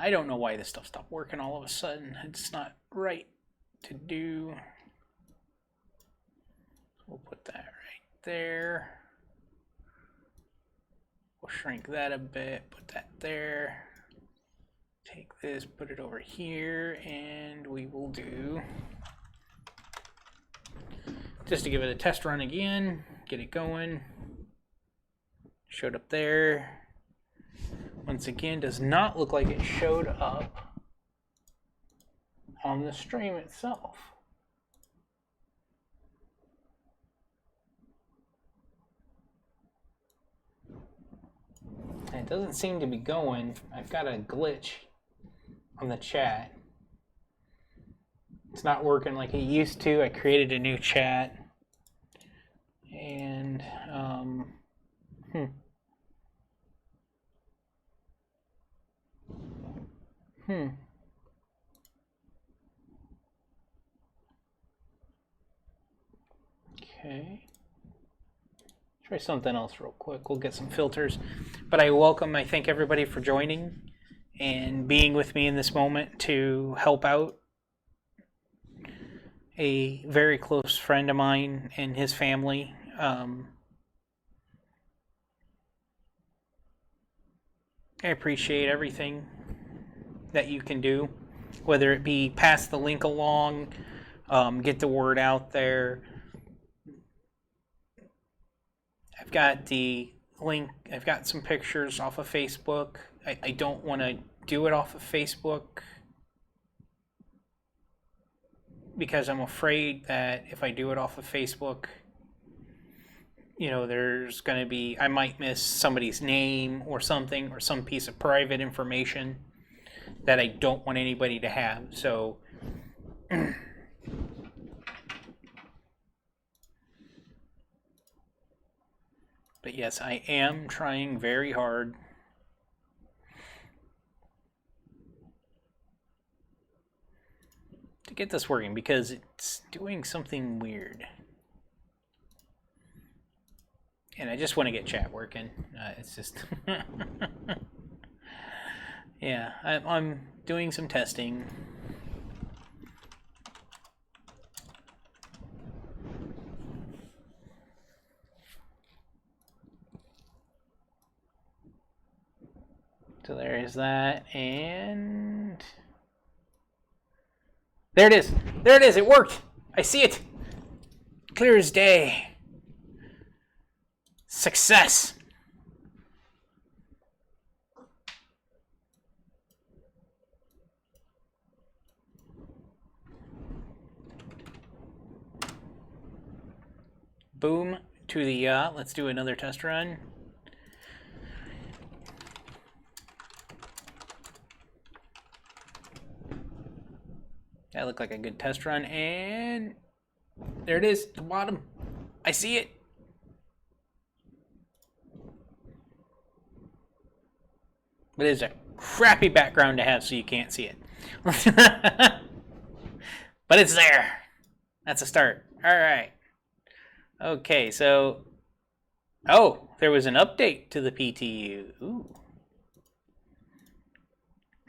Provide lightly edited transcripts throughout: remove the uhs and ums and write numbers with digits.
I don't know why this stuff stopped working all of a sudden. It's not right to do. We'll put that right there. We'll shrink that a bit, put that there. Take this, put it over here, and we will do, just to give it a test run again, get it going. Showed up there. Once again, does not look like it showed up on the stream itself. It doesn't seem to be going. I've got a glitch on the chat. It's not working like it used to. I created a new chat. And, Okay. Try something else real quick. We'll get some filters. But I thank everybody for joining and being with me in this moment to help out a very close friend of mine and his family. I appreciate everything that you can do, whether it be pass the link along, get the word out there. I've got the link, I've got some pictures off of Facebook. I don't want to do it off of Facebook because I'm afraid that if I do it off of Facebook, you know, there's going to be, I might miss somebody's name or something, or some piece of private information that I don't want anybody to have. So but yes, I am trying very hard to get this working because it's doing something weird. And I just want to get chat working. It's just... yeah, I'm doing some testing. So there is that, and... there it is! There it is! It worked! I see it! Clear as day. Success! Boom to the let's do another test run. That looked like a good test run, and there it is, the bottom. I see it. But it's a crappy background to have so you can't see it. But it's there. That's a start. All right. Okay, so... oh, there was an update to the PTU. Ooh.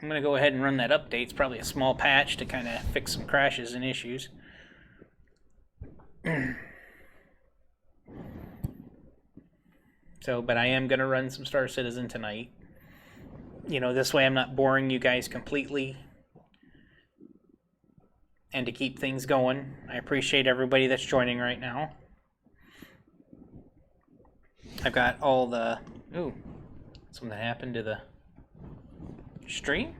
I'm going to go ahead and run that update. It's probably a small patch to kind of fix some crashes and issues. So, but I am going to run some Star Citizen tonight. You know, this way I'm not boring you guys completely. And to keep things going. I appreciate everybody that's joining right now. I've got all the... ooh, something happened to the stream?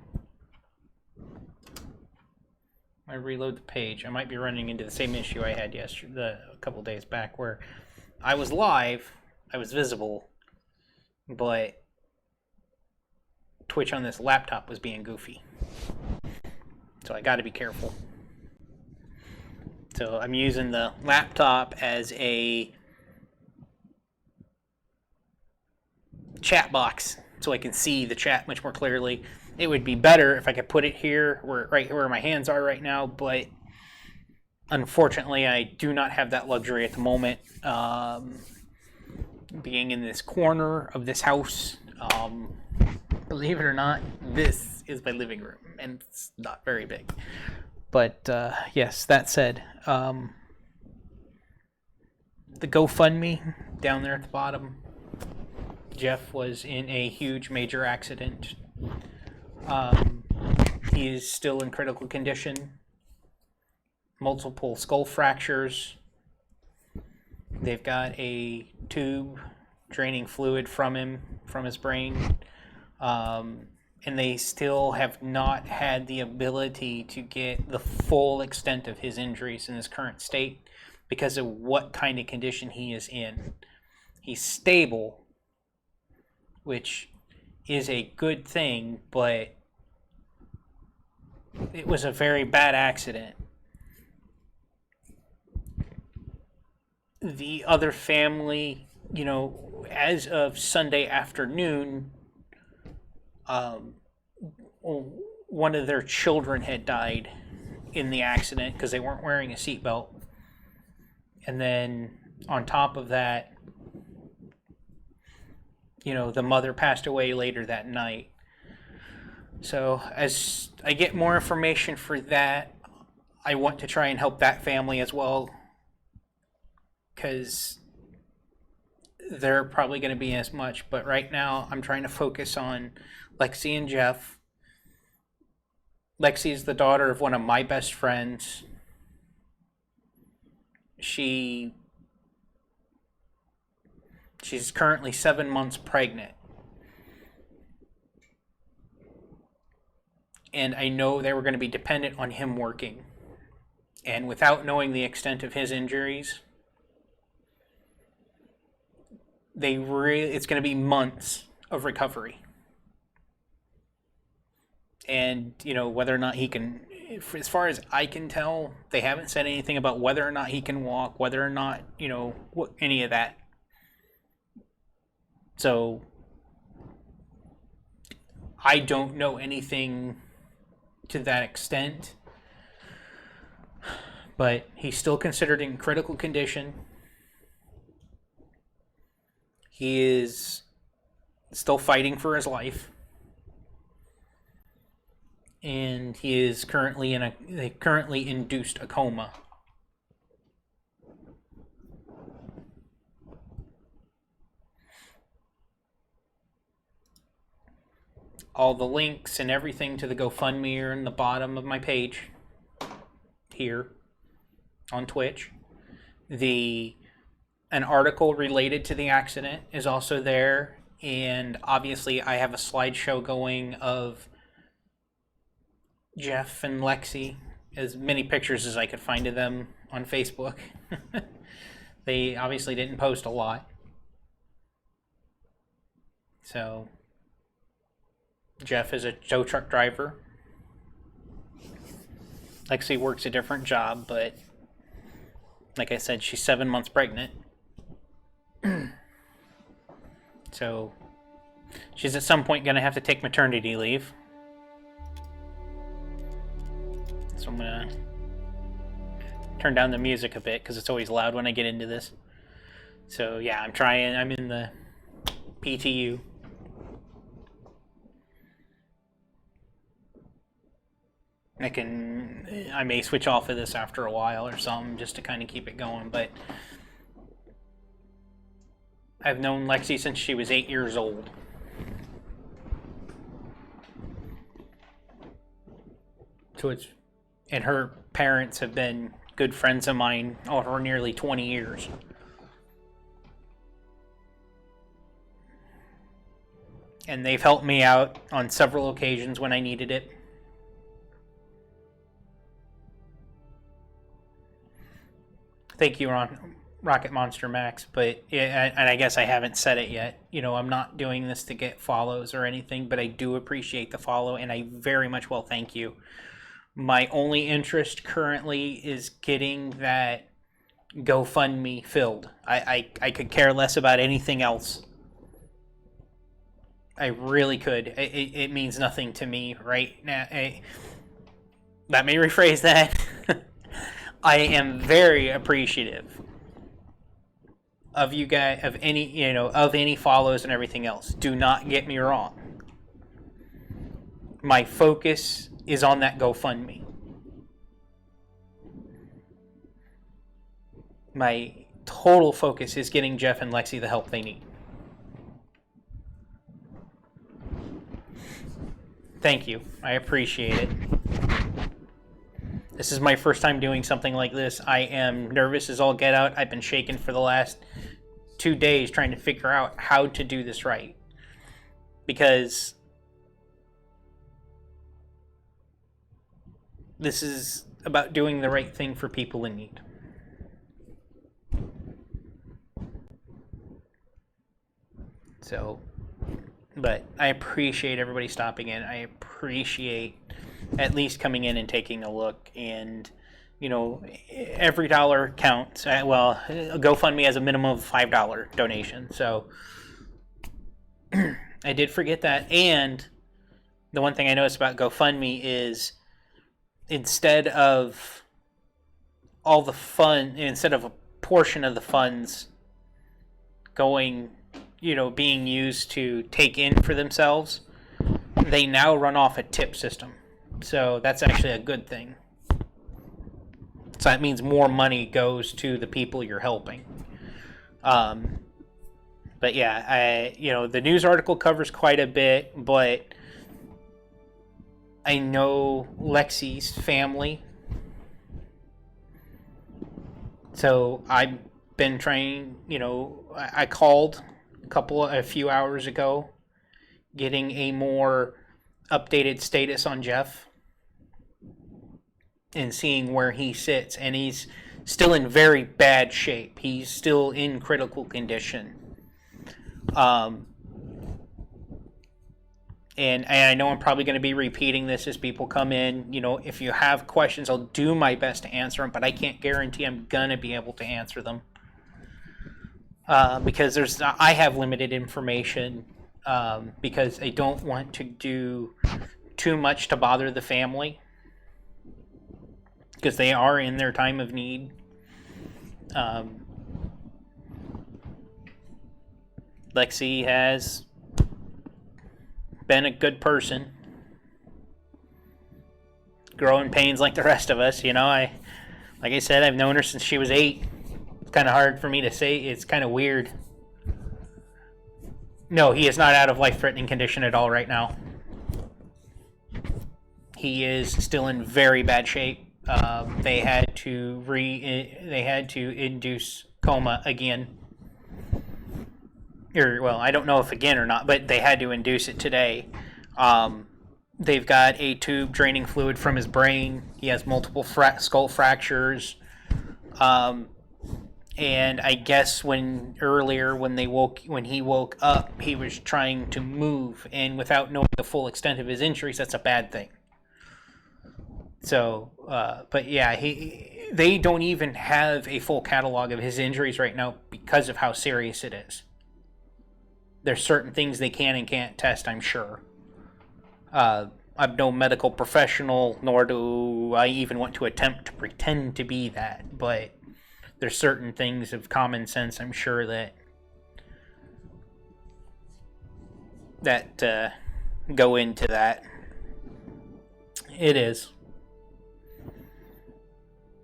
I reload the page. I might be running into the same issue I had yesterday, a couple days back, where I was live, I was visible, but Twitch on this laptop was being goofy. So I got to be careful. So I'm using the laptop as a chat box so I can see the chat much more clearly. It would be better if I could put it here, right where my hands are right now, but unfortunately I do not have that luxury at the moment. Being in this corner of this house, Believe it or not, this is my living room, and it's not very big. But yes, that said, the GoFundMe down there at the bottom, Jeff was in a huge major accident. He is still in critical condition. Multiple skull fractures. They've got a tube draining fluid from his brain. And they still have not had the ability to get the full extent of his injuries in his current state because of what kind of condition he is in. He's stable, which is a good thing, but it was a very bad accident. The other family, as of Sunday afternoon, one of their children had died in the accident because they weren't wearing a seatbelt. And then on top of that, the mother passed away later that night. So as I get more information for that, I want to try and help that family as well, because they're probably going to be as much. But right now, I'm trying to focus on Lexi and Jeff. Lexi is the daughter of one of my best friends. She's currently 7 months pregnant. And I know they were going to be dependent on him working. And without knowing the extent of his injuries, it's going to be months of recovery. And, whether or not he can, as far as I can tell, they haven't said anything about whether or not he can walk, whether or not, any of that. So, I don't know anything to that extent. But he's still considered in critical condition. He is still fighting for his life. And he is currently induced a coma. All the links and everything to the GoFundMe are in the bottom of my page here on Twitch. An article related to the accident is also there, and obviously I have a slideshow going of Jeff and Lexi, as many pictures as I could find of them on Facebook. They obviously didn't post a lot. So, Jeff is a tow truck driver. Lexi works a different job, but like I said, she's 7 months pregnant. So, she's at some point going to have to take maternity leave. So I'm going to turn down the music a bit because it's always loud when I get into this. So yeah, I'm in the PTU. I may switch off of this after a while or something just to kind of keep it going, but I've known Lexi since she was 8 years old. And her parents have been good friends of mine over nearly 20 years. And they've helped me out on several occasions when I needed it. Thank you, Rocket Monster Max, but and I guess I haven't said it yet. I'm not doing this to get follows or anything, but I do appreciate the follow, and I very much will thank you. My only interest currently is getting that GoFundMe filled. I could care less about anything else. I really could. It means nothing to me right now. Let me rephrase that. I am very appreciative of you guys, of any follows and everything else. Do not get me wrong. my focus is on that GoFundMe. My total focus is getting Jeff and Lexi the help they need. Thank you. I appreciate it. This is my first time doing something like this. I am nervous as all get out. I've been shaken for the last 2 days trying to figure out how to do this right. Because this is about doing the right thing for people in need. So, but I appreciate everybody stopping in. I appreciate at least coming in and taking a look. And, you know, every dollar counts. Well, GoFundMe has a minimum of $5 donation. So I did forget that. And the one thing I noticed about GoFundMe is instead of a portion of the funds going, you know, being used to take in for themselves, they now run off a tip system. So that's actually a good thing. So that means more money goes to the people you're helping. But yeah, the news article covers quite a bit, but I know Lexi's family. So I've been trying, I called a few hours ago, getting a more updated status on Jeff and seeing where he sits. And he's still in very bad shape. He's still in critical condition. And I know I'm probably going to be repeating this as people come in. If you have questions, I'll do my best to answer them, but I can't guarantee I'm going to be able to answer them. Because I have limited information, because I don't want to do too much to bother the family, because they are in their time of need. Lexi has been a good person, growing pains like the rest of us. Like I said, I've known her since she was 8. It's kind of hard for me to say. It's kind of weird. No, he is not out of life-threatening condition at all right now. He is still in very bad shape. They had to induce coma again. I don't know if again or not, but they had to induce it today. They've got a tube draining fluid from his brain. He has multiple skull fractures. And I guess when he woke up, he was trying to move, and without knowing the full extent of his injuries, that's a bad thing. So, but yeah, they don't even have a full catalog of his injuries right now because of how serious it is. There's certain things they can and can't test, I'm sure. I'm no medical professional, nor do I even want to attempt to pretend to be that, but there's certain things of common sense, I'm sure, that go into that. It is.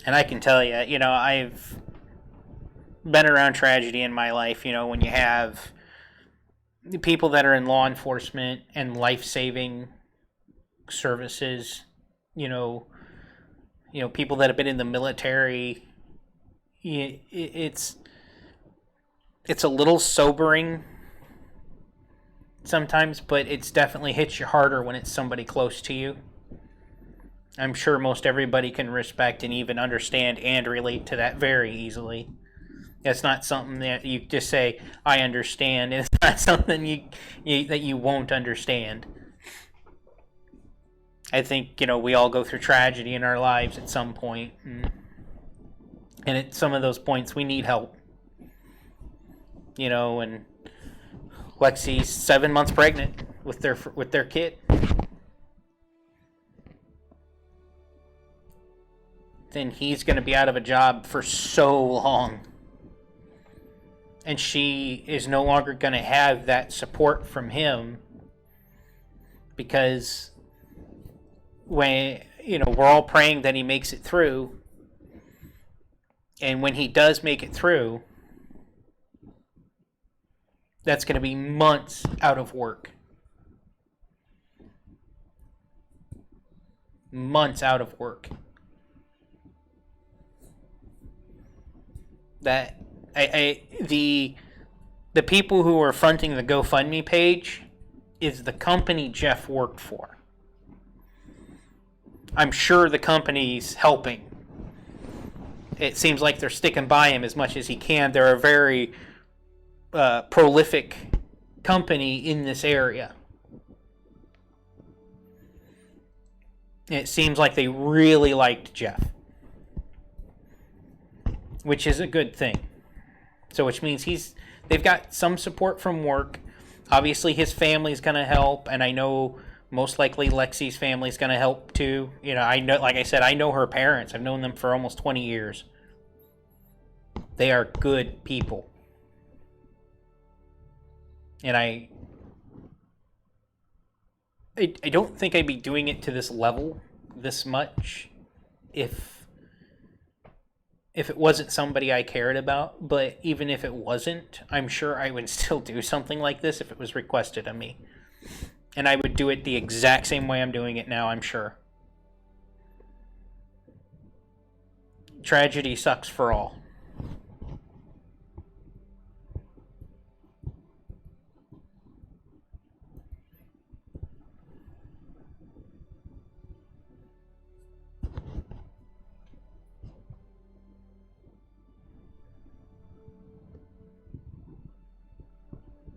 And I can tell you, I've been around tragedy in my life. When you have the people that are in law enforcement and life-saving services, people that have been in the military, it's a little sobering sometimes, but it's definitely hits you harder when it's somebody close to you. I'm sure most everybody can respect and even understand and relate to that very easily. It's not something that you just say, I understand. It's not something that you won't understand. I think, we all go through tragedy in our lives at some point. And at some of those points, we need help. And Lexi's 7 months pregnant with their kid. Then he's going to be out of a job for so long. And she is no longer going to have that support from him because when, we're all praying that he makes it through. And when he does make it through, that's going to be months out of work. Months out of work. That the people who are fronting the GoFundMe page is the company Jeff worked for. I'm sure the company's helping. It seems like they're sticking by him as much as he can. They're a very prolific company in this area. It seems like they really liked Jeff, which is a good thing. So which means they've got some support from work. Obviously his family's going to help, and I know most likely Lexi's family's going to help too. I know, like I said, I know her parents. I've known them for almost 20 years. They are good people. And I don't think I'd be doing it to this level, this much, if it wasn't somebody I cared about. But even if it wasn't, I'm sure I would still do something like this if it was requested of me. And I would do it the exact same way I'm doing it now, I'm sure. Tragedy sucks for all.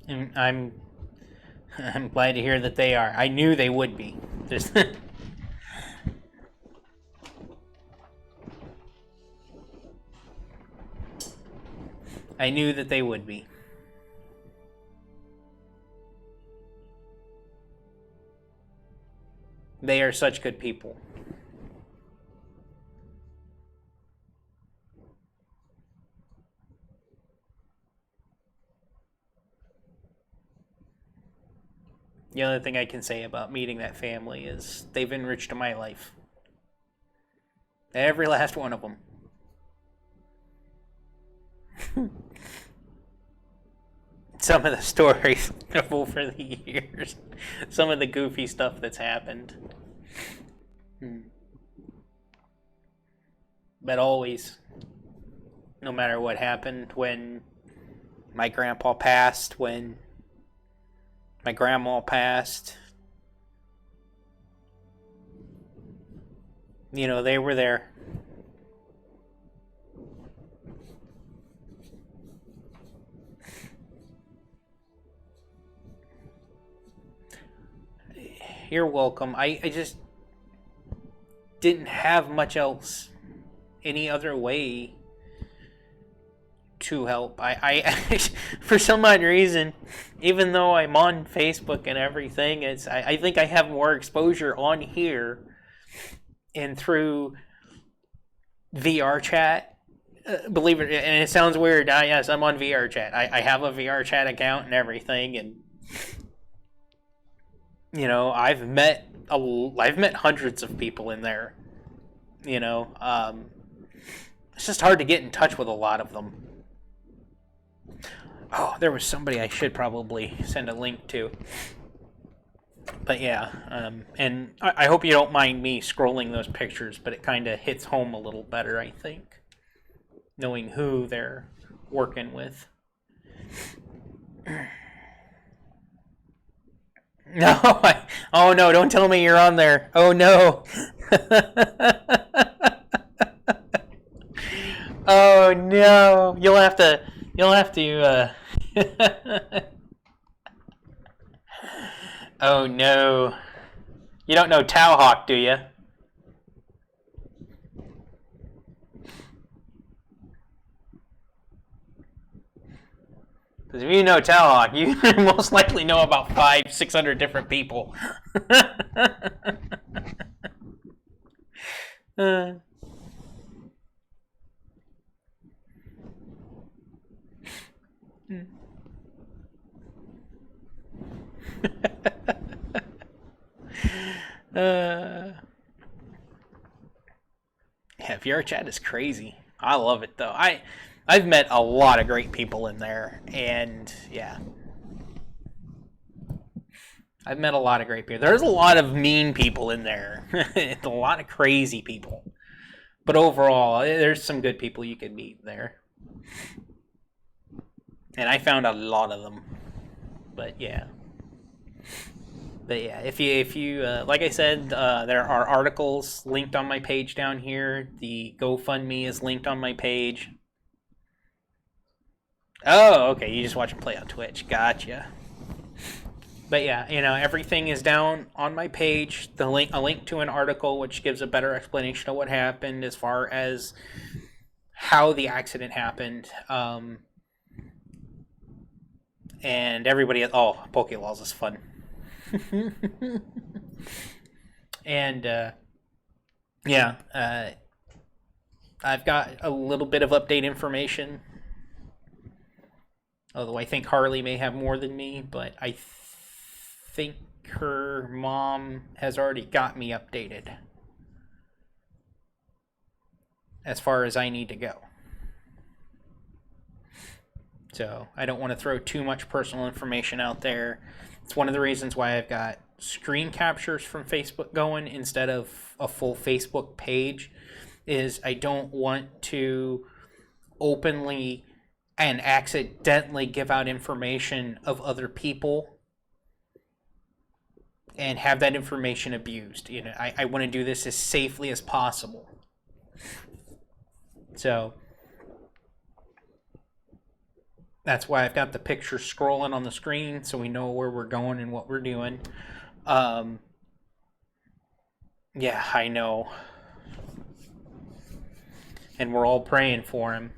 And I'm glad to hear that they are. I knew they would be. I knew that they would be. They are such good people. The only thing I can say about meeting that family is they've enriched my life. Every last one of them. Some of the stories over the years. Some of the goofy stuff that's happened. But always, no matter what happened, when my grandpa passed, when my grandma passed, they were there. You're welcome. I just didn't have much else, any other way to help. I for some odd reason, even though I'm on Facebook and everything, I think I have more exposure on here and through VR chat. Believe it, and it sounds weird. Yes, I'm on VR chat. I have a VR chat account and everything, and I've met hundreds of people in there. It's just hard to get in touch with a lot of them. Oh, there was somebody I should probably send a link to. But yeah, and I hope you don't mind me scrolling those pictures, but it kind of hits home a little better, I think, knowing who they're working with. No, oh no, don't tell me you're on there. Oh no. Oh no, you'll have to Oh no. You don't know Towhawk, do you? Because if you know Towhawk, you most likely know about 500-600 different people. Yeah, VR chat is crazy. I love it though. I've met a lot of great people in there, and yeah, I've met a lot of great people. There's a lot of mean people in there. A lot of crazy people. But overall, there's some good people you can meet there. And I found a lot of them. But yeah. But yeah, if you like I said, there are articles linked on my page down here. The GoFundMe is linked on my page. Oh, okay. You just watch them play on Twitch. Gotcha. But yeah, everything is down on my page. A link to an article which gives a better explanation of what happened as far as how the accident happened. And everybody, Pokéballs is fun. And I've got a little bit of update information. Although I think Harley may have more than me, but I think her mom has already got me updated as far as I need to go. So I don't want to throw too much personal information out there. It's one of the reasons why I've got screen captures from Facebook going instead of a full Facebook page, is I don't want to openly and accidentally give out information of other people and have that information abused. I want to do this as safely as possible. So that's why I've got the picture scrolling on the screen so we know where we're going and what we're doing. Yeah, I know. And we're all praying for him.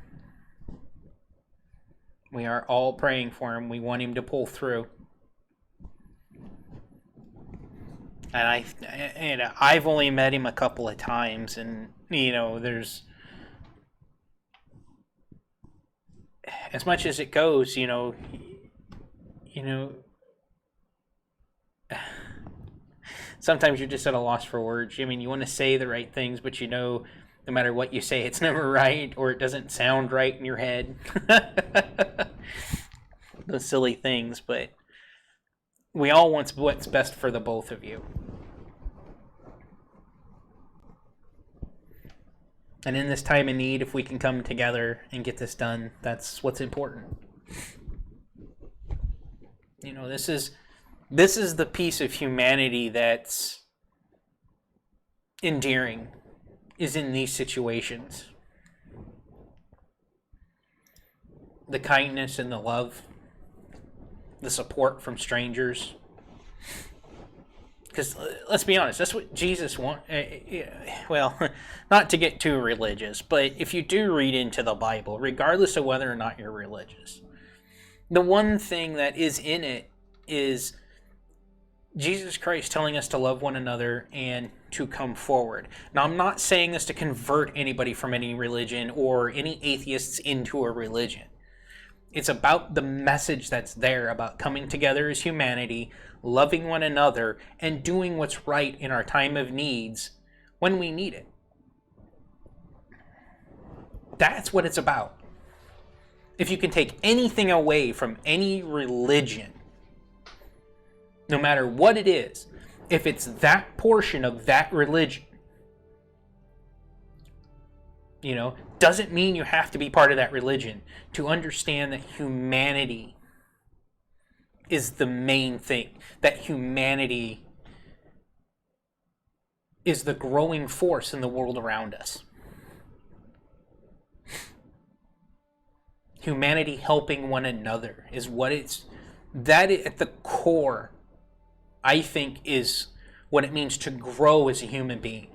We are all praying for him. We want him to pull through. And I've only met him a couple of times, and there's, as much as it goes, sometimes you're just at a loss for words. I mean, you want to say the right things, but no matter what you say, it's never right, or it doesn't sound right in your head. Those silly things, but we all want what's best for the both of you. And in this time of need, if we can come together and get this done, that's what's important. This is the piece of humanity that's endearing, is in these situations. The kindness and the love, the support from strangers. Because let's be honest, that's what Jesus wants. Well, not to get too religious, but if you do read into the Bible, regardless of whether or not you're religious, the one thing that is in it is Jesus Christ telling us to love one another and to come forward. Now, I'm not saying this to convert anybody from any religion or any atheists into a religion. It's about the message that's there about coming together as humanity, loving one another, and doing what's right in our time of needs when we need it. That's what it's about. If you can take anything away from any religion, no matter what it is, if it's that portion of that religion, doesn't mean you have to be part of that religion to understand that humanity is the main thing. That humanity is the growing force in the world around us. Humanity helping one another is that at the core, I think, is what it means to grow as a human being.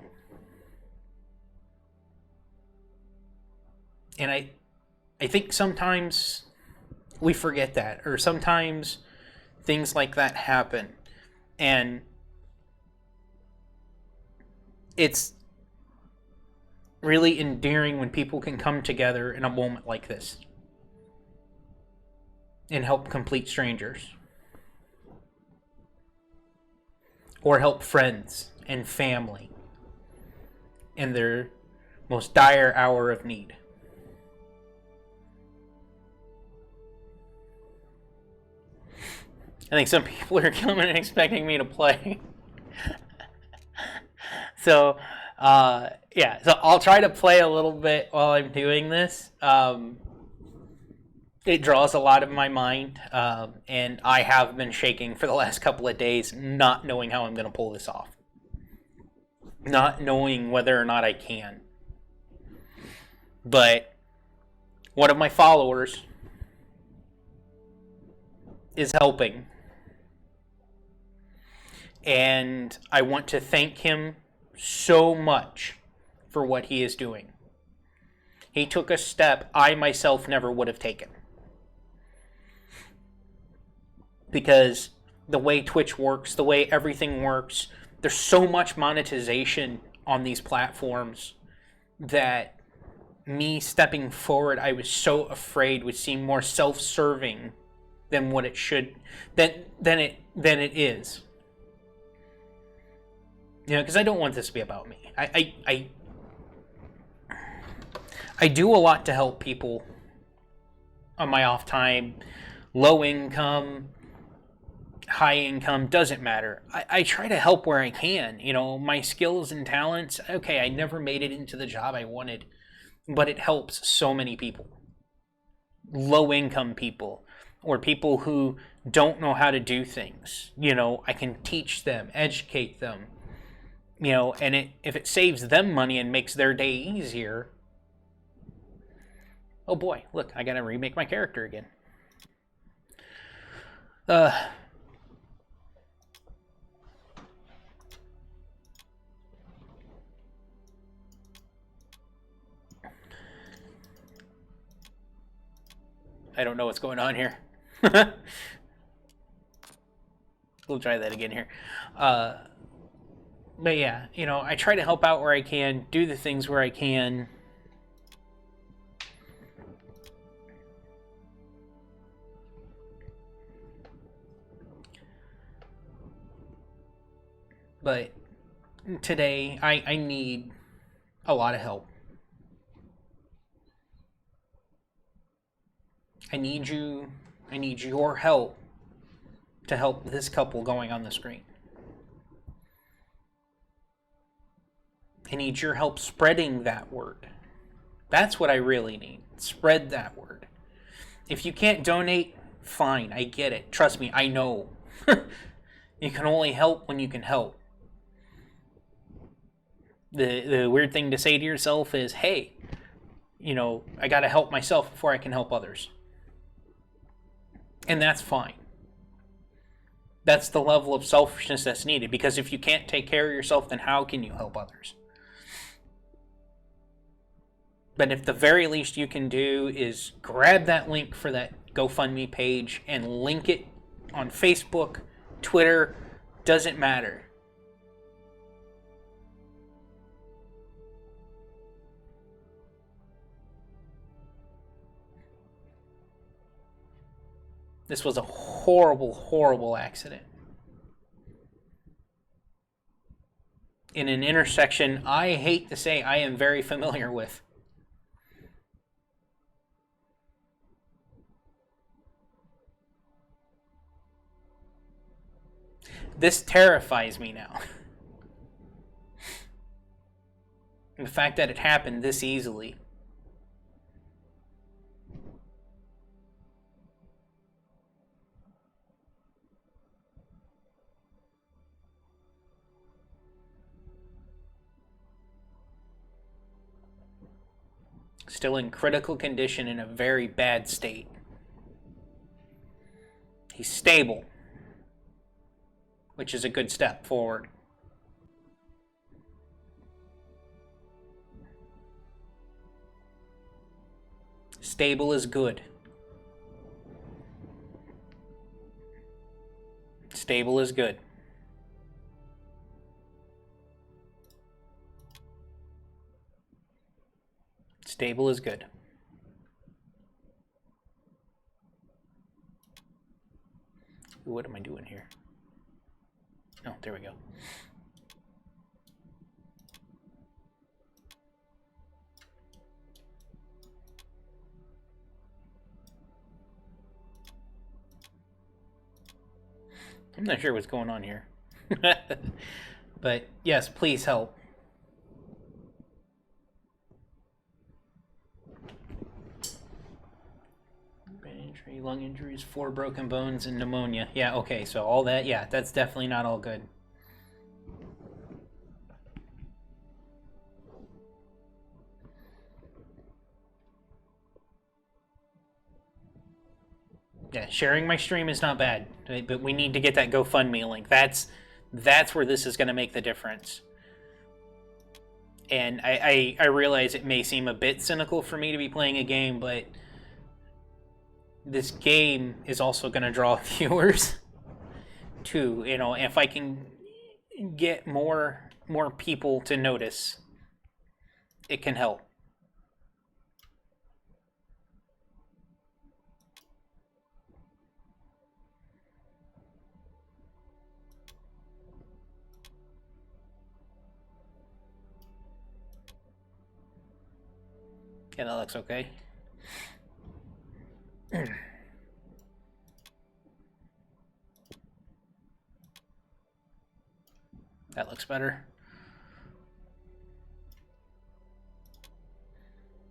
And I think sometimes we forget that, or sometimes things like that happen. And it's really endearing when people can come together in a moment like this and help complete strangers. Or help friends and family and their most dire hour of need. I think some people are coming and expecting me to play. So, yeah, so I'll try to play a little bit while I'm doing this. It draws a lot of my mind, and I have been shaking for the last couple of days, not knowing how I'm going to pull this off. Not knowing whether or not I can. But one of my followers is helping. And I want to thank him so much for what he is doing. He took a step I myself never would have taken. Because the way Twitch works, the way everything works, there's so much monetization on these platforms that me stepping forward, I was so afraid would seem more self-serving than what it should, than it is. You know, because I don't want this to be about me. I do a lot to help people on my off time, low income, high income, doesn't matter. I try to help where I can. You know, my skills and talents, okay, I never made it into the job I wanted, but it helps so many people. Low income people, or people who don't know how to do things. You know, I can teach them, educate them. You know, and if it saves them money and makes their day easier, oh boy, look, I gotta remake my character again. I don't know what's going on here. We'll try that again here. But yeah, you know, I try to help out where I can, do the things where I can. But today, I need a lot of help. I need your help to help this couple going on the screen. I need your help spreading that word. That's what I really need. Spread that word. If you can't donate, fine, I get it. Trust me, I know. You can only help when you can help. The weird thing to say to yourself is, hey, you know, I got to help myself before I can help others. And that's fine. That's the level of selfishness that's needed, because if you can't take care of yourself, then how can you help others? But if the very least you can do is grab that link for that GoFundMe page and link it on Facebook, Twitter, doesn't matter. This was a horrible, horrible accident. In an intersection I hate to say I am very familiar with. This terrifies me now. The fact that it happened this easily. Still in critical condition, in a very bad state. He's stable, which is a good step forward. Stable is good. Stable is good. Stable is good. What am I doing here? Oh, there we go. I'm not sure what's going on here. But yes, please help. Brain injury, lung injuries, 4 broken bones, and pneumonia. Yeah, okay, so all that, yeah, that's definitely not all good. Yeah, sharing my stream is not bad, but we need to get that GoFundMe link. That's where this is going to make the difference. And I realize it may seem a bit cynical for me to be playing a game, but this game is also going to draw viewers too. You know, if I can get more people to notice, it can help. Yeah, that looks okay. That looks better.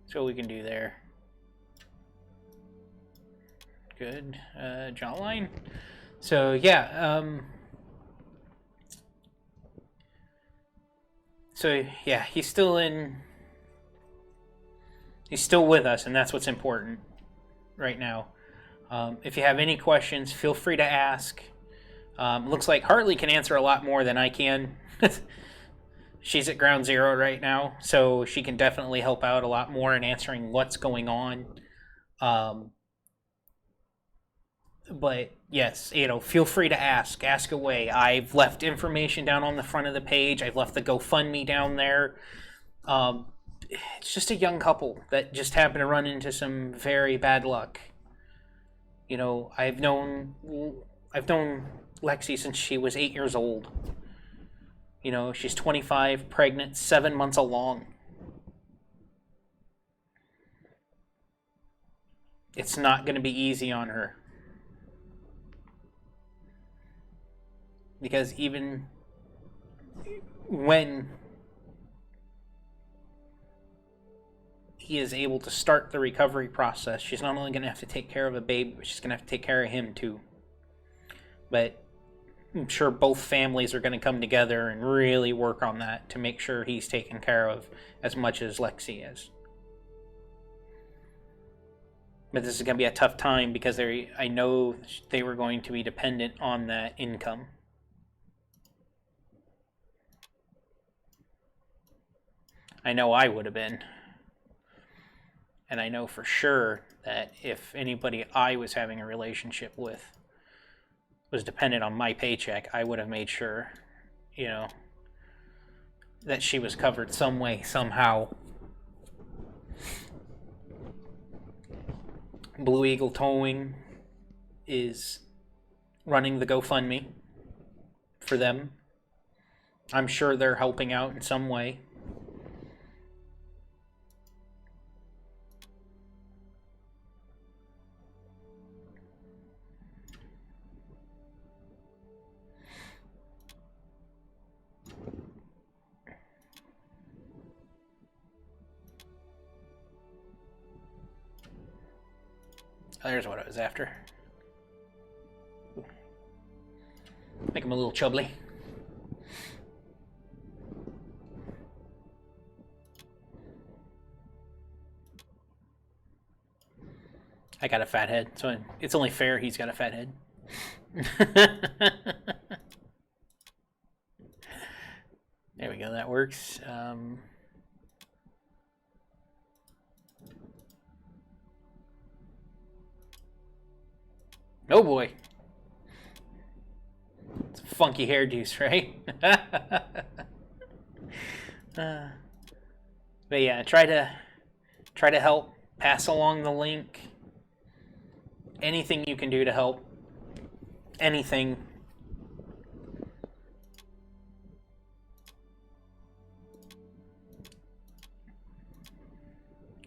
So we can do there. Good. Jawline. So yeah. So yeah, he's still with us, and that's what's important right now. If you have any questions, feel free to ask. Looks like Hartley can answer a lot more than I can. She's at ground zero right now, so she can definitely help out a lot more in answering what's going on. But yes, you know, feel free to ask away. I've left information down on the front of the page. I've left the GoFundMe down there. It's just a young couple that just happened to run into some very bad luck. You know, I've known Lexi since she was 8 years old. You know, she's 25, pregnant, 7 months along. It's not going to be easy on her. Because even when he is able to start the recovery process, she's not only going to have to take care of a baby, but she's going to have to take care of him too. But I'm sure both families are going to come together and really work on that to make sure he's taken care of as much as Lexi is. But this is going to be a tough time because I know they were going to be dependent on that income. I know I would have been. And I know for sure that if anybody I was having a relationship with was dependent on my paycheck, I would have made sure, you know, that she was covered some way, somehow. Blue Eagle Towing is running the GoFundMe for them. I'm sure they're helping out in some way. Oh, there's what I was after. Make him a little chubbly. I got a fat head, so it's only fair he's got a fat head. There we go, that works. Oh boy. It's a funky hairdos, right? But yeah, try to help, pass along the link. Anything you can do to help. Anything.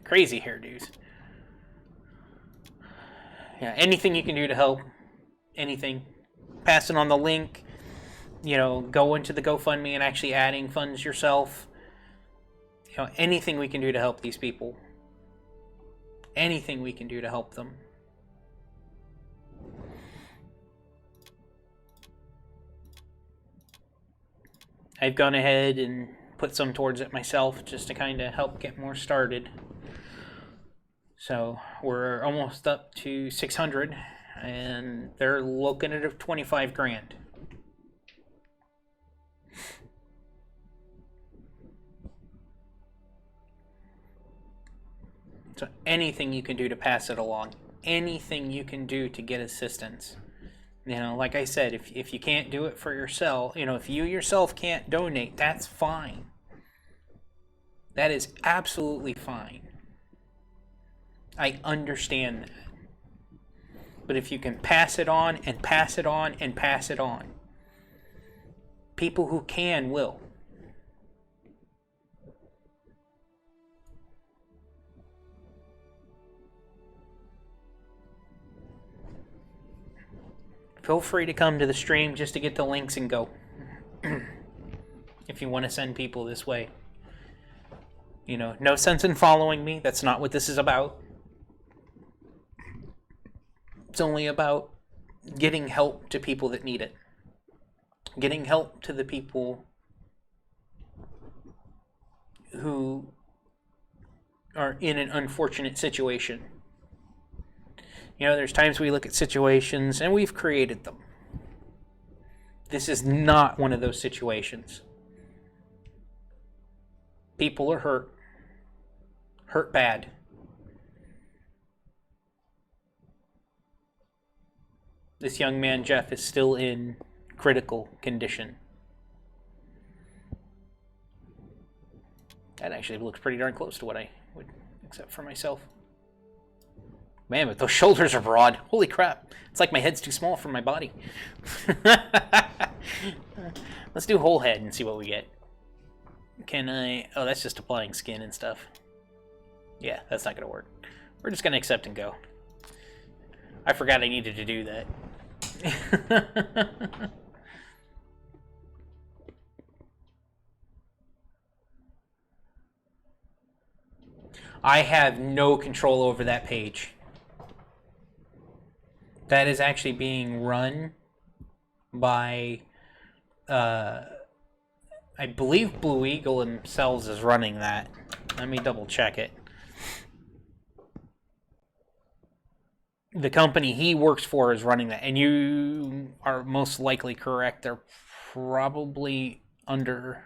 Crazy hairdos. Yeah, anything you can do to help. Anything. passing on the link, go into the GoFundMe and actually adding funds yourself. Anything we can do to help these people. Anything we can do to help them. I've gone ahead and put some towards it myself just to kind of help get more started. So we're almost up to 600 and they're looking at 25 grand. So anything you can do to pass it along, anything you can do to get assistance. Like I said, if you can't do it for yourself, if you yourself can't donate, that's fine. That is absolutely fine. I understand that. But if you can pass it on and pass it on and pass it on, people who can will. Feel free to come to the stream just to get the links and go. If you want to send people this way. No sense in following me. That's not what this is about. It's only about getting help to people that need it. Getting help to the people who are in an unfortunate situation. There's times we look at situations and we've created them. This is not one of those situations. People are hurt. Hurt bad. This young man, Jeff, is still in critical condition. That actually looks pretty darn close to what I would accept for myself. Man, but those shoulders are broad. Holy crap. It's like my head's too small for my body. Let's do whole head and see what we get. Can I... Oh, that's just applying skin and stuff. Yeah, that's not going to work. We're just going to accept and go. I forgot I needed to do that. I have no control over that page. That is actually being run by, I believe Blue Eagle themselves is running that. Let me double check it. The company he works for is running that, and you are most likely correct. They're probably under,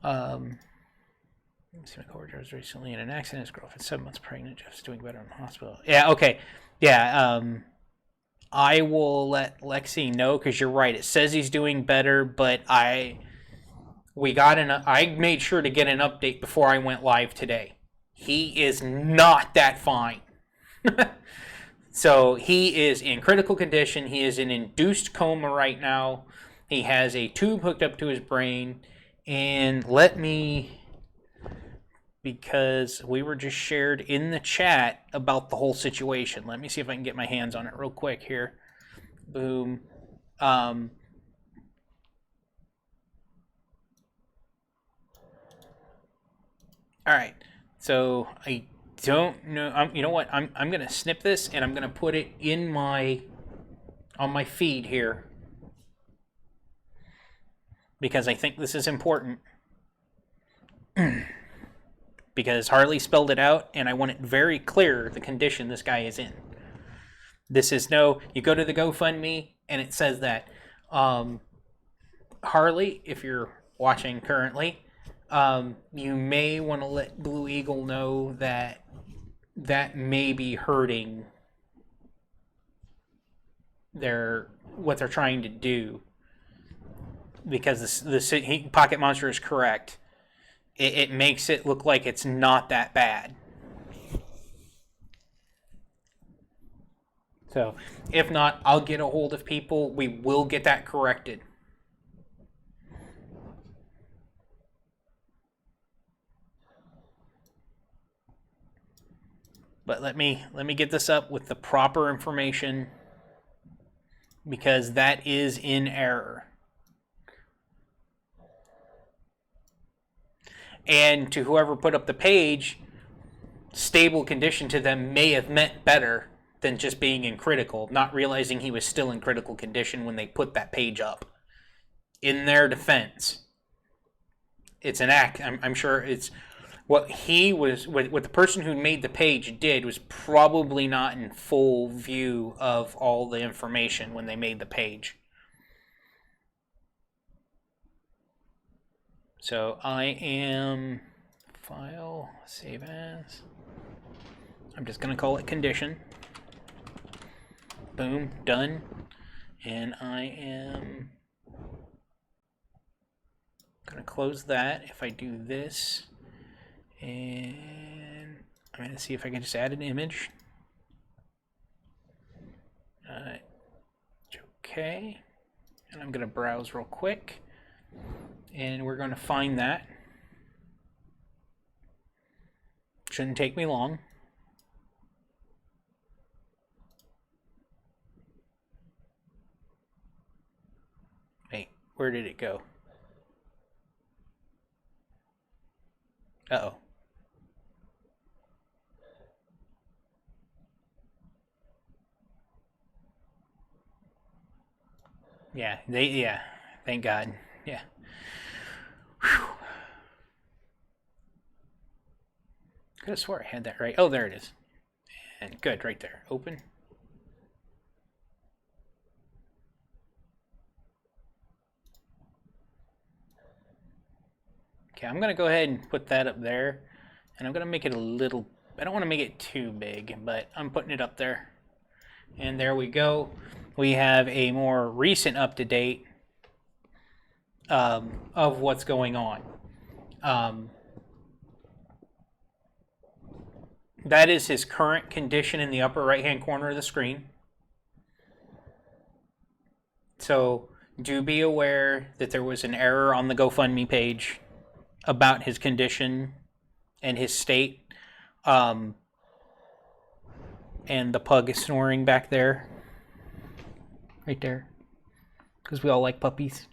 let me see, my coworker was recently in an accident. His girlfriend's 7 months pregnant. Jeff's doing better in the hospital. Yeah, okay. Yeah, I will let Lexi know, because you're right. It says he's doing better, but I made sure to get an update before I went live today. He is not that fine. So he is in critical condition. He is in induced coma right now. He has a tube hooked up to his brain. And because we were just shared in the chat about the whole situation. Let me see if I can get my hands on it real quick here. Boom. All right. So I don't know. You know what? I'm going to snip this and I'm going to put it in on my feed here, because I think this is important. Because Harley spelled it out, and I want it very clear the condition this guy is in. This is you go to the GoFundMe, and it says that. Harley, if you're watching currently, you may want to let Blue Eagle know that may be hurting what they're trying to do. Because the Pocket Monster is correct. It makes it look like it's not that bad. So, if not, I'll get a hold of people. We will get that corrected. But let me get this up with the proper information. because that is in error. And to whoever put up the page, stable condition to them may have meant better than just being in critical, not realizing he was still in critical condition when they put that page up. In their defense, it's an act. I'm sure it's what the person who made the page did was probably not in full view of all the information when they made the page. So I am file, save as. I'm just going to call it condition. Boom, done. And I am going to close that. If I do this, and I'm going to see if I can just add an image. Okay. And I'm going to browse real quick. And we're going to find that. Shouldn't take me long. Wait, where did it go? Uh-oh. Yeah, thank God. Yeah. Whew. I could have swore I had that right. Oh, there it is. And good, right there. Open. Okay, I'm going to go ahead and put that up there. And I'm going to make it a little... I don't want to make it too big, but I'm putting it up there. And there we go. We have a more recent up-to-date of what's going on. That is his current condition in the upper right-hand corner of the screen. So do be aware that there was an error on the GoFundMe page about his condition and his state. And the pug is snoring back there. Right there. Because we all like puppies.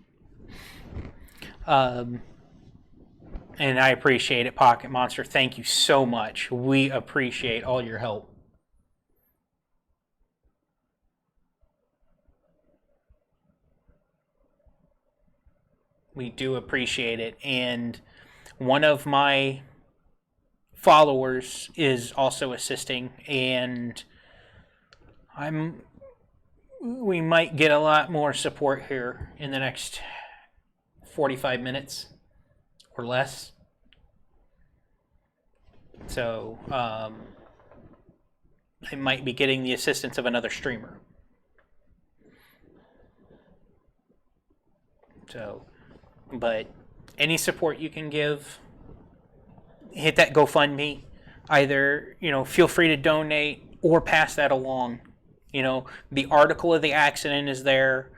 And I appreciate it, Pocket Monster. Thank you so much. We appreciate all your help. We do appreciate it. And one of my followers is also assisting, and we might get a lot more support here in the next 45 minutes or less. So I might be getting the assistance of another streamer. So, but any support you can give, hit that GoFundMe. Either, feel free to donate or pass that along. The article of the accident is there.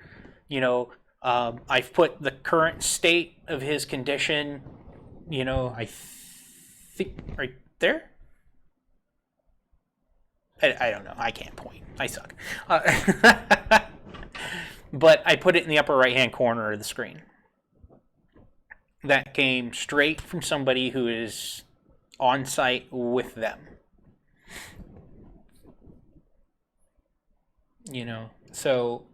I've put the current state of his condition, I think right there. I don't know. I can't point. I suck. But I put it in the upper right-hand corner of the screen. That came straight from somebody who is on site with them. So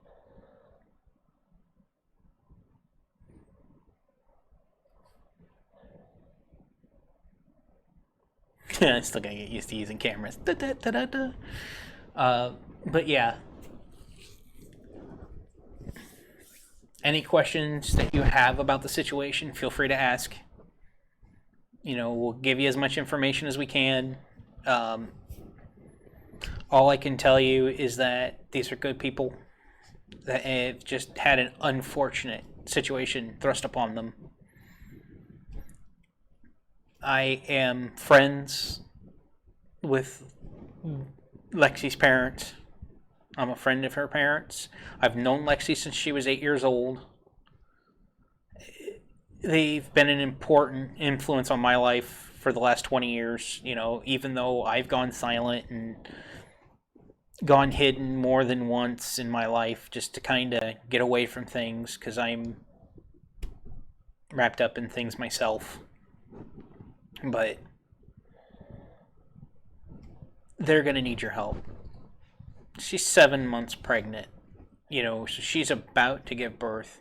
I'm still gonna get used to using cameras. But yeah. Any questions that you have about the situation, feel free to ask. We'll give you as much information as we can. All I can tell you is that these are good people that have just had an unfortunate situation thrust upon them. I am friends with Lexi's parents. I'm a friend of her parents. I've known Lexi since she was 8 years old. They've been an important influence on my life for the last 20 years, even though I've gone silent and gone hidden more than once in my life just to kind of get away from things because I'm wrapped up in things myself. But they're going to need your help. She's 7 months pregnant, so she's about to give birth.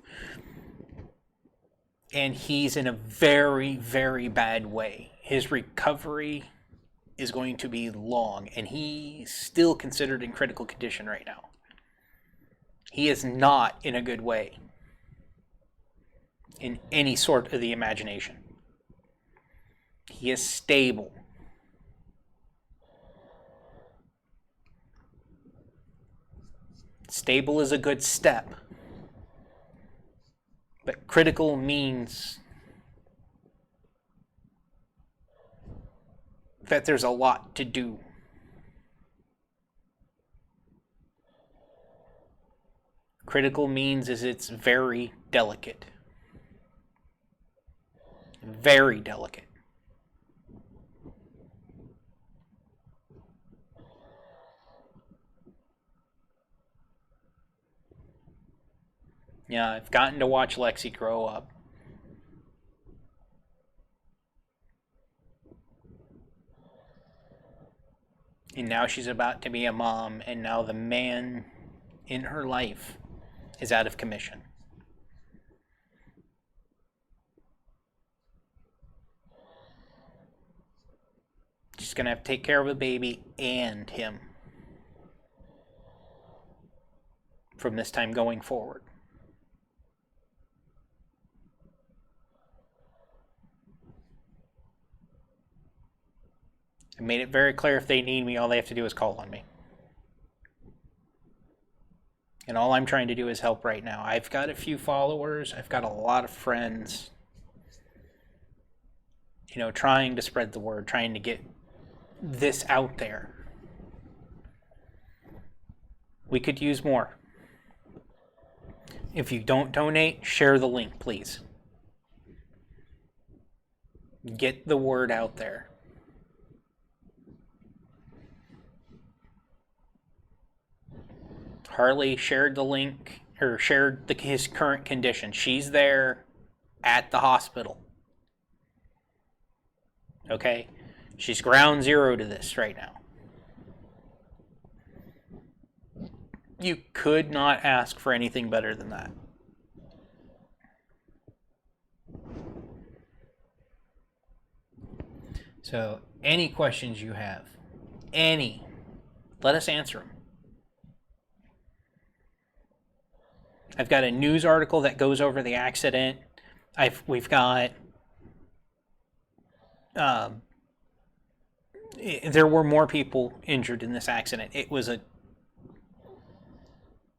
And he's in a very, very bad way. His recovery is going to be long, and he's still considered in critical condition right now. He is not in a good way in any sort of the imagination. He is stable. Stable is a good step. But critical means that there's a lot to do. Critical means is it's very delicate. Very delicate. Yeah, I've gotten to watch Lexi grow up. And now she's about to be a mom, and now the man in her life is out of commission. She's going to have to take care of a baby and him from this time going forward. I made it very clear if they need me, all they have to do is call on me. And all I'm trying to do is help right now. I've got a few followers. I've got a lot of friends. Trying to spread the word, trying to get this out there. We could use more. If you don't donate, share the link, please. Get the word out there. Harley shared the link, or shared his current condition. She's there at the hospital. Okay? She's ground zero to this right now. You could not ask for anything better than that. So, any questions you have, let us answer them. I've got a news article that goes over the accident. We've got there were more people injured in this accident. It was a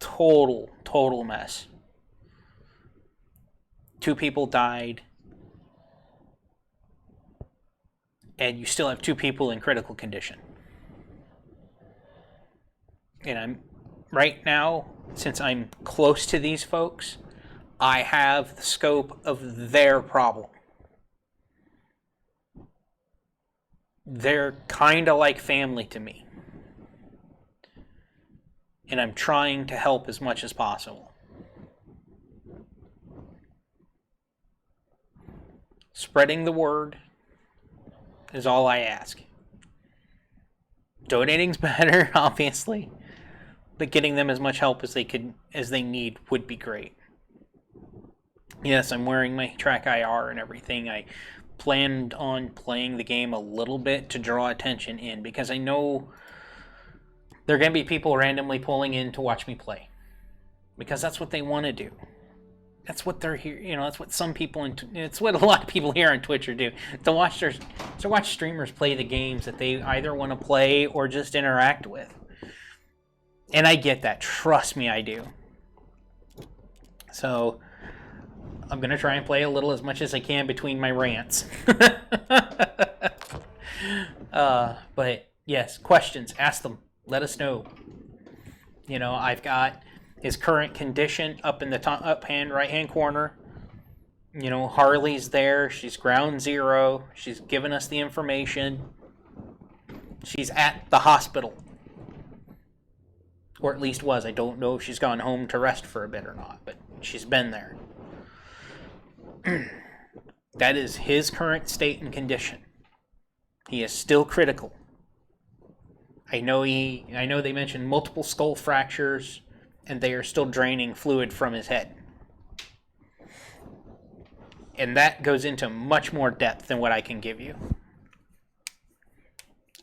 total mess. 2 people died, and you still have 2 people in critical condition. And right now, since I'm close to these folks, I have the scope of their problem. They're kind of like family to me. And I'm trying to help as much as possible. Spreading the word is all I ask. Donating's better, obviously. But getting them as much help as they need would be great. Yes, I'm wearing my track IR and everything. I planned on playing the game a little bit to draw attention in, because I know there are going to be people randomly pulling in to watch me play, because that's what they want to do. That's what they're here. That's what some people it's what a lot of people here on Twitch do. To watch streamers play the games that they either want to play or just interact with. And I get that. Trust me, I do. So I'm going to try and play a little, as much as I can between my rants. But yes, questions, ask them. Let us know. I've got his current condition up in the top right-hand corner. Harley's there. She's ground zero. She's given us the information. She's at the hospital. Or at least was. I don't know if she's gone home to rest for a bit or not, but she's been there. That is his current state and condition. He is still critical. I know they mentioned multiple skull fractures, and they are still draining fluid from his head. And that goes into much more depth than what I can give you.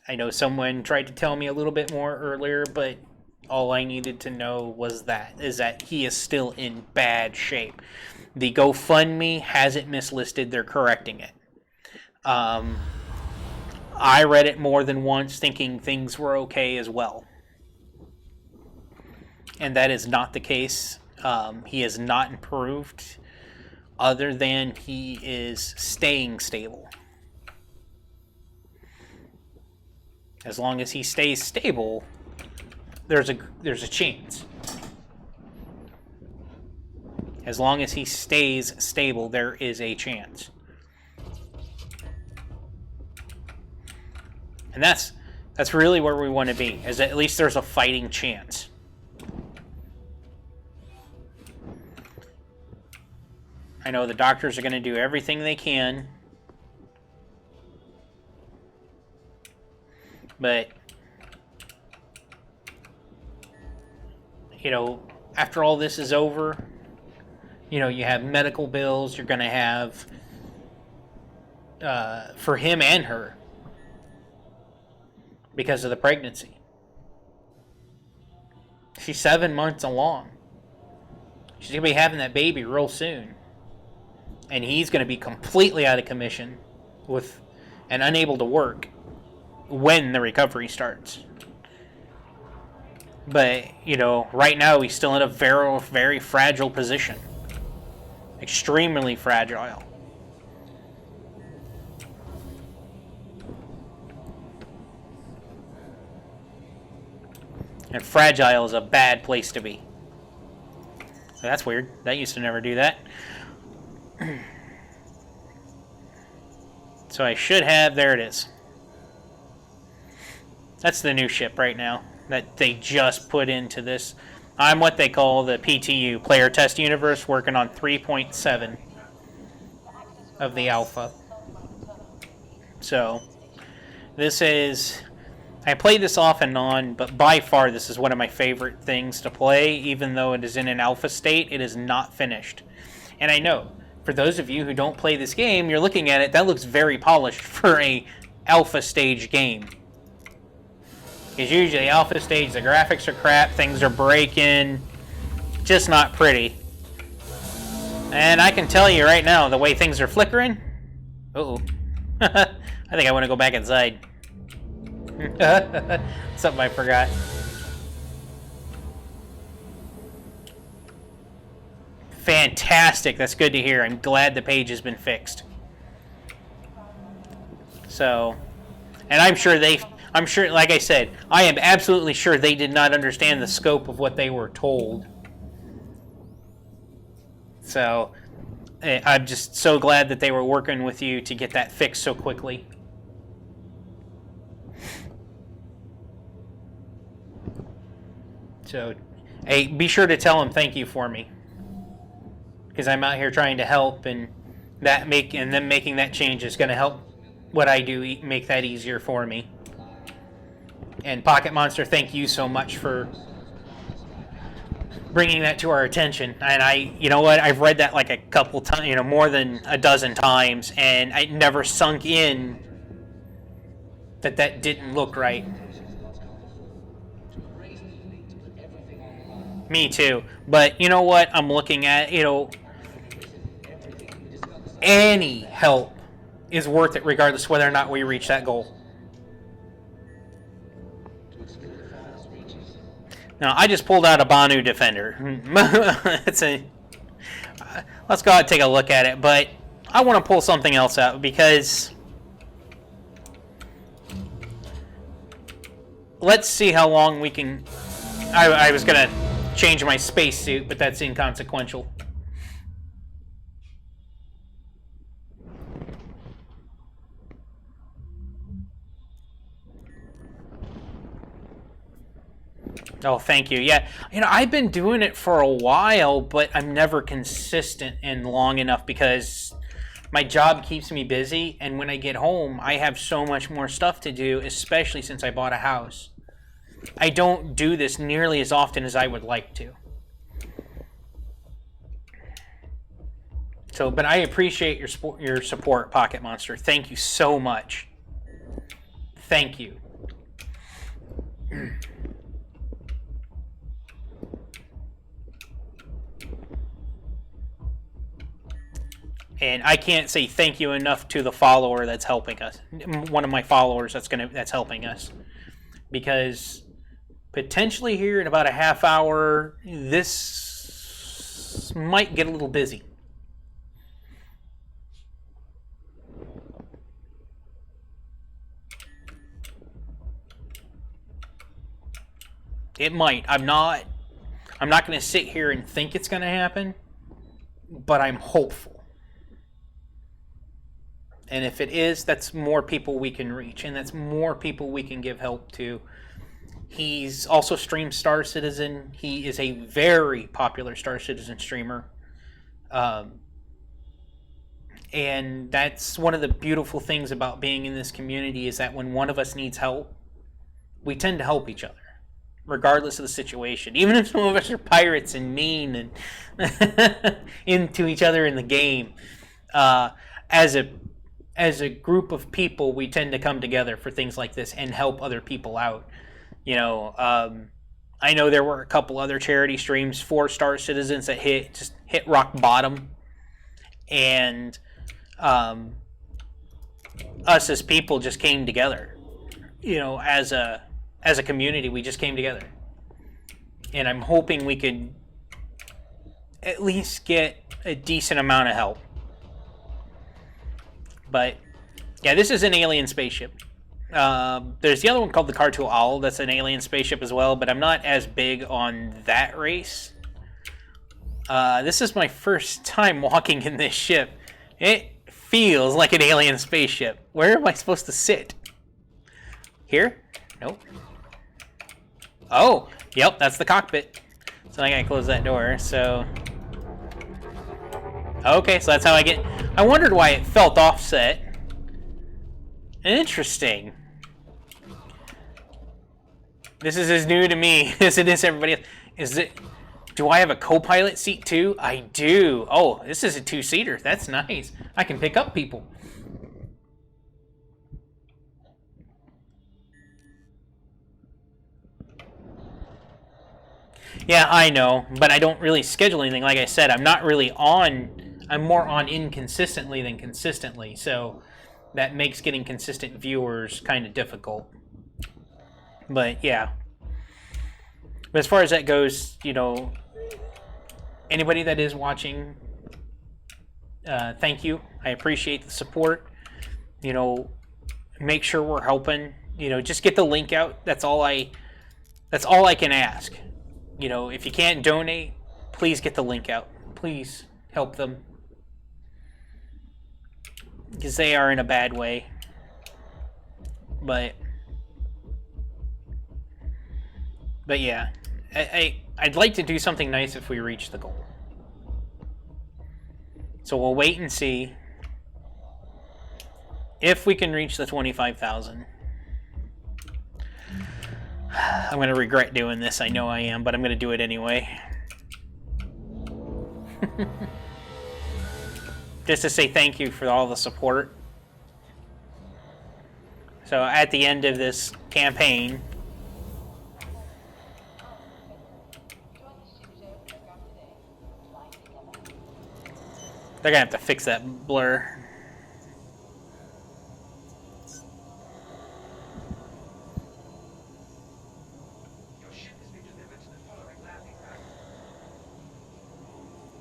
I know someone tried to tell me a little bit more earlier, but all I needed to know was that he is still in bad shape. The GoFundMe has it mislisted. They're correcting it. I read it more than once thinking things were okay as well. And that is not the case. He has not improved other than he is staying stable. As long as he stays stable, there's a chance. As long as he stays stable, there is a chance. And that's really where we want to be, is that at least there's a fighting chance. I know the doctors are going to do everything they can. But, after all this is over, you have medical bills you're going to have for him and her because of the pregnancy. She's 7 months along. She's going to be having that baby real soon. And he's going to be completely out of commission and unable to work when the recovery starts. But, right now he's still in a very, very fragile position. Extremely fragile. And fragile is a bad place to be. That's weird. That used to never do that. So I should have... There it is. That's the new ship right now that they just put into this. I'm what they call the PTU, Player Test Universe, working on 3.7 of the alpha. So, this is... I played this off and on, but by far this is one of my favorite things to play. Even though it is in an alpha state, it is not finished. And I know, for those of you who don't play this game, you're looking at it, that looks very polished for a alpha stage game. Because usually alpha stage, the graphics are crap, things are breaking, just not pretty. And I can tell you right now, the way things are flickering, uh-oh. I think I want to go back inside. Something I forgot. Fantastic, that's good to hear. I'm glad the page has been fixed. So, and I'm sure, like I said, I am absolutely sure they did not understand the scope of what they were told. So, I'm just so glad that they were working with you to get that fixed so quickly. So, hey, be sure to tell them thank you for me. Because I'm out here trying to help, and them making that change is going to help what I do, make that easier for me. And Pocket Monster, thank you so much for bringing that to our attention. And you know what, I've read that like a couple times, more than a dozen times, and it never sunk in that didn't look right. Me too. But you know what, I'm looking at, any help is worth it regardless whether or not we reach that goal. Now, I just pulled out a Banu Defender. Let's go ahead and take a look at it, but I want to pull something else out because let's see how long we can... I was going to change my spacesuit, but that's inconsequential. Oh, thank you. Yeah, I've been doing it for a while, but I'm never consistent and long enough because my job keeps me busy, and when I get home, I have so much more stuff to do, especially since I bought a house. I don't do this nearly as often as I would like to. So, but I appreciate your support, Pocket Monster. Thank you so much. Thank you. And I can't say thank you enough to the follower that's helping us. One of my followers that's helping us. Because potentially here in about a half hour, this might get a little busy. It might. I'm not going to sit here and think it's going to happen, but I'm hopeful. And if it is, that's more people we can reach, and that's more people we can give help to. He's also streamed Star Citizen. He is a very popular Star Citizen streamer. And that's one of the beautiful things about being in this community is that when one of us needs help, we tend to help each other, regardless of the situation. Even if some of us are pirates and mean and into each other in the game, as a group of people, we tend to come together for things like this and help other people out. I know there were a couple other charity streams for Star Citizens that hit rock bottom, and us as people just came together. As a community, we just came together, and I'm hoping we could at least get a decent amount of help. But yeah, this is an alien spaceship. There's the other one called the Cartool Owl. That's an alien spaceship as well, but I'm not as big on that race. This is my first time walking in this ship. It feels like an alien spaceship. Where am I supposed to sit? Here? Nope. Oh, yep, that's the cockpit. So I gotta close that door, so... Okay, so that's how I get... I wondered why it felt offset. Interesting. This is as new to me as it is everybody else. Do I have a co-pilot seat too? I do. Oh, this is a two-seater. That's nice. I can pick up people. Yeah, I know, but I don't really schedule anything. Like I said, I'm not really on... I'm more on inconsistently than consistently, so that makes getting consistent viewers kind of difficult. But, yeah. But as far as that goes, anybody that is watching, thank you. I appreciate the support. Make sure we're helping. Just get the link out. That's all I can ask. If you can't donate, please get the link out. Please help them. Because they are in a bad way. But yeah, I'd like to do something nice if we reach the goal. So we'll wait and see if we can reach the 25,000. I'm going to regret doing this. I know I am, but I'm going to do it anyway. Just to say thank you for all the support. So at the end of this campaign, they're going to have to fix that blur.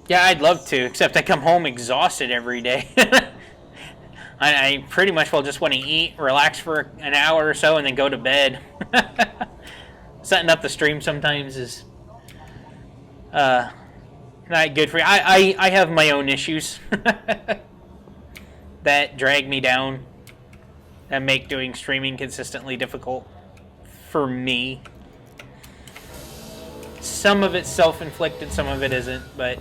Yeah, I'd love to, except I come home exhausted every day. I pretty much will just want to eat, relax for an hour or so, and then go to bed. Setting up the stream sometimes is not good for you. I have my own issues that drag me down and make doing streaming consistently difficult for me. some of it's self-inflicted, some of it isn't, but...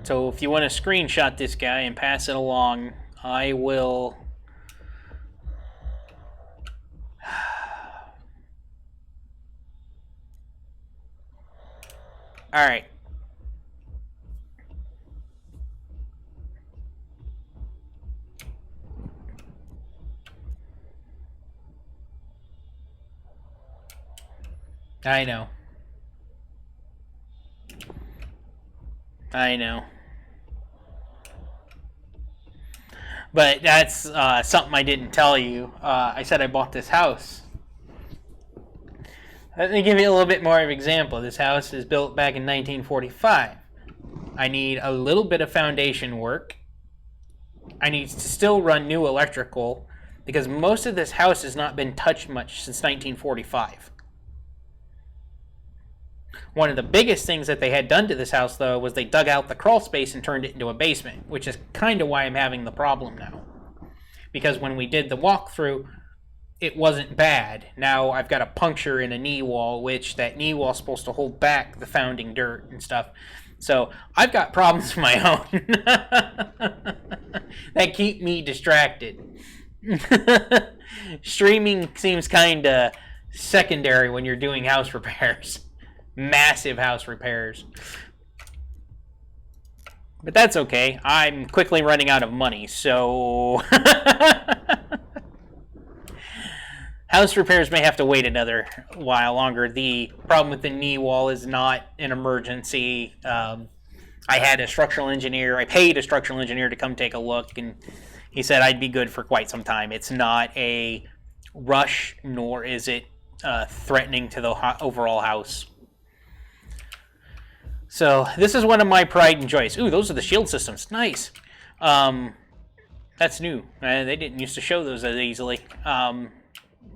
So if you want to screenshot this guy and pass it along, I will... Alright. I know. I know. But that's something I didn't tell you. I said I bought this house. Let me give you a little bit more of an example. This house is built back in 1945. I need a little bit of foundation work. I need to still run new electrical because most of this house has not been touched much since 1945. One of the biggest things that they had done to this house, though, was they dug out the crawl space and turned it into a basement, which is kind of why I'm having the problem now. Because when we did the walkthrough, it wasn't bad. Now I've got a puncture in a knee wall, which that knee wall is supposed to hold back the founding dirt and stuff. So I've got problems of my own that keep me distracted. Streaming seems kind of secondary when you're doing house repairs. Massive house repairs. But that's okay. I'm quickly running out of money, so... House repairs may have to wait another while longer. The problem with the knee wall is not an emergency. I had a structural engineer, I paid a structural engineer to come take a look, and he said I'd be good for quite some time. It's not a rush, nor is it threatening to the overall house. So this is one of my pride and joys. Ooh, those are the shield systems. Nice. That's new. They didn't used to show those as easily.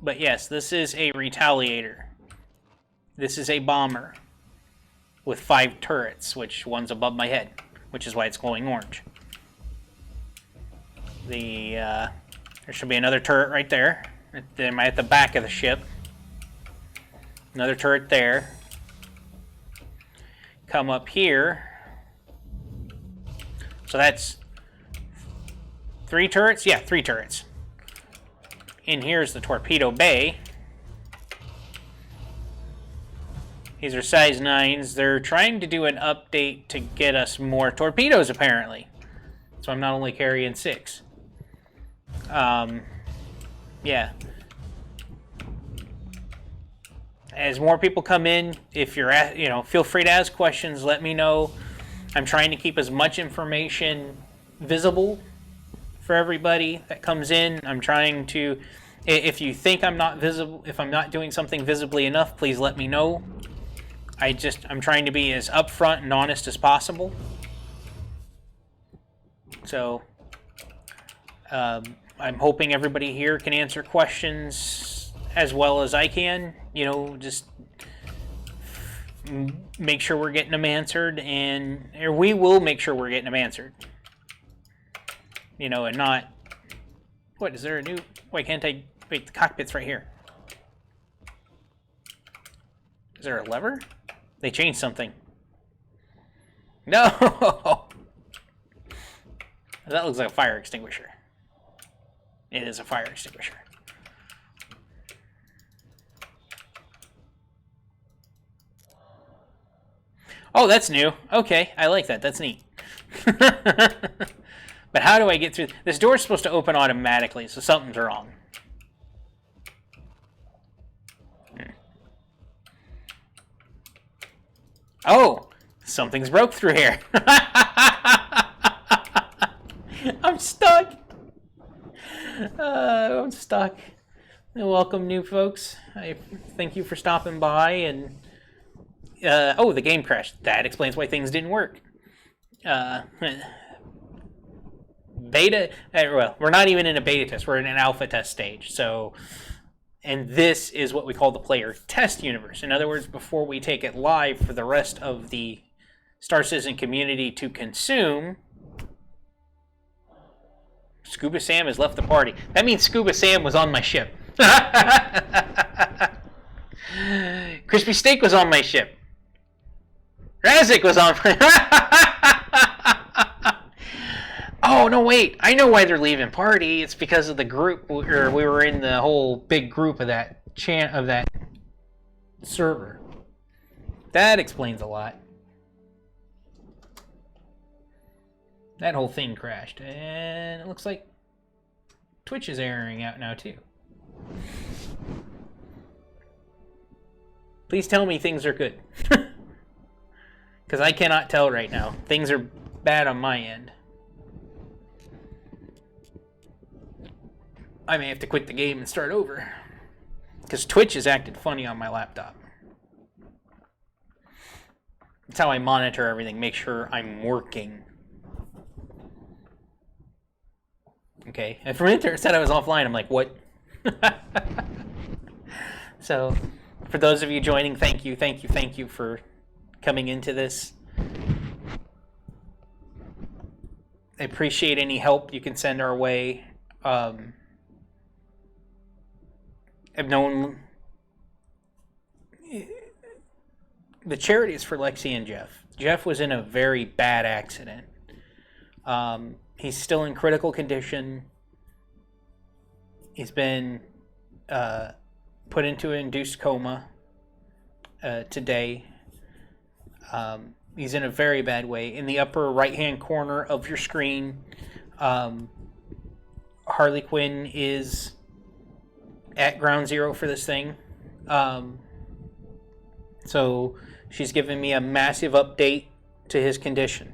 But yes, this is a retaliator. This is a bomber with 5 turrets, which one's above my head, which is why it's glowing orange. There should be another turret right there. At the back of the ship. Another turret there. Come up here. So that's 3 turrets? Yeah, 3 turrets. In here is the torpedo bay. These are size 9s. They're trying to do an update to get us more torpedoes, apparently. So I'm not only carrying 6. Yeah. As more people come in, if you're feel free to ask questions, let me know. I'm trying to keep as much information visible for everybody that comes in. I'm trying to, if you think I'm not visible, if I'm not doing something visibly enough, please let me know. I'm trying to be as upfront and honest as possible. So, I'm hoping everybody here can answer questions as well as I can. Just make sure we're getting them answered, or we will make sure we're getting them answered. And not, what, is there a new, why can't I, wait, the cockpit's right here. Is there a lever? They changed something. No! That looks like a fire extinguisher. It is a fire extinguisher. Oh, that's new. Okay, I like that. That's neat. But how do I get through? This door is supposed to open automatically, so something's wrong. Oh, something's broke through here. I'm stuck. I'm stuck. Welcome, new folks. I thank you for stopping by. And oh, the game crashed. That explains why things didn't work. Beta. Well, we're not even in a beta test. We're in an alpha test stage. So, and this is what we call the player test universe. In other words, before we take it live for the rest of the Star Citizen community to consume. Scuba Sam has left the party. That means Scuba Sam was on my ship. Crispy Steak was on my ship. Razik was on my... Oh, no, wait. I know why they're leaving party. It's because of the group, or we were in the whole big group of that server. That explains a lot. That whole thing crashed. And it looks like Twitch is airing out now, too. Please tell me things are good. Because I cannot tell right now. Things are bad on my end. I may have to quit the game and start over. Because Twitch has acted funny on my laptop. That's how I monitor everything. Make sure I'm working. Okay. And from it said I was offline. I'm like, what? So, for those of you joining, thank you for coming into this. I appreciate any help you can send our way. I've known the charity is for Lexi and Jeff. Jeff was in a very bad accident. He's still in critical condition. He's been put into an induced coma today. He's in a very bad way. In the upper right-hand corner of your screen, Harley Quinn is at ground zero for this thing. So she's given me a massive update to his condition.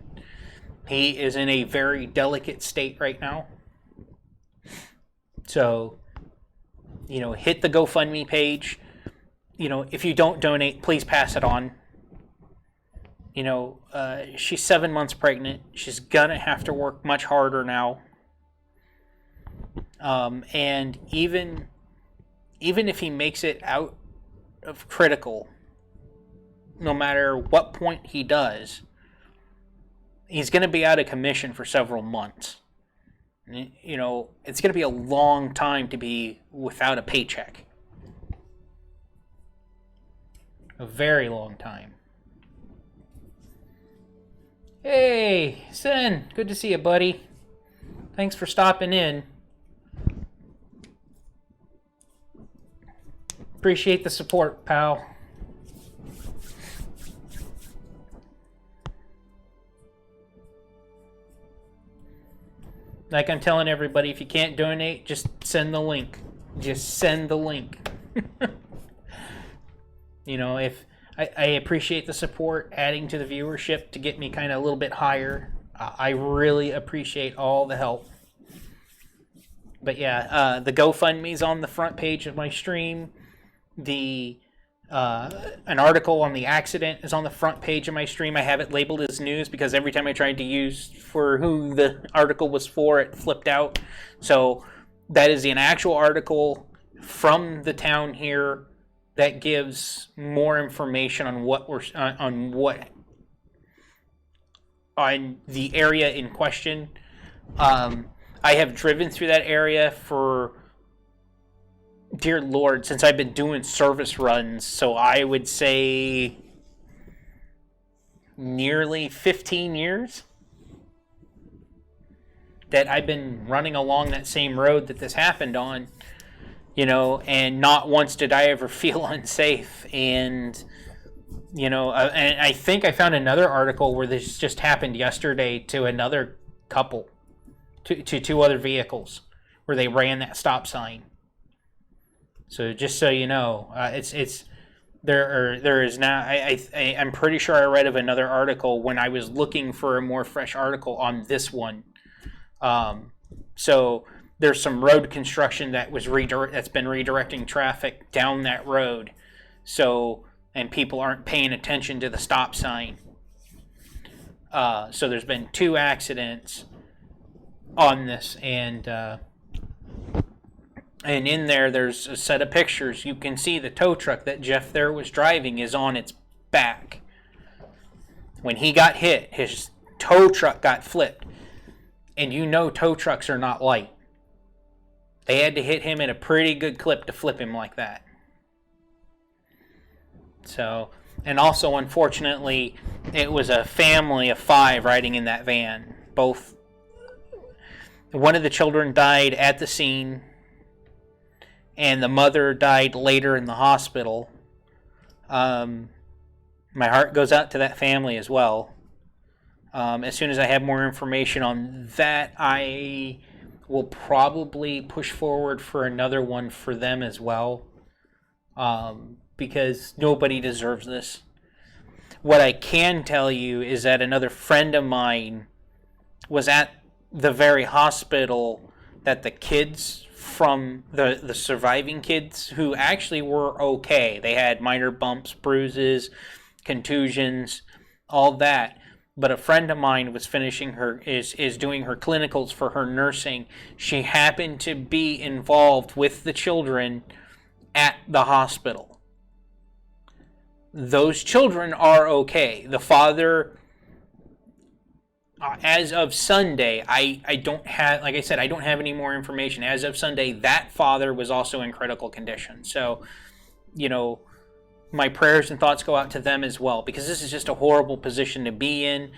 He is in a very delicate state right now. So, hit the GoFundMe page. If you don't donate, please pass it on. She's 7 months pregnant. She's gonna have to work much harder now. And even if he makes it out of critical, no matter what point he does, he's going to be out of commission for several months. It's going to be a long time to be without a paycheck. A very long time. Hey, Sen, good to see you, buddy. Thanks for stopping in. Appreciate the support, pal. Like I'm telling everybody, if you can't donate, just send the link. Just send the link. If I appreciate the support, adding to the viewership to get me kind of a little bit higher. I really appreciate all the help. But yeah, the GoFundMe's on the front page of my stream. An article on the accident is on the front page of my stream. I have it labeled as news because every time I tried to use for who the article was for, it flipped out. So that is an actual article from the town here that gives more information on on the area in question. I have driven through that area for, dear Lord, since I've been doing service runs, so I would say nearly 15 years that I've been running along that same road that this happened on, and not once did I ever feel unsafe. And, and I think I found another article where this just happened yesterday to another couple, to two other vehicles, where they ran that stop sign. So just so you know, there is now. I'm pretty sure I read of another article when I was looking for a more fresh article on this one. So there's some road construction that was that's been redirecting traffic down that road. So, and people aren't paying attention to the stop sign. So there's been 2 accidents on this, and in there's a set of pictures. You can see the tow truck that Jeff there was driving is on its back. When he got hit, his tow truck got flipped. And tow trucks are not light. They had to hit him at a pretty good clip to flip him like that. So, and also, unfortunately, it was a family of 5 riding in that van. One of the children died at the scene, and the mother died later in the hospital. My heart goes out to that family as well. As soon as I have more information on that, I will probably push forward for another one for them as well. Because nobody deserves this. What I can tell you is that another friend of mine was at the very hospital that the kids from the surviving kids, who actually were okay. They had minor bumps, bruises, contusions, all that. But a friend of mine was finishing is doing her clinicals for her nursing. She happened to be involved with the children at the hospital. Those children are okay. The father, as of Sunday, I don't have, like I said, I don't have any more information. As of Sunday, that father was also in critical condition. So, my prayers and thoughts go out to them as well, because this is just a horrible position to be in.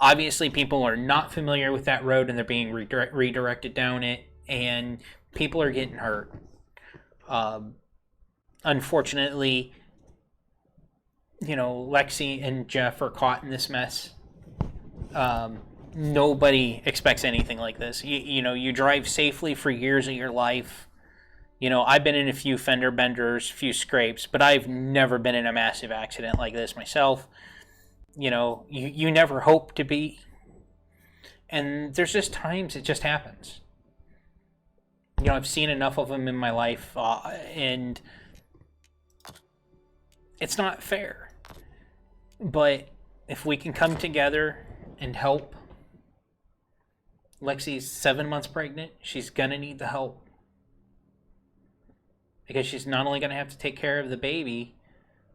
Obviously, people are not familiar with that road and they're being redirected down it, and people are getting hurt. Unfortunately, Lexi and Jeff are caught in this mess. Nobody expects anything like this. You drive safely for years of your life. I've been in a few fender benders, few scrapes, but I've never been in a massive accident like this myself. You never hope to be. And there's just times it just happens. I've seen enough of them in my life, and it's not fair. But if we can come together and help. Lexi's 7 months pregnant. She's going to need the help. Because she's not only going to have to take care of the baby,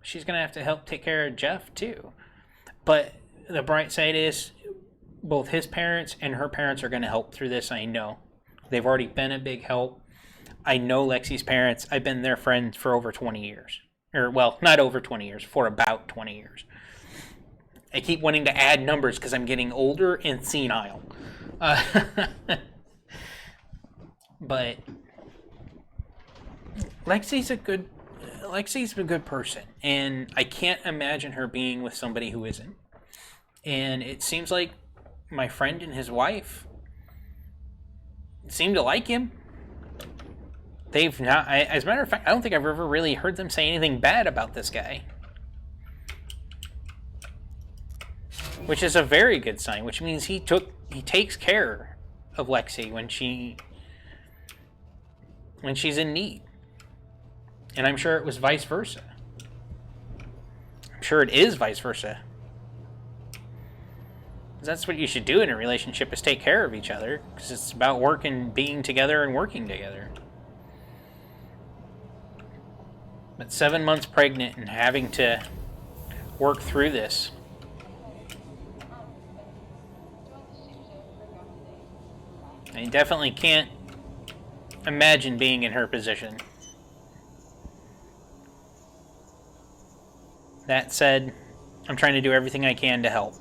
she's going to have to help take care of Jeff too. But the bright side is both his parents and her parents are going to help through this, I know. They've already been a big help. I know Lexi's parents. I've been their friend for over 20 years. Or, well, not over 20 years, for about 20 years. I keep wanting to add numbers because I'm getting older and senile. But Lexi's a good person, and I can't imagine her being with somebody who isn't. And it seems like my friend and his wife seem to like him. They've not, as a matter of fact, I don't think I've ever really heard them say anything bad about this guy. Which is a very good sign, which means he takes care of Lexi when she's in need. And I'm sure it was vice versa. I'm sure it is vice versa. That's what you should do in a relationship, is take care of each other, because it's about being together and working together. But 7 months pregnant and having to work through this. I definitely can't imagine being in her position. That said, I'm trying to do everything I can to help.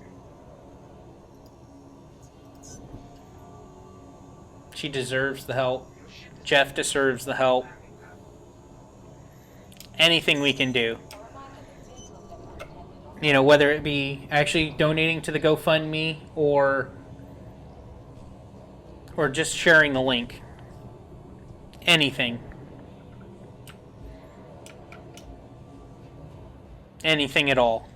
She deserves the help. Jeff deserves the help. Anything we can do. Whether it be actually donating to the GoFundMe or just sharing the link. Anything. Anything at all.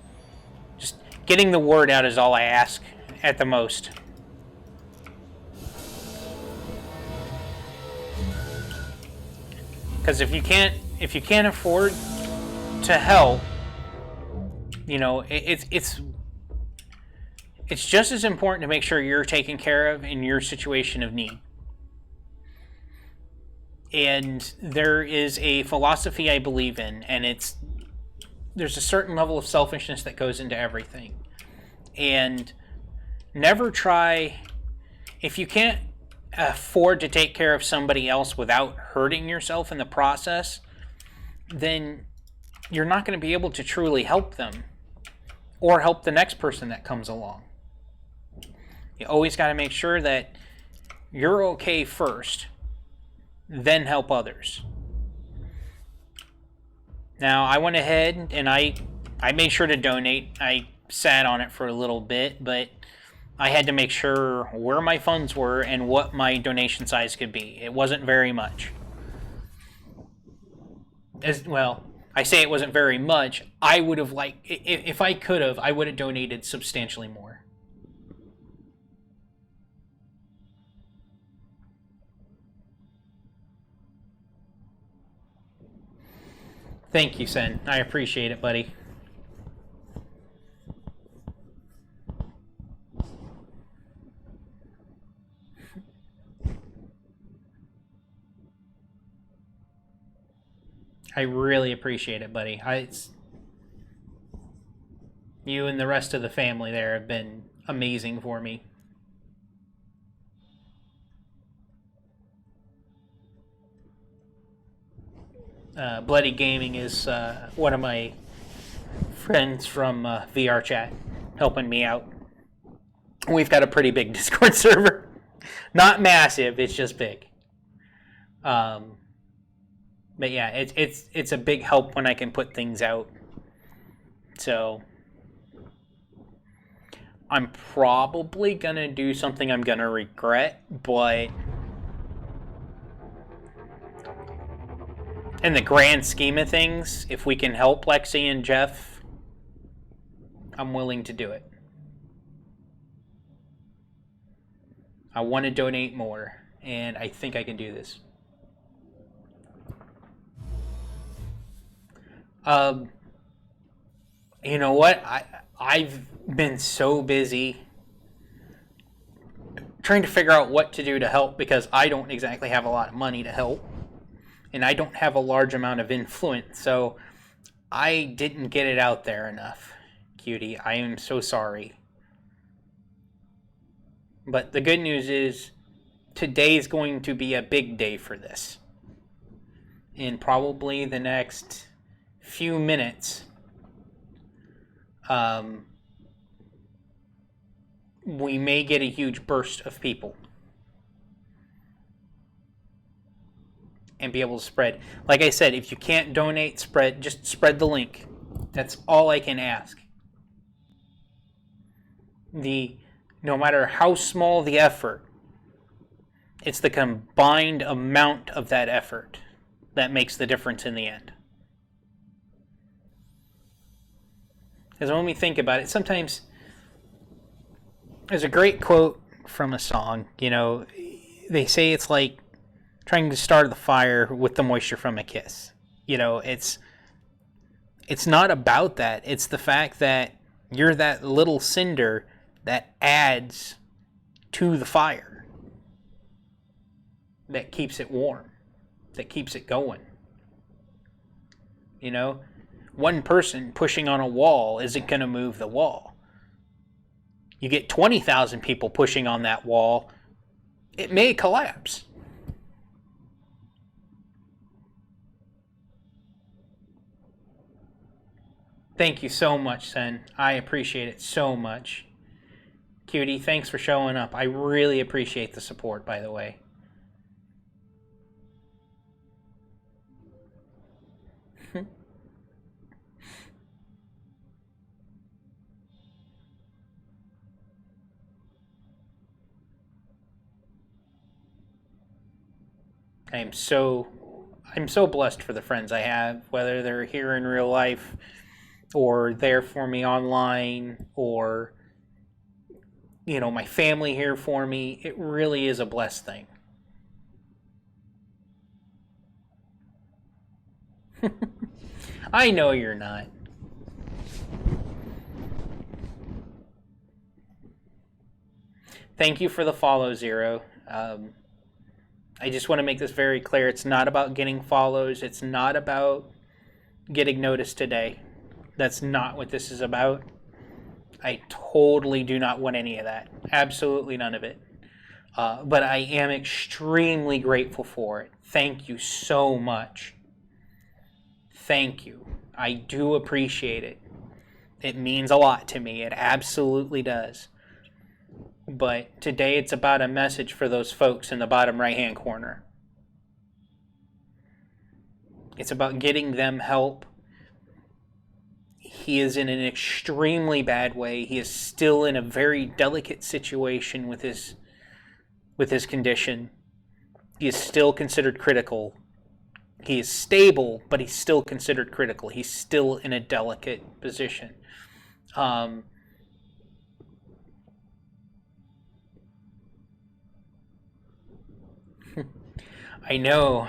Just getting the word out is all I ask at the most. Because if you can't afford to help, it's just as important to make sure you're taken care of in your situation of need. And there is a philosophy I believe in, and there's a certain level of selfishness that goes into everything. And never try, if you can't afford to take care of somebody else without hurting yourself in the process, then you're not going to be able to truly help them or help the next person that comes along. You always got to make sure that you're okay first, then help others. Now, I went ahead and I made sure to donate. I sat on it for a little bit, but I had to make sure where my funds were and what my donation size could be. It wasn't very much. As well, I say it wasn't very much. I would have liked, if I could have, I would have donated substantially more. Thank you, Sen. I appreciate it, buddy. I really appreciate it, buddy. You and the rest of the family there have been amazing for me. Bloody Gaming is one of my friends from VR chat helping me out. We've got a pretty big Discord server. Not massive, it's just big. But yeah, it's a big help when I can put things out. So I'm probably gonna do something I'm gonna regret, but in the grand scheme of things, if we can help Lexi and Jeff, I'm willing to do it. I want to donate more, and I think I can do this. You know what? I've been so busy trying to figure out what to do to help because I don't exactly have a lot of money to help. And I don't have a large amount of influence, so I didn't get it out there enough, cutie. I am so sorry. But the good news is, today's going to be a big day for this. In probably the next few minutes, we may get a huge burst of people. And be able to spread. Like I said, if you can't donate, just spread the link. That's all I can ask. No matter how small the effort, it's the combined amount of that effort that makes the difference in the end. Because when we think about it, sometimes there's a great quote from a song. You know, they say it's like trying to start the fire with the moisture from a kiss. You know, it's not about that. It's the fact that you're that little cinder that adds to the fire, that keeps it warm, that keeps it going. You know, one person pushing on a wall isn't going to move the wall. You get 20,000 people pushing on that wall, it may collapse. Thank you so much, Sen. I appreciate it so much. Cutie, thanks for showing up. I really appreciate the support, by the way. I'm so blessed for the friends I have, whether they're here in real life or there for me online, or, you know, my family here for me. It really is a blessed thing. I know you're not. Thank you for the follow, Zero. I just want to make this very clear. It's not about getting follows. It's not about getting noticed today. That's not what this is about. I totally do not want any of that. Absolutely none of it. But I am extremely grateful for it. Thank you so much. Thank you. I do appreciate it. It means a lot to me. It absolutely does. But today it's about a message for those folks in the bottom right-hand corner. It's about getting them help. He is in an extremely bad way. He is still in a very delicate situation with his condition. He is still considered critical. He is stable, but he's still considered critical. He's still in a delicate position. I know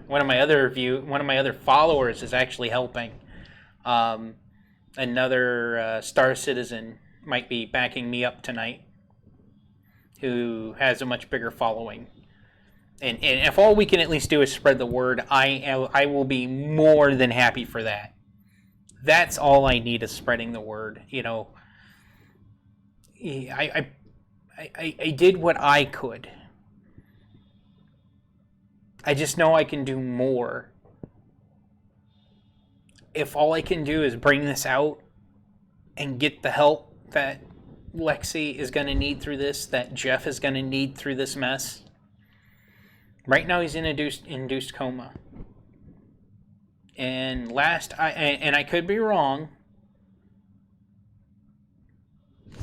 one of my other followers is actually helping. Another Star Citizen might be backing me up tonight, who has a much bigger following. And if all we can at least do is spread the word, I will be more than happy for that. That's all I need is spreading the word. You know, I did what I could. I just know I can do more. If all I can do is bring this out and get the help that Lexi is going to need through this, that Jeff is going to need through this mess. Right now he's in induced coma. And I could be wrong.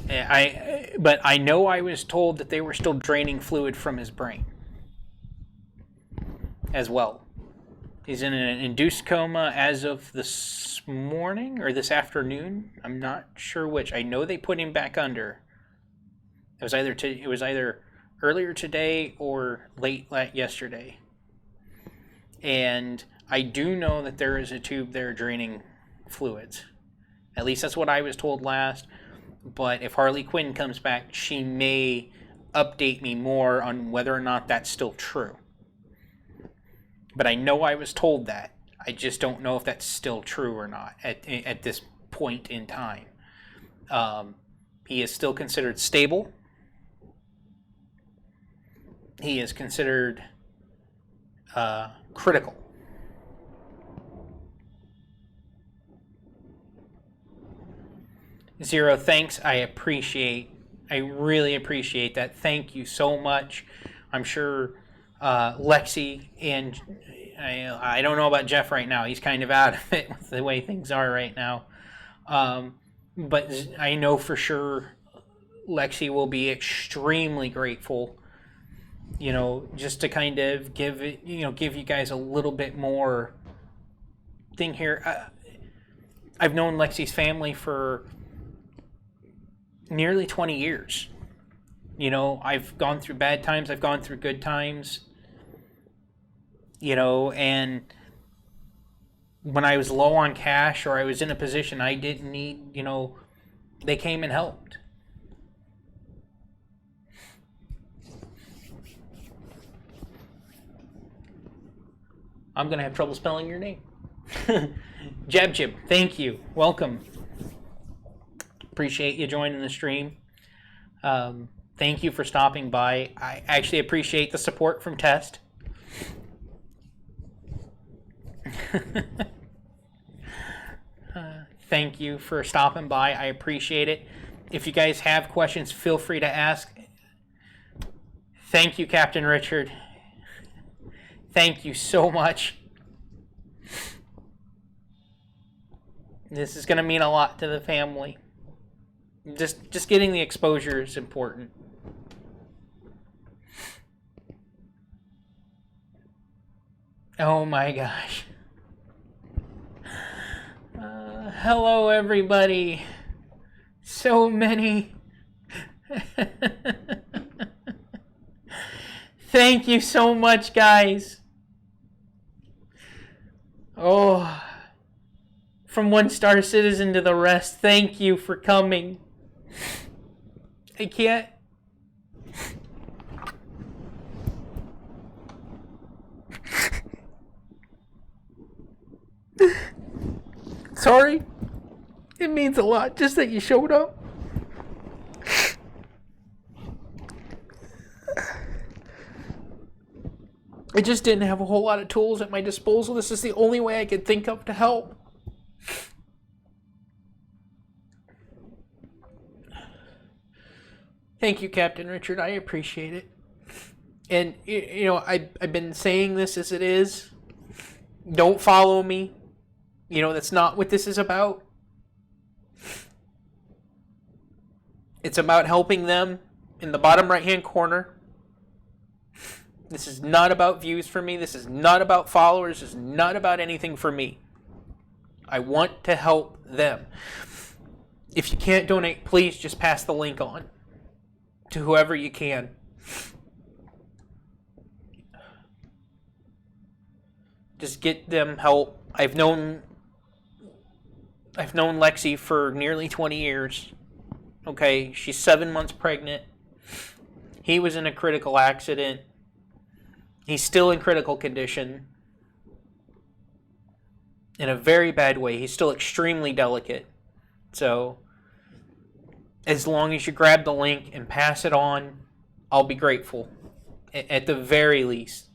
But I know I was told that they were still draining fluid from his brain as well. He's in an induced coma as of this morning or this afternoon. I'm not sure which. I know they put him back under. It was either earlier today or late yesterday. And I do know that there is a tube there draining fluids. At least that's what I was told last. But if Harley Quinn comes back, she may update me more on whether or not that's still true. But I know I was told that. I just don't know if that's still true or not at this point in time. He is still considered stable. He is considered critical. Zero, thanks. I really appreciate that. Thank you so much. I'm sure Lexi and I don't know about Jeff right now. He's kind of out of it with the way things are right now. But I know for sure Lexi will be extremely grateful, you know, just to kind of give you guys a little bit more thing here. I've known Lexi's family for nearly 20 years. You know, I've gone through bad times, I've gone through good times. You know, and when I was low on cash or I was in a position I didn't need, you know, they came and helped. I'm going to have trouble spelling your name. Jabjib, thank you. Welcome. Appreciate you joining the stream. Thank you for stopping by. I actually appreciate the support from Test. Thank you for stopping by. I appreciate it. If you guys have questions, feel free to ask. Thank you, Captain Richard. Thank you so much. This is going to mean a lot to the family. Just getting the exposure is important. Oh my gosh. Hello, everybody. So many. Thank you so much, guys. Oh, from one Star Citizen to the rest, thank you for coming. I can't. Sorry. It means a lot just that you showed up. I just didn't have a whole lot of tools at my disposal. This is the only way I could think of to help. Thank you, Captain Richard. I appreciate it. And, you know, I've been saying this as it is. Don't follow me. You know, that's not what this is about. It's about helping them in the bottom right-hand corner. This is not about views for me. This is not about followers. This is not about anything for me. I want to help them. If you can't donate, please just pass the link on to whoever you can. Just get them help. I've known Lexi for nearly 20 years. Okay, she's 7 months pregnant. He was in a critical accident. He's still in critical condition. In a very bad way. He's still extremely delicate. So, as long as you grab the link and pass it on, I'll be grateful. At the very least.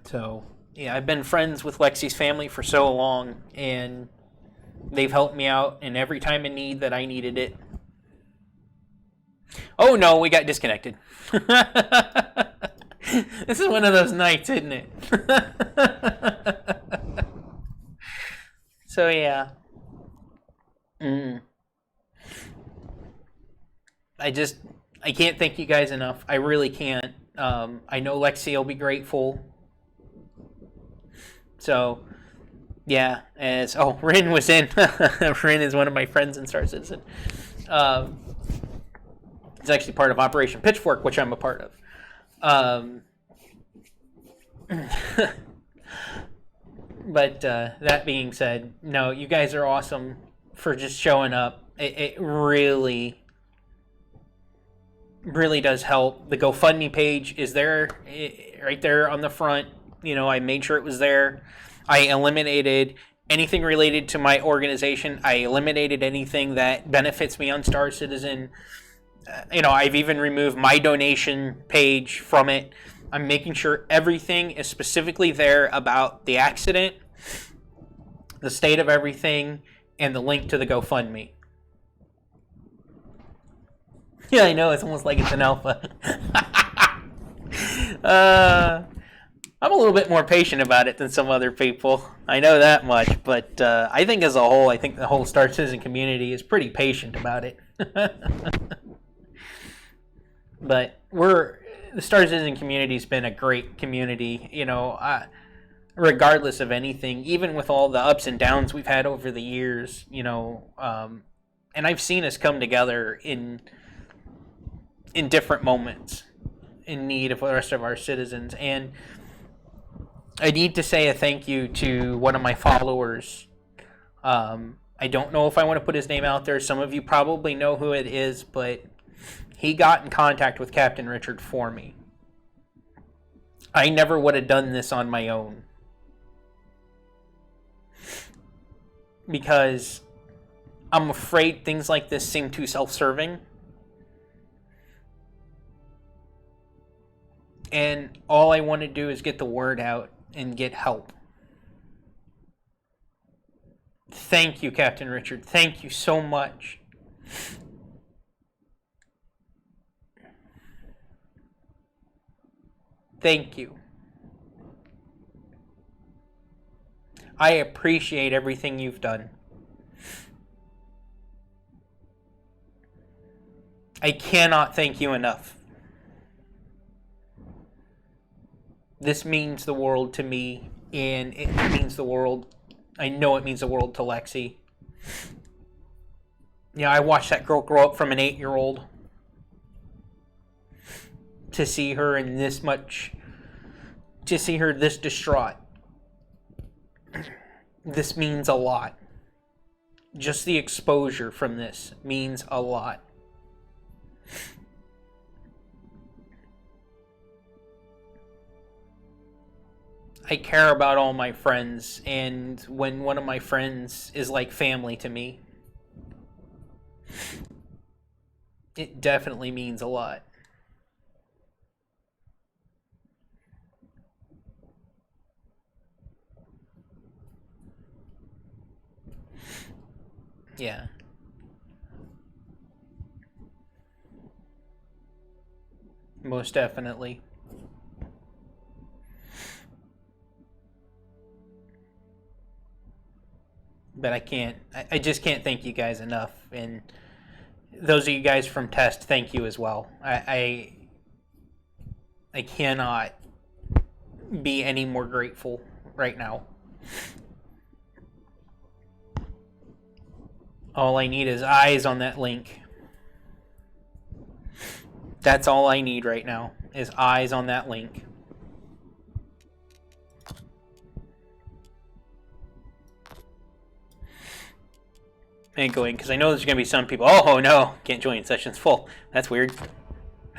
So, yeah, I've been friends with Lexi's family for so long, and they've helped me out in every time of need that I needed it. Oh no, we got disconnected. This is one of those nights, isn't it? So, yeah. I can't thank you guys enough. I really can't. I know Lexi will be grateful. So, yeah, Rin was in. Rin is one of my friends in Star Citizen. It's actually part of Operation Pitchfork, which I'm a part of. But that being said, no, you guys are awesome for just showing up. It really, really does help. The GoFundMe page is there, right there on the front. You know, I made sure it was there. I eliminated anything related to my organization. I eliminated anything that benefits me on Star Citizen. You know, I've even removed my donation page from it. I'm making sure everything is specifically there about the accident, the state of everything, and the link to the GoFundMe. Yeah, I know, it's almost like it's an alpha. I'm a little bit more patient about it than some other people. I know that much, but I think as a whole, I think the whole Star Citizen community is pretty patient about it. But the Star Citizen community's been a great community, you know, regardless of anything, even with all the ups and downs we've had over the years, you know, and I've seen us come together in different moments in need of the rest of our citizens. And I need to say a thank you to one of my followers. I don't know if I want to put his name out there. Some of you probably know who it is, but he got in contact with Captain Richard for me. I never would have done this on my own. Because I'm afraid things like this seem too self-serving. And all I want to do is get the word out and get help. Thank you, Captain Richard. Thank you so much. Thank you. I appreciate everything you've done. I cannot thank you enough. This means the world to me, and it means the world. I know it means the world to Lexi. Yeah, I watched that girl grow up from an 8-year-old to see her in this much, to see her this distraught. This means a lot. Just the exposure from this means a lot. I care about all my friends, and when one of my friends is like family to me, it definitely means a lot. Yeah. Most definitely. But I just can't thank you guys enough. And those of you guys from Test, thank you as well. I cannot be any more grateful right now. All I need is eyes on that link. That's all I need right now, is eyes on that link. And going, because I know there's going to be some people, oh no, can't join, session's full. That's weird.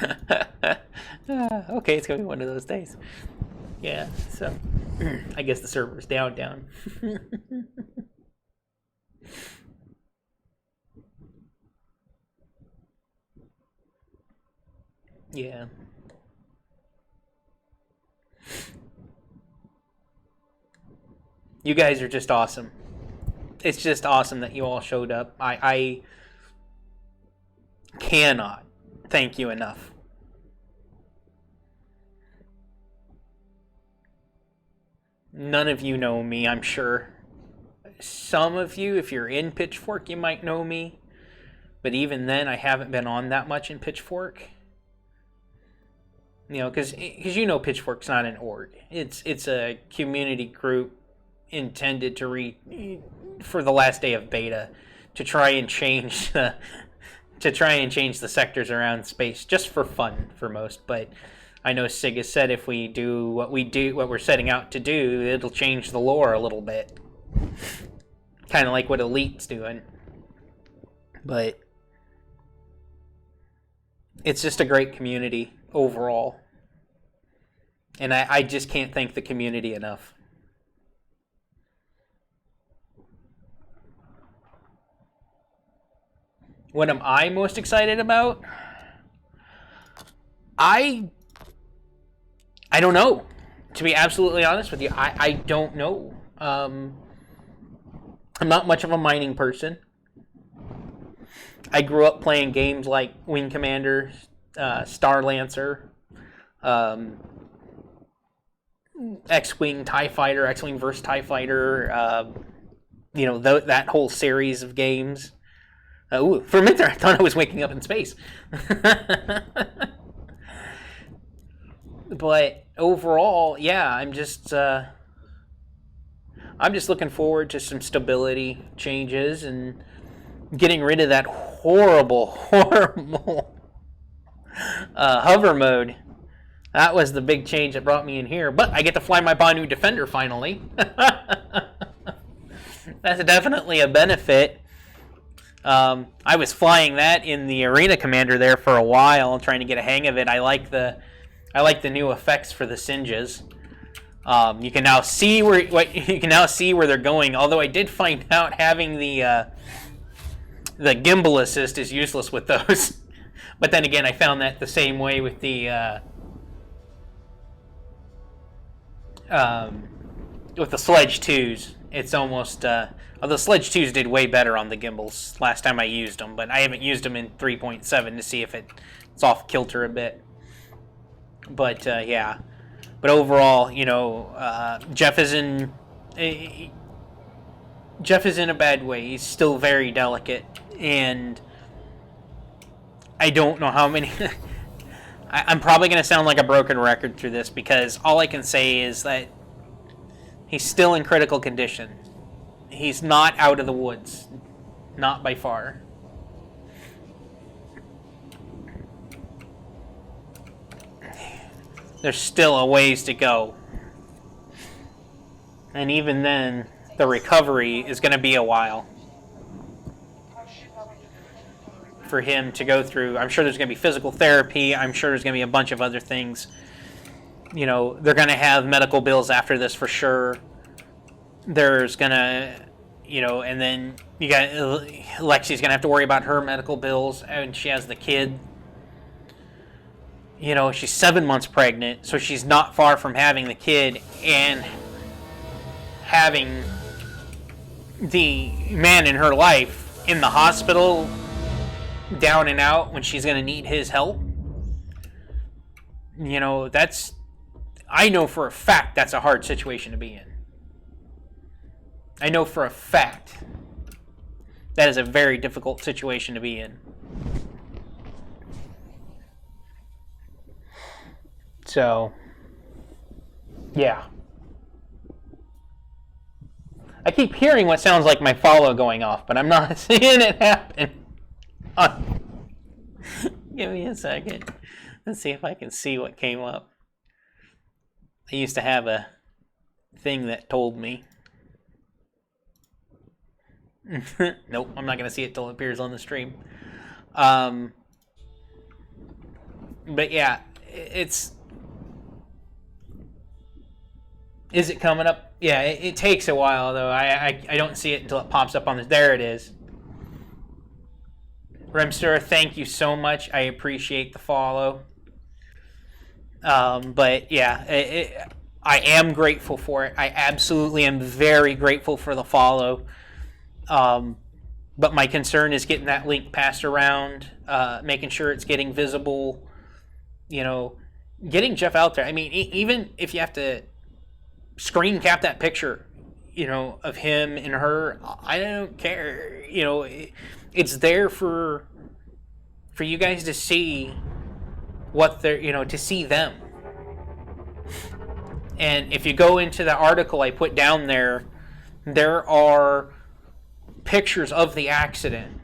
Okay, it's going to be one of those days. Yeah, so I guess the server's down. Yeah. You guys are just awesome. It's just awesome that you all showed up. I cannot thank you enough. None of you know me, I'm sure. Some of you, if you're in Pitchfork, you might know me. But even then, I haven't been on that much in Pitchfork. You know, because you know Pitchfork's not an org. It's a community group intended for the last day of beta to try and change the sectors around space just for fun for most. But I know Sig has said if we do what we're setting out to do, it'll change the lore a little bit, kind of like what Elite's doing. But it's just a great community overall, and I just can't thank the community enough. What am I most excited about? I don't know. To be absolutely honest with you, I don't know. I'm not much of a mining person. I grew up playing games like Wing Commander, Star Lancer, X-Wing TIE Fighter, X-Wing vs. TIE Fighter, that whole series of games. For a minute there, I thought I was waking up in space. But overall, yeah, I'm just looking forward to some stability changes and getting rid of that horrible hover mode. That was the big change that brought me in here. But I get to fly my Banu Defender finally. That's definitely a benefit. I was flying that in the Arena Commander there for a while, trying to get a hang of it. I like the new effects for the singes. You can now see where they're going. Although I did find out having the gimbal assist is useless with those. But then again, I found that the same way with the Sledge 2s. It's almost although Sledge 2s did way better on the gimbals last time I used them, but I haven't used them in 3.7 to see if it's off kilter a bit. But yeah, but overall, Jeff is in a bad way. He's still very delicate, and I don't know how many. I'm probably going to sound like a broken record through this, because all I can say is that he's still in critical condition. He's not out of the woods, not by far. There's still a ways to go. And even then, the recovery is going to be a while for him to go through. I'm sure there's going to be physical therapy. I'm sure there's going to be a bunch of other things. They're going to have medical bills after this for sure. There's going to, and then you got Lexi's going to have to worry about her medical bills, and she has the kid. She's 7 months pregnant, so she's not far from having the kid and having the man in her life in the hospital, down and out, when she's going to need his help. You know, I know for a fact that's a hard situation to be in. I know for a fact that is a very difficult situation to be in. So, yeah. I keep hearing what sounds like my follow going off, but I'm not seeing it happen. Give me a second. Let's see if I can see what came up. I used to have a thing that told me. Nope, I'm not going to see it till it appears on the stream. But yeah, it's... Is it coming up? Yeah, it takes a while, though. I don't see it until it pops up on this. There it is. Remster, thank you so much. I appreciate the follow. But yeah, I am grateful for it. I absolutely am very grateful for the follow. But my concern is getting that link passed around, making sure it's getting visible, you know, getting Jeff out there. I mean, even if you have to screen cap that picture, you know, of him and her, I don't care. You know, it's there for you guys to see what they're, you know, to see them. And if you go into the article I put down there, there are pictures of the accident.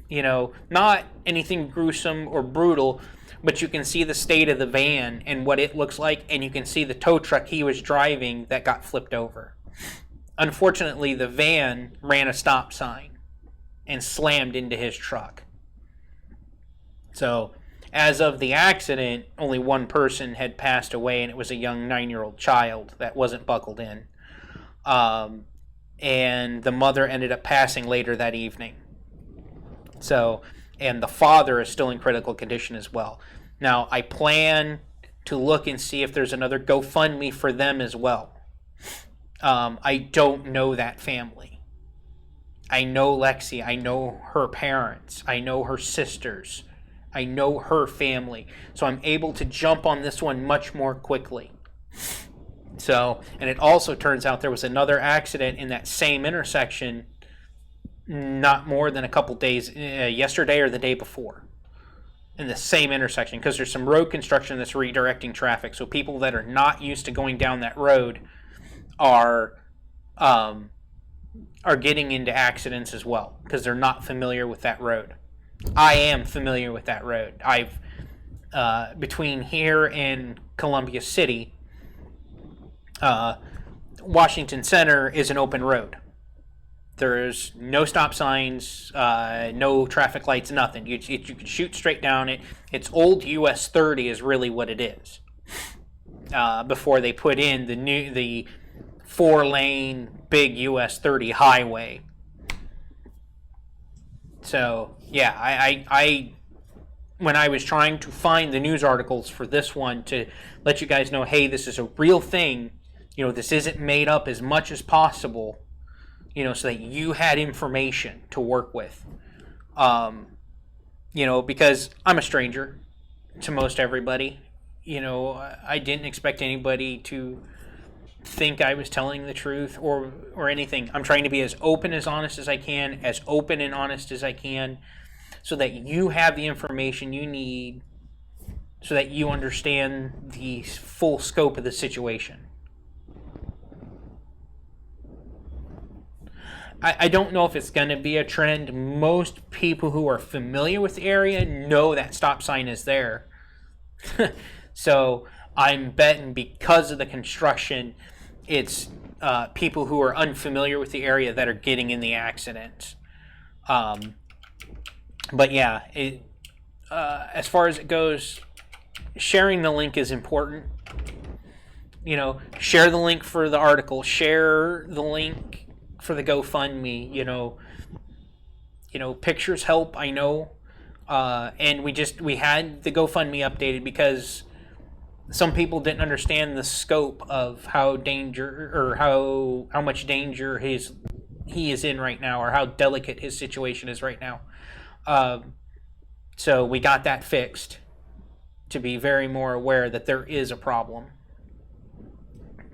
You know, not anything gruesome or brutal, but you can see the state of the van and what it looks like, and you can see the tow truck he was driving that got flipped over. Unfortunately, the van ran a stop sign and slammed into his truck. So, as of the accident, only one person had passed away, and it was a young 9-year-old child that wasn't buckled in. And the mother ended up passing later that evening. So, and the father is still in critical condition as well. Now, I plan to look and see if there's another GoFundMe for them as well. I don't know that family. I know Lexi. I know her parents. I know her sisters. I know her family. So I'm able to jump on this one much more quickly. So, and it also turns out there was another accident in that same intersection not more than a couple days, yesterday or the day before, in the same intersection, because there's some road construction that's redirecting traffic. So people that are not used to going down that road are getting into accidents as well, because they're not familiar with that road. I am familiar with that road. I've between here and Columbia City, Washington Center is an open road. There's no stop signs, no traffic lights, nothing. You can shoot straight down it. It's old US 30 is really what it is. Before they put in the 4-lane big US 30 highway. So yeah, I when I was trying to find the news articles for this one to let you guys know, hey, this is a real thing. You know, this isn't made up as much as possible. You know, so that you had information to work with. You know, because I'm a stranger to most everybody. You know, I didn't expect anybody to think I was telling the truth or anything. I'm trying to be as open, as honest as I can, as open and honest as I can, so that you have the information you need, so that you understand the full scope of the situation. I don't know if it's going to be a trend. Most people who are familiar with the area know that stop sign is there. So I'm betting because of the construction, it's people who are unfamiliar with the area that are getting in the accidents. But yeah, as far as it goes, sharing the link is important. You know, share the link for the article, share the link for the GoFundMe. You know, pictures help, I know. And we had the GoFundMe updated because some people didn't understand the scope of how much danger his he is in right now, or how delicate his situation is right now. So we got that fixed to be very more aware that there is a problem,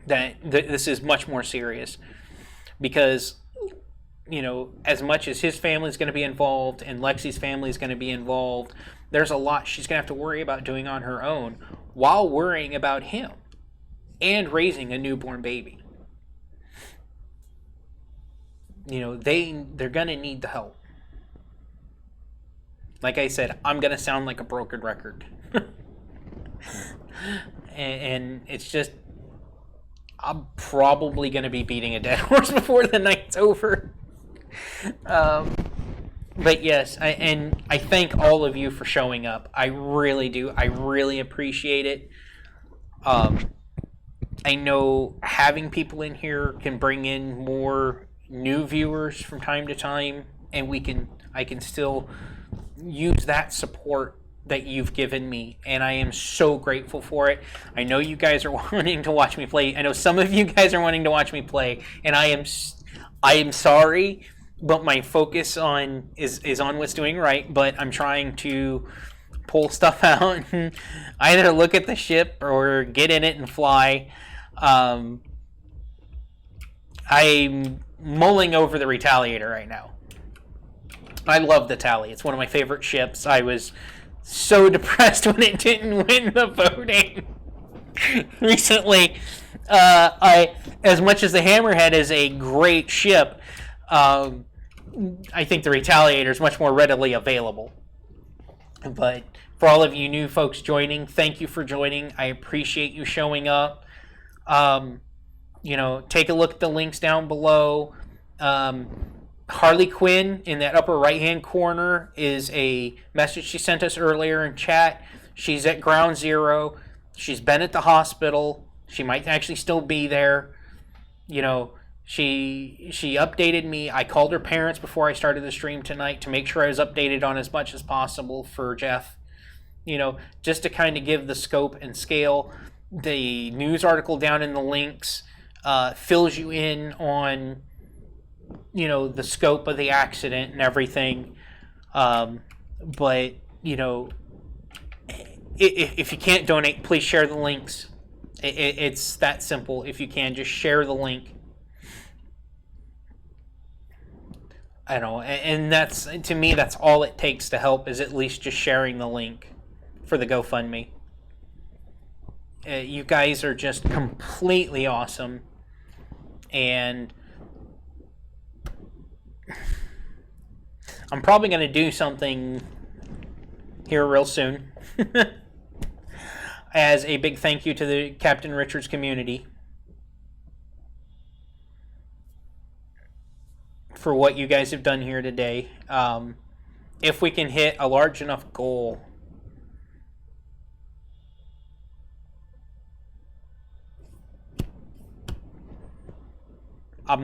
that this is much more serious, because as much as his family is going to be involved and Lexi's family is going to be involved, there's a lot she's going to have to worry about doing on her own while worrying about him and raising a newborn baby. They're going to need the help. Like I said, I'm going to sound like a broken record. and it's just, I'm probably going to be beating a dead horse before the night's over. But yes, I thank all of you for showing up. I really do. I really appreciate it. I know having people in here can bring in more new viewers from time to time, and I can still use that support that you've given me, and I am so grateful for it. I know you guys are wanting to watch me play. I know some of you guys are wanting to watch me play, and I am sorry, but my focus is on what's doing right. But I'm trying to pull stuff out and either look at the ship or get in it and fly. I'm mulling over the Retaliator right now. I love the Tally. It's one of my favorite ships. I was so depressed when it didn't win the voting recently. As much as the Hammerhead is a great ship, I think the Retaliator is much more readily available. But for all of you new folks joining, thank you for joining. I appreciate you showing up. Take a look at the links down below. Harley Quinn in that upper right hand corner is a message she sent us earlier in chat. She's at Ground Zero. She's been at the hospital. She might actually still be there. She updated me. I called her parents before I started the stream tonight to make sure I was updated on as much as possible for Jeff. Just to kind of give the scope and scale. The news article down in the links fills you in on the scope of the accident and everything. But if you can't donate, please share the links. It's that simple. If you can, just share the link. I know, and that's, to me, that's all it takes to help, is at least just sharing the link for the GoFundMe. You guys are just completely awesome, and I'm probably going to do something here real soon as a big thank you to the Captain Richards community for what you guys have done here today. If we can hit a large enough goal, I'll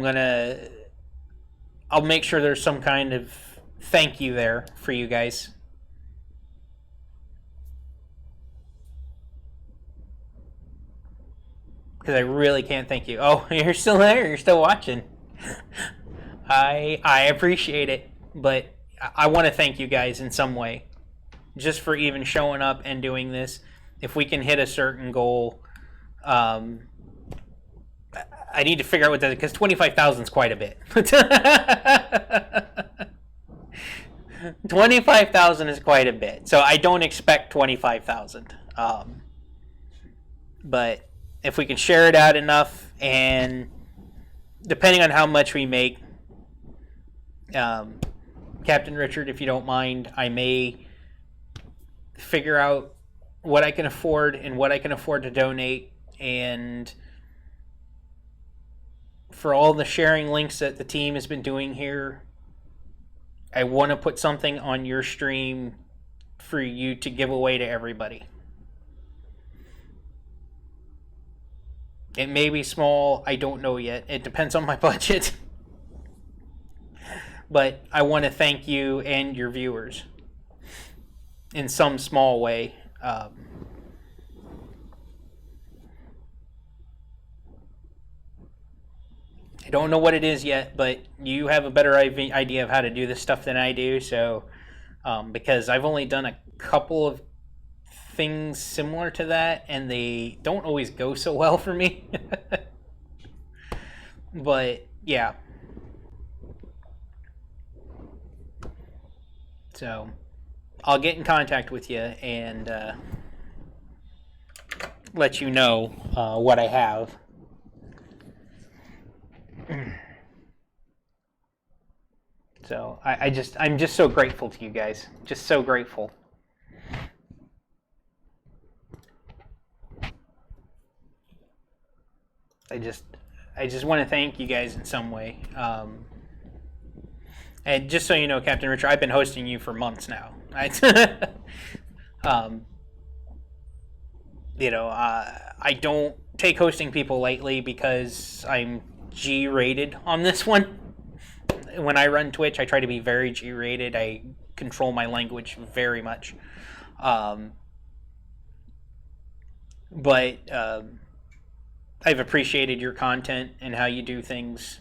make sure there's some kind of thank you there for you guys. Because I really can't thank you. Oh, you're still there. You're still watching. I appreciate it, but I want to thank you guys in some way, just for even showing up and doing this. If we can hit a certain goal, I need to figure out what that is, because 25,000 is quite a bit. 25,000 is quite a bit, so I don't expect 25,000. But if we can share it out enough, and depending on how much we make, Captain Richard, if you don't mind, I may figure out what I can afford and what I can afford to donate, and for all the sharing links that the team has been doing here, I want to put something on your stream for you to give away to everybody. It may be small, I don't know yet. It depends on my budget. But I want to thank you and your viewers in some small way. I don't know what it is yet, but you have a better idea of how to do this stuff than I do. So, because I've only done a couple of things similar to that, and they don't always go so well for me. But yeah. So, I'll get in contact with you and let you know what I have. So I'm just so grateful to you guys. Just so grateful. I just want to thank you guys in some way. And just so you know, Captain Richard, I've been hosting you for months now. I don't take hosting people lightly because I'm G-rated on this one. When I run Twitch, I try to be very G-rated. I control my language very much. But I've appreciated your content and how you do things.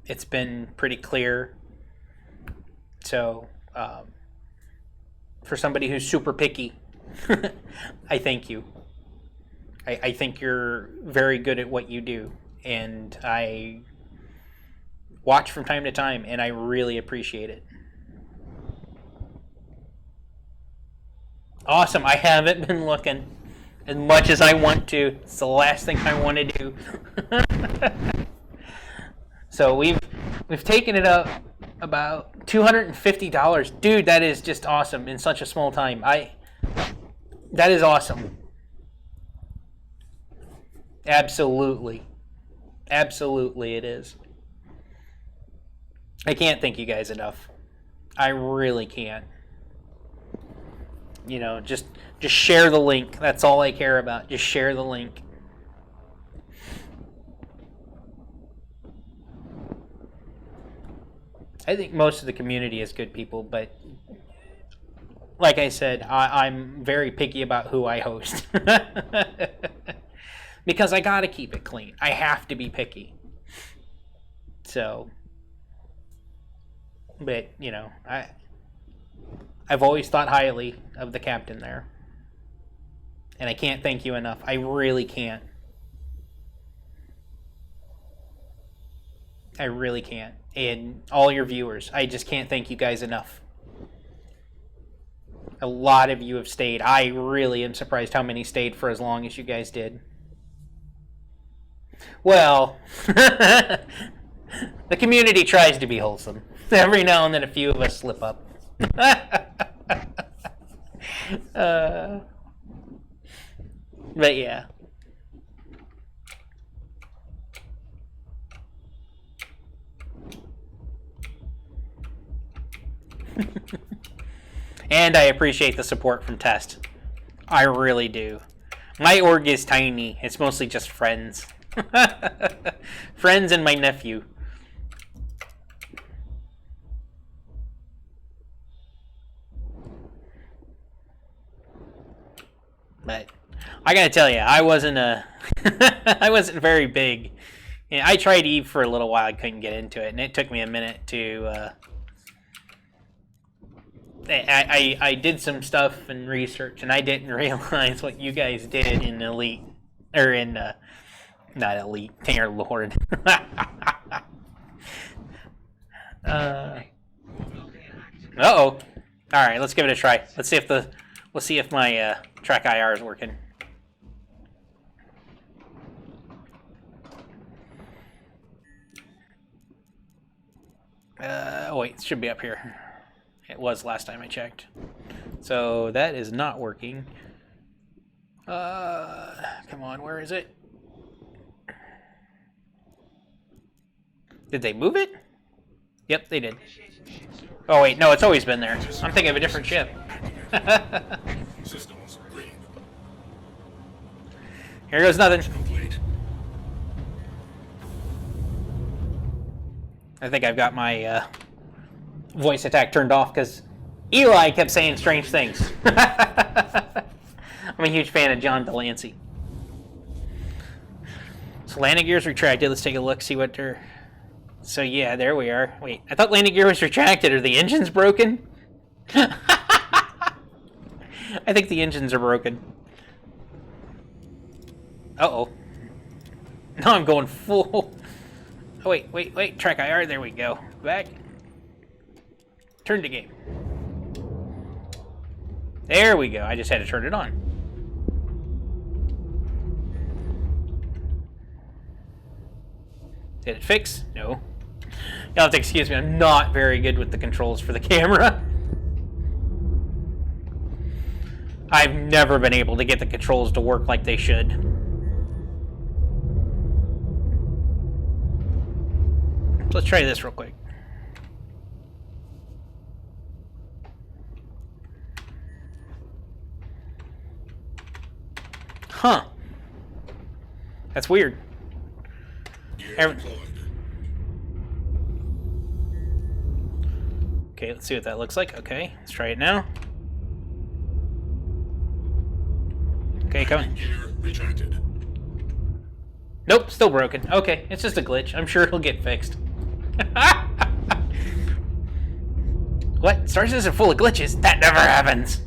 It's been pretty clear. So, for somebody who's super picky, I thank you. I think you're very good at what you do. And I watch from time to time, and I really appreciate it. Awesome. I haven't been looking as much as I want to. It's the last thing I want to do. So we've taken it up about $250. Dude, that is just awesome in such a small time. That is awesome. Absolutely. Absolutely it is. I can't thank you guys enough. I really can't. You know, just share the link. That's all I care about. Just share the link. I think most of the community is good people, but like I said, I'm very picky about who I host. Because I gotta keep it clean. I have to be picky. So, but, you know, I've always thought highly of the captain there. And I can't thank you enough. I really can't. I really can't. And all your viewers, I just can't thank you guys enough. A lot of you have stayed. I really am surprised how many stayed for as long as you guys did. Well, the community tries to be wholesome. Every now and then a few of us slip up. But yeah. And I appreciate the support from Test. I really do. My org is tiny. It's mostly just friends. Friends and my nephew. But I gotta tell you, I wasn't I wasn't very big. You know, I tried Eve for a little while. I couldn't get into it, and it took me a minute to. I did some stuff and research, and I didn't realize what you guys did in Elite, or in not Elite, dear Lord. Uh-oh. All right, let's give it a try. Let's see if my track IR is working. Oh wait, it should be up here. It was last time I checked. So that is not working. Come on, where is it? Did they move it? Yep, they did. Oh wait, no, it's always been there. I'm thinking of a different ship. Here goes nothing. I think I've got my voice attack turned off because Eli kept saying strange things. I'm a huge fan of John Delancey. So landing gear's retracted. Let's take a look, see what they're... So yeah, there we are. Wait, I thought landing gear was retracted. Are the engines broken? I think the engines are broken. Uh-oh. Now I'm going full... Oh, wait. Track IR, there we go. Back. Turn to game. There we go. I just had to turn it on. Did it fix? No. You'll have to excuse me. I'm not very good with the controls for the camera. I've never been able to get the controls to work like they should. Let's try this real quick. Huh. That's weird. Okay, let's see what that looks like. Okay, let's try it now. Okay, coming. Nope, still broken. Okay, it's just a glitch. I'm sure it'll get fixed. What? Star Citizen full of glitches? That never happens.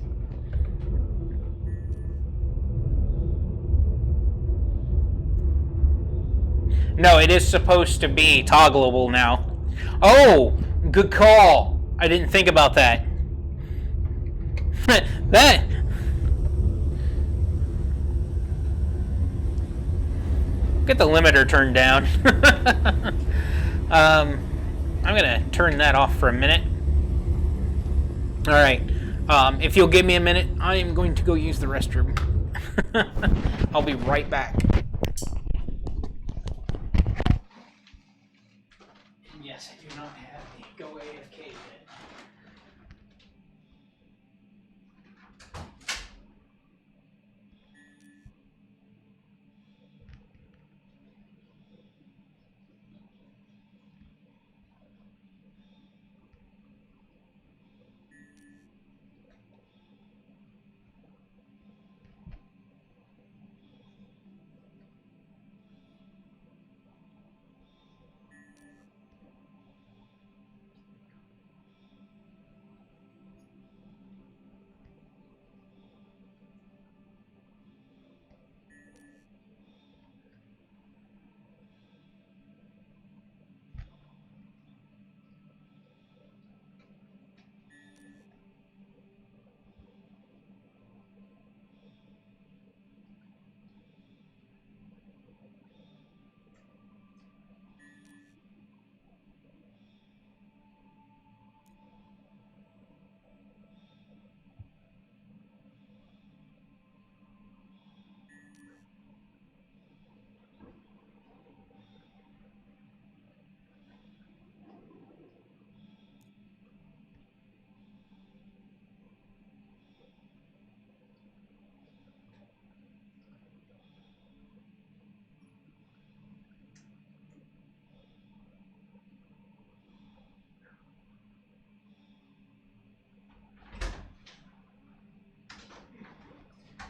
No, it is supposed to be toggleable now. Oh, good call. I didn't think about that. That... Get the limiter turned down. I'm gonna turn that off for a minute. Alright. If you'll give me a minute, I am going to go use the restroom. I'll be right back. Yes, I do not have the Go AFK yet.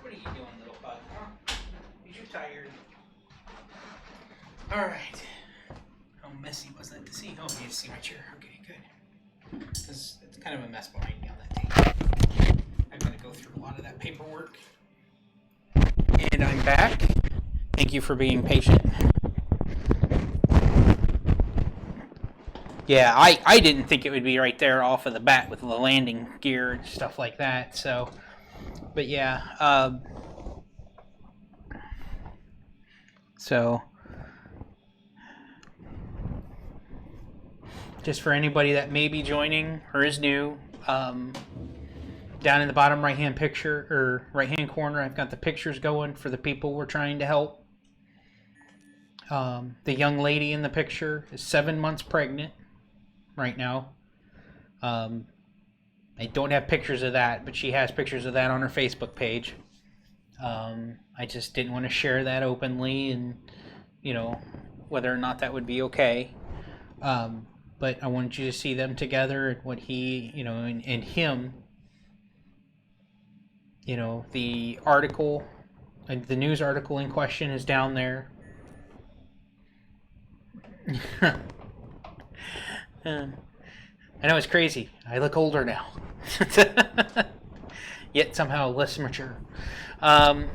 What are you doing, little bug? Huh? You're tired. Alright. How messy was that to see? Oh, you see my chair. Okay, good. Because it's kind of a mess behind me on that table. I've got to go through a lot of that paperwork. And I'm back. Thank you for being patient. Yeah, I didn't think it would be right there off of the bat with the landing gear and stuff like that, so... But yeah, so just for anybody that may be joining or is new, down in the bottom right-hand picture or right-hand corner, I've got the pictures going for the people we're trying to help. The young lady in the picture is 7 months pregnant right now. I don't have pictures of that, but she has pictures of that on her Facebook page. I just didn't want to share that openly and, you know, whether or not that would be okay. But I wanted you to see them together and what he, you know, and him, you know, the article, the news article in question is down there. I know it's crazy. I look older now. Yet somehow less mature. But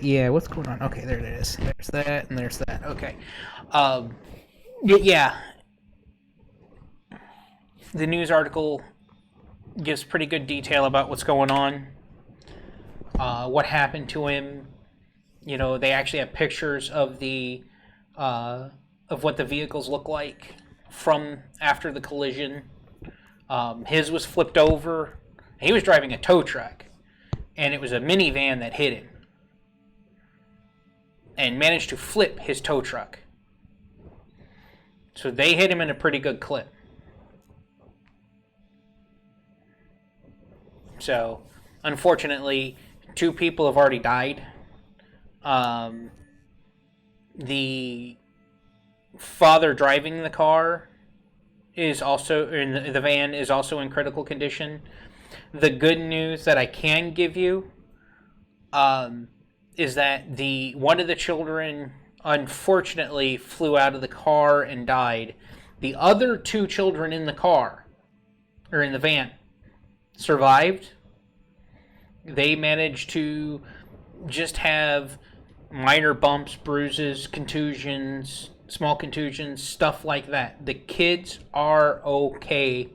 yeah, what's going on? Okay, there it is. There's that, and there's that. Okay. Yeah. The news article gives pretty good detail about what's going on, what happened to him. You know, they actually have pictures of of what the vehicles look like from after the collision. His was flipped over. He was driving a tow truck, and it was a minivan that hit him and managed to flip his tow truck. So they hit him in a pretty good clip. So, unfortunately, 2 people have already died. The father driving the car is also in the van is also in critical condition. The good news that I can give you is that one of the children unfortunately flew out of the car and died. The other 2 children in the car or in the van survived. They managed to just have minor bumps, bruises, contusions, small contusions, stuff like that. The kids are okay.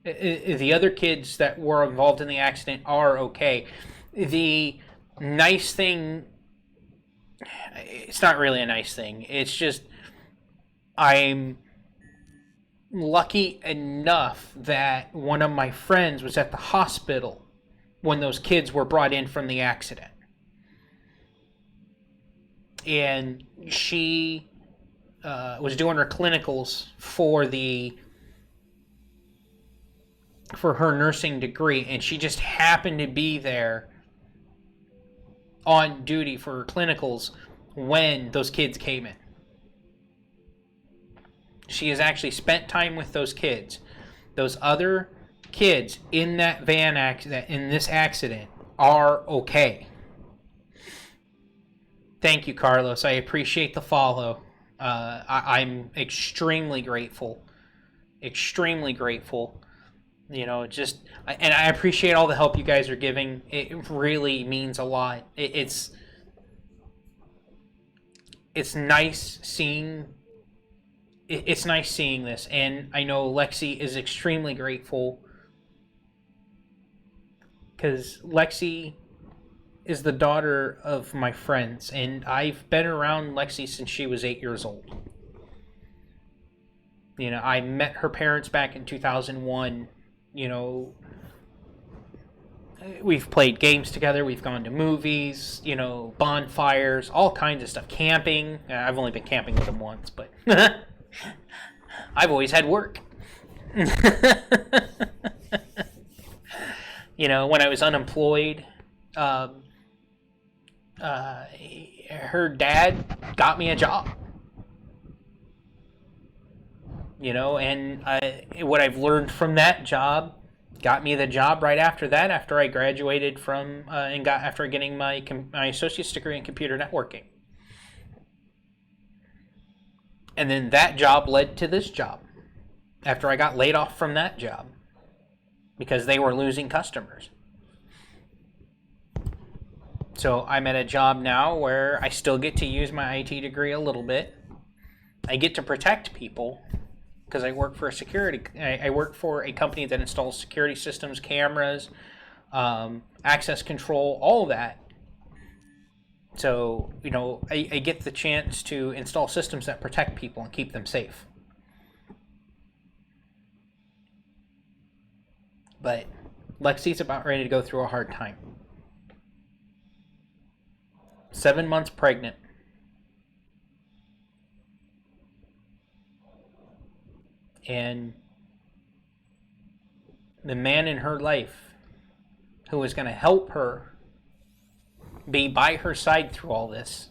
The other kids that were involved in the accident are okay. The nice thing, it's not really a nice thing. It's just I'm lucky enough that one of my friends was at the hospital when those kids were brought in from the accident. And she was doing her clinicals for her nursing degree, and she just happened to be there on duty for her clinicals when those kids came in. She has actually spent time with those kids. Those other kids in that van accident, in this accident, are okay. Thank you, Carlos. I appreciate the follow. I'm extremely grateful. Extremely grateful. You know, and I appreciate all the help you guys are giving. It really means a lot. It's nice seeing. It's nice seeing this, and I know Lexi is extremely grateful because Lexi is the daughter of my friends, and I've been around Lexi since she was 8 years old. You know, I met her parents back in 2001. You know, we've played games together, we've gone to movies, you know, bonfires, all kinds of stuff. Camping. I've only been camping with them once, but I've always had work. You know, when I was unemployed, her dad got me a job. You know, and what I've learned from that job got me the job right after that, after I graduated from after getting my associate's degree in computer networking. And then that job led to this job after I got laid off from that job because they were losing customers. So I'm at a job now where I still get to use my IT degree a little bit. I get to protect people because I work for I work for a company that installs security systems, cameras, access control, all of that. So, you know, I get the chance to install systems that protect people and keep them safe. But Lexi's about ready to go through a hard time. 7 months pregnant. And the man in her life who was going to help her be by her side through all this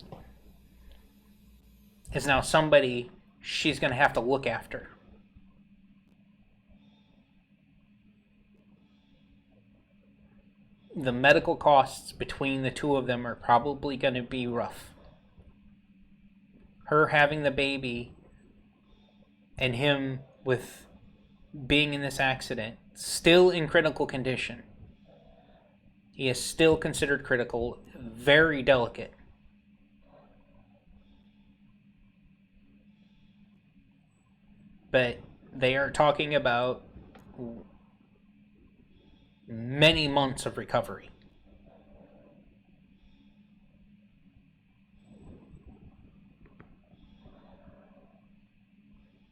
is now somebody she's going to have to look after. The medical costs between the two of them are probably going to be rough. her having the baby and him with being in this accident, still in critical condition. He is still considered critical, very delicate. But they are talking about many months of recovery.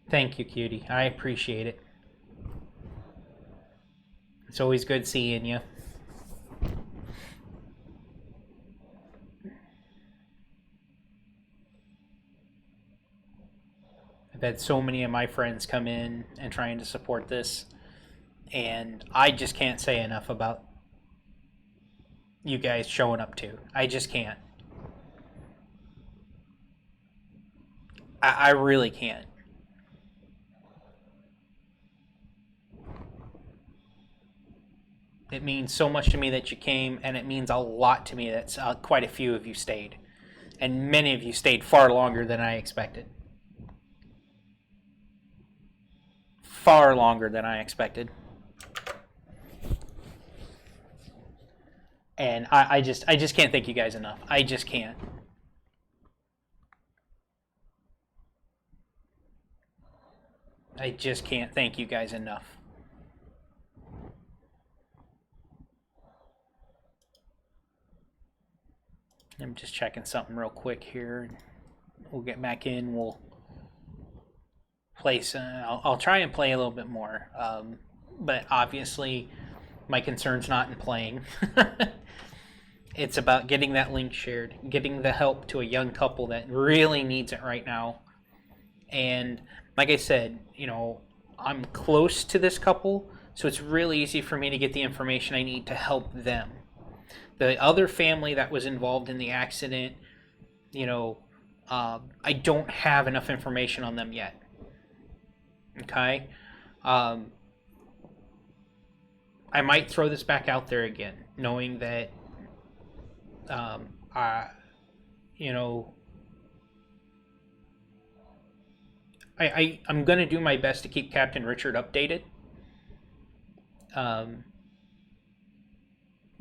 Thank you, cutie. I appreciate it. It's always good seeing you. I've had so many of my friends come in and trying to support this, and I just can't say enough about you guys showing up too. I just can't. I really can't. It means so much to me that you came, and it means a lot to me that quite a few of you stayed. And many of you stayed far longer than I expected. Far longer than I expected. And I just can't thank you guys enough. I just can't. I just can't thank you guys enough. I'm just checking something real quick here. We'll get back in. We'll play some. I'll try and play a little bit more. But obviously, my concern's not in playing. It's about getting that link shared, getting the help to a young couple that really needs it right now. And like I said, you know, I'm close to this couple, so it's really easy for me to get the information I need to help them. The other family that was involved in the accident, you know, I don't have enough information on them yet. Okay? I might throw this back out there again, knowing that, you know, I'm going to do my best to keep Captain Richard updated.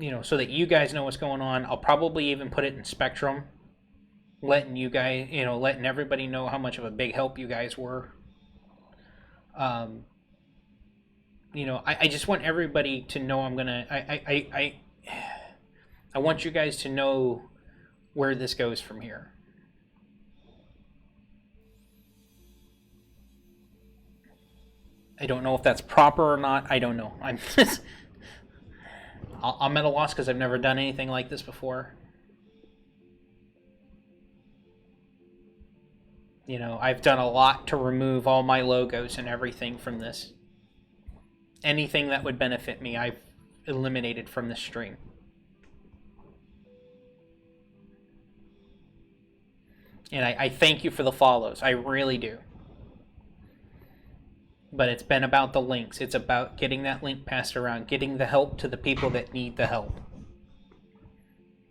You know, so that you guys know what's going on. I'll probably even put it in Spectrum, letting you guys, you know, letting everybody know how much of a big help you guys were. You know, I just want everybody to know I'm gonna. I want you guys to know where this goes from here. I don't know if that's proper or not. I don't know. I'm at a loss because I've never done anything like this before. You know, I've done a lot to remove all my logos and everything from this. Anything that would benefit me, I've eliminated from this stream. And I thank you for the follows. I really do. But it's been about the links. It's about getting that link passed around, getting the help to the people that need the help.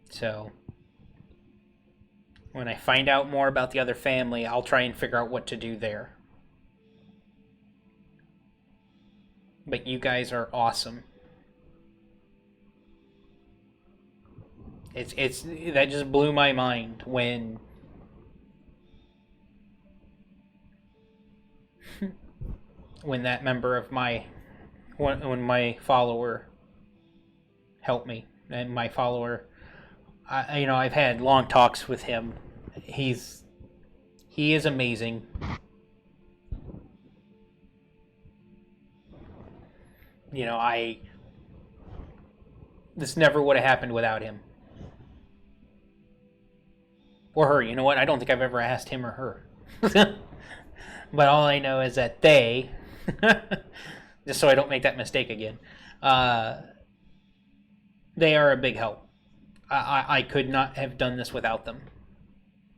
So, when I find out more about the other family, I'll try and figure out what to do there. But you guys are awesome. It's that just blew my mind when when that member of when my follower helped me, and my follower, you know, I've had long talks with him. He is amazing. You know, this never would have happened without him. Or her. You know what? I don't think I've ever asked him or her. But all I know is that they, just so I don't make that mistake again, they are a big help. I could not have done this without them.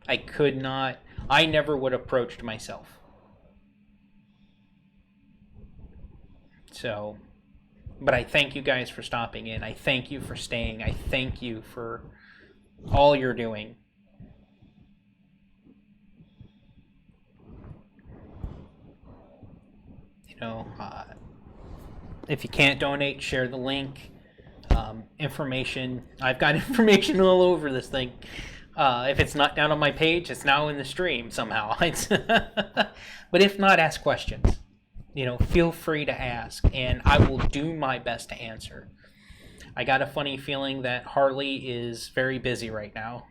I could not. I never would have approached myself. So, but I thank you guys for stopping in. I thank you for staying. I thank you for all you're doing. if you can't donate, share the link. Information. I've got information all over this thing. If it's not down on my page, it's now in the stream somehow. But if not, ask questions. Feel free to ask, and I will do my best to answer. I got a funny feeling that Harley is very busy right now.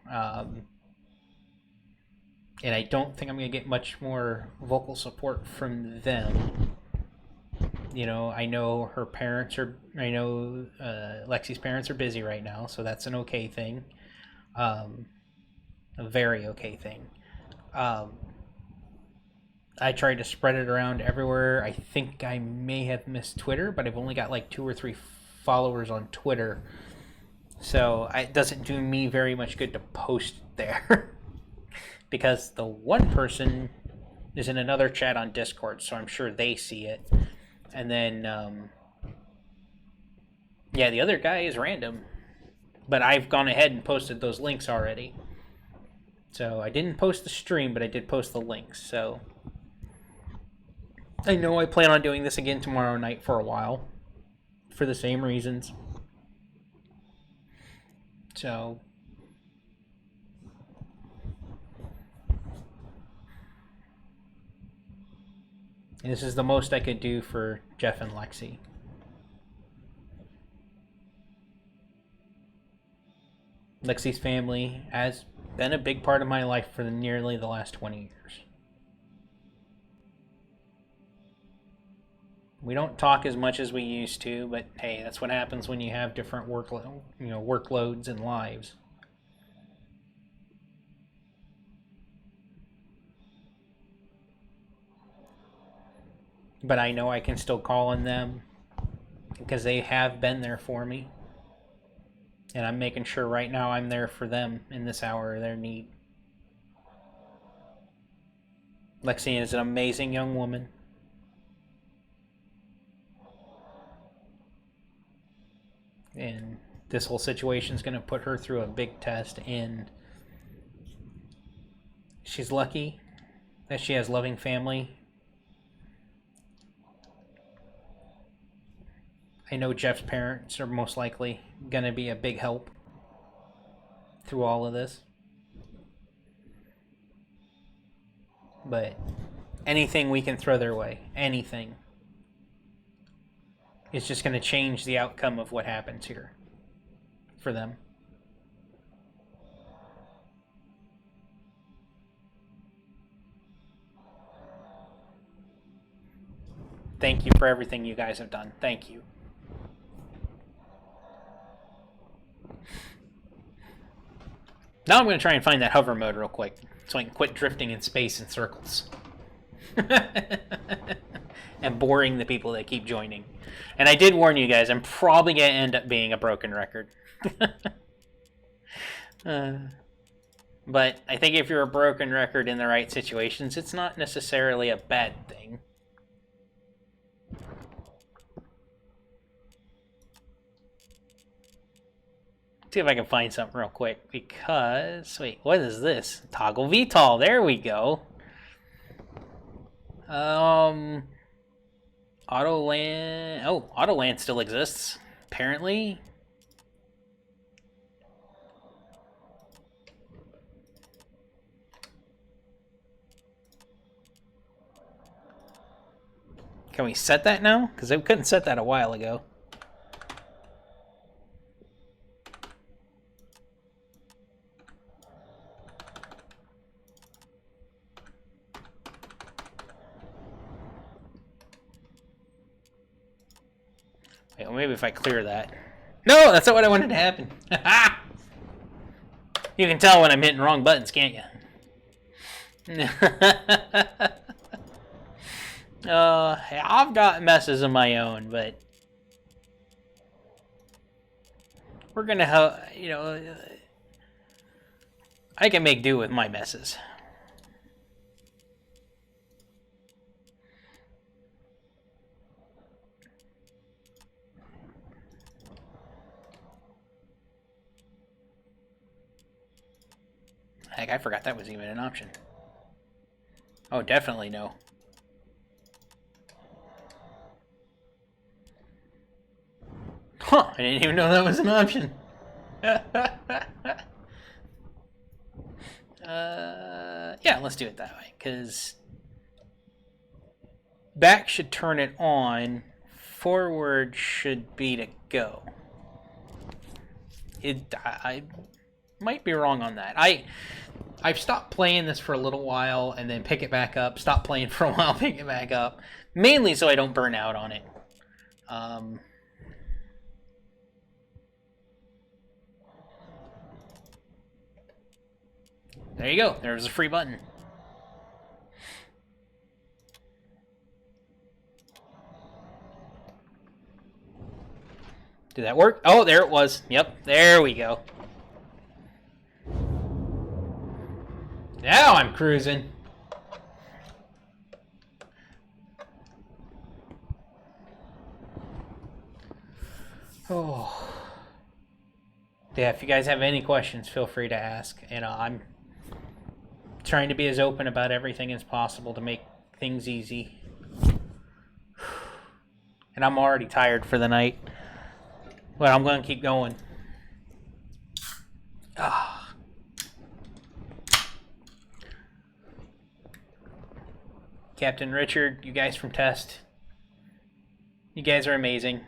And I don't think I'm going to get much more vocal support from them. I know her parents are, Lexi's parents are busy right now, so that's an okay thing. A very okay thing. I tried to spread it around everywhere. I think I may have missed Twitter, but I've only got like 2 or 3 followers on Twitter. So it doesn't do me very much good to post there. Because the one person is in another chat on Discord, so I'm sure they see it. And then, the other guy is random. But I've gone ahead and posted those links already. So I didn't post the stream, but I did post the links. So I know I plan on doing this again tomorrow night for a while. For the same reasons. So... and this is the most I could do for Jeff and Lexi. Lexi's family has been a big part of my life for nearly the last 20 years. We don't talk as much as we used to, but hey, that's what happens when you have different workloads and lives. But I know I can still call on them because they have been there for me. And I'm making sure right now I'm there for them in this hour of their need. Lexi is an amazing young woman. And this whole situation is going to put her through a big test. And she's lucky that she has loving family. I know Jeff's parents are most likely going to be a big help through all of this. But anything we can throw their way, anything, is just going to change the outcome of what happens here for them. Thank you for everything you guys have done. Thank you. Now I'm going to try and find that hover mode real quick, so I can quit drifting in space in circles. And boring the people that keep joining. And I did warn you guys, I'm probably going to end up being a broken record. But I think if you're a broken record in the right situations, it's not necessarily a bad thing. See if I can find something real quick, because... wait, what is this? Toggle VTOL, there we go. Autoland... oh, Autoland still exists, apparently. Can we set that now? Because we couldn't set that a while ago. Well, maybe if I clear that. No, that's not what I wanted to happen. You can tell when I'm hitting wrong buttons, can't you? I've got messes of my own, but we're gonna have, I can make do with my messes. Heck, I forgot that was even an option. Oh, definitely no. Huh, I didn't even know that was an option. Yeah, let's do it that way, because back should turn it on, forward should be to go. I might be wrong on that. I've stopped playing this for a little while and then pick it back up, stop playing for a while, pick it back up, mainly so I don't burn out on it. There you go. There's a free button. Did that work? Oh, there it was. Yep, there we go. Now I'm cruising. Oh. Yeah, if you guys have any questions, feel free to ask. I'm trying to be as open about everything as possible to make things easy. And I'm already tired for the night. But I'm going to keep going. Ah. Captain Richard, you guys from Test. You guys are amazing.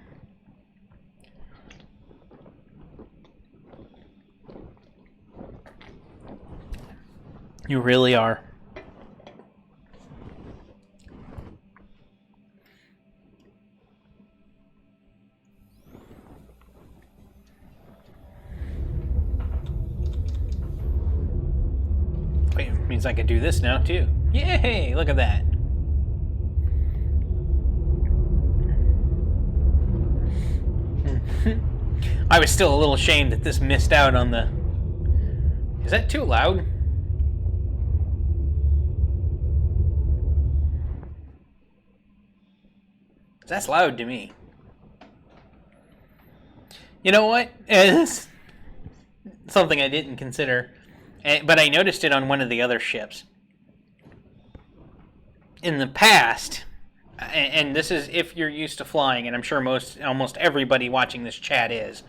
You really are. Wait, means I can do this now too. Yay! Look at that. I was still a little ashamed that this missed out on the... Is that too loud? That's loud to me. You know what? It's something I didn't consider, but I noticed it on one of the other ships. In the past, and this is if you're used to flying, and I'm sure almost everybody watching this chat is,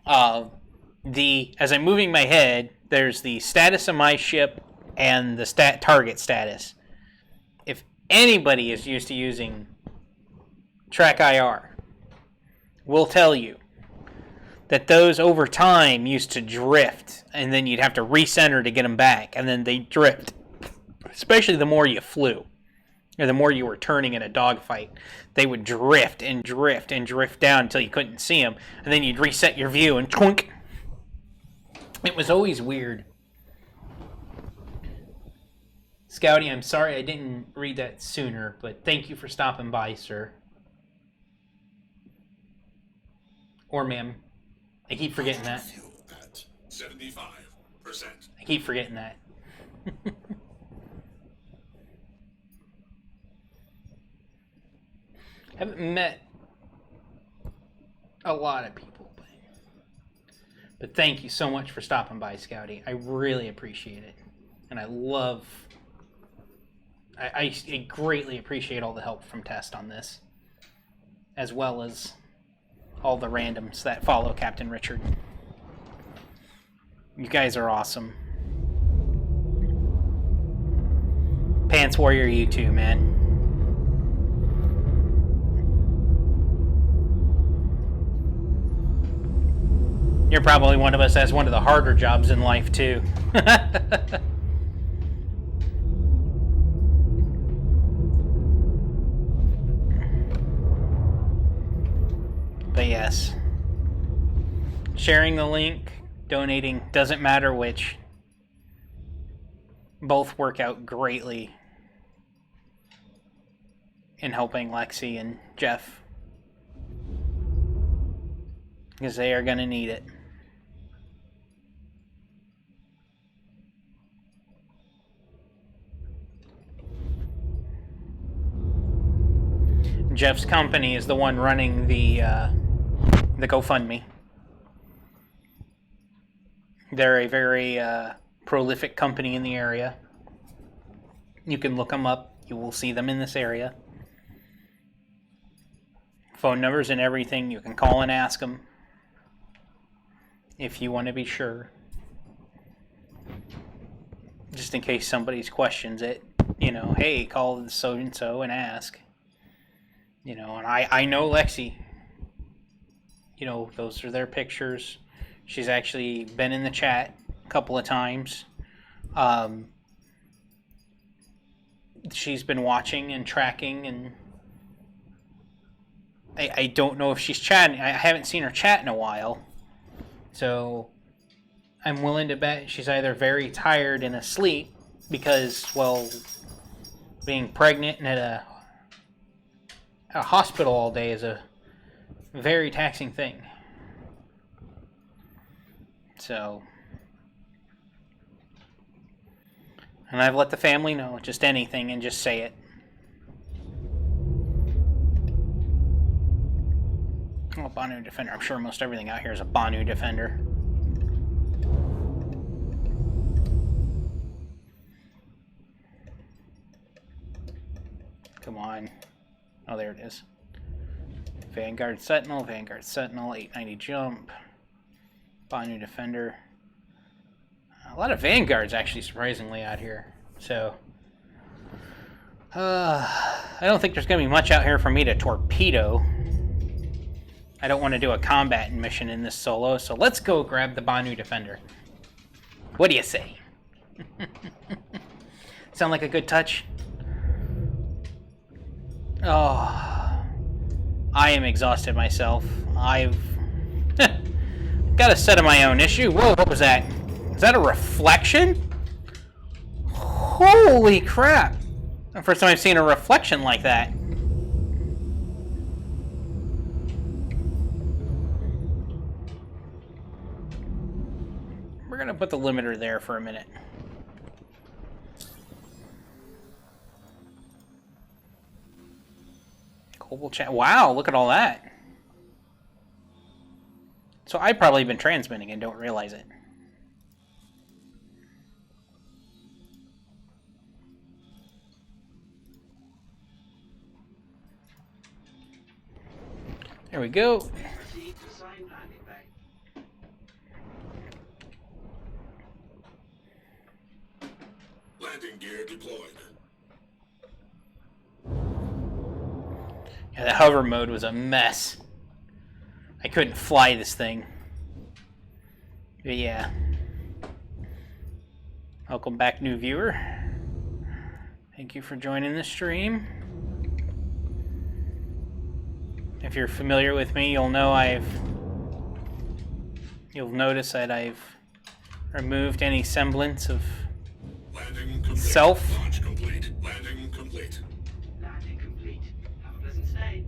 as I'm moving my head, there's the status of my ship and the target status. If anybody is used to using Track IR, will tell you that those over time used to drift, and then you'd have to recenter to get them back, and then they drift. Especially the more you flew, or the more you were turning in a dogfight, they would drift and drift and drift down until you couldn't see them, and then you'd reset your view and twink. It was always weird. Scouty, I'm sorry I didn't read that sooner, but thank you for stopping by, sir. Or ma'am. I keep forgetting that. At 75%. I keep forgetting that. Haven't met a lot of people, but thank you so much for stopping by, Scouty. I really appreciate it. And I greatly appreciate all the help from Test on this, as well as all the randoms that follow Captain Richard. You guys are awesome. Pants Warrior, you too, man. You're probably one of us that has one of the harder jobs in life, too. But yes, sharing the link, donating, doesn't matter which. Both work out greatly in helping Lexi and Jeff, because they are going to need it. Jeff's company is the one running the GoFundMe. They're a very prolific company in the area. You can look them up. You will see them in this area. Phone numbers and everything. You can call and ask them if you want to be sure. Just in case somebody questions it. You know, hey, call so-and-so and ask. You know, and I know Lexi. You know, those are their pictures. She's actually been in the chat a couple of times. She's been watching and tracking, and I don't know if she's chatting. I haven't seen her chat in a while. So I'm willing to bet she's either very tired and asleep because, well, being pregnant and at a hospital all day is a very taxing thing. So, and I've let the family know, just anything and just say it. Oh, Banu Defender. I'm sure most everything out here is a Banu Defender. Come on. Oh, there it is. Vanguard Sentinel, 890 jump. Banu Defender. A lot of Vanguards, actually, surprisingly, out here. So, I don't think there's going to be much out here for me to torpedo. I don't want to do a combat mission in this solo, so let's go grab the Banu Defender. What do you say? Sound like a good touch? Oh, I am exhausted myself. I've got a set of my own issue. Whoa, what was that? Is that a reflection? Holy crap! The first time I've seen a reflection like that. We're gonna put the limiter there for a minute. Global chat. Wow, look at all that. So I've probably been transmitting and don't realize it. There we go. Landing gear deployed. Yeah, the hover mode was a mess. I couldn't fly this thing. But yeah. Welcome back, new viewer. Thank you for joining the stream. If you're familiar with me, you'll notice that I've removed any semblance of Landing complete. self. Launch complete. Landing complete. Landing complete. Have a pleasant stay.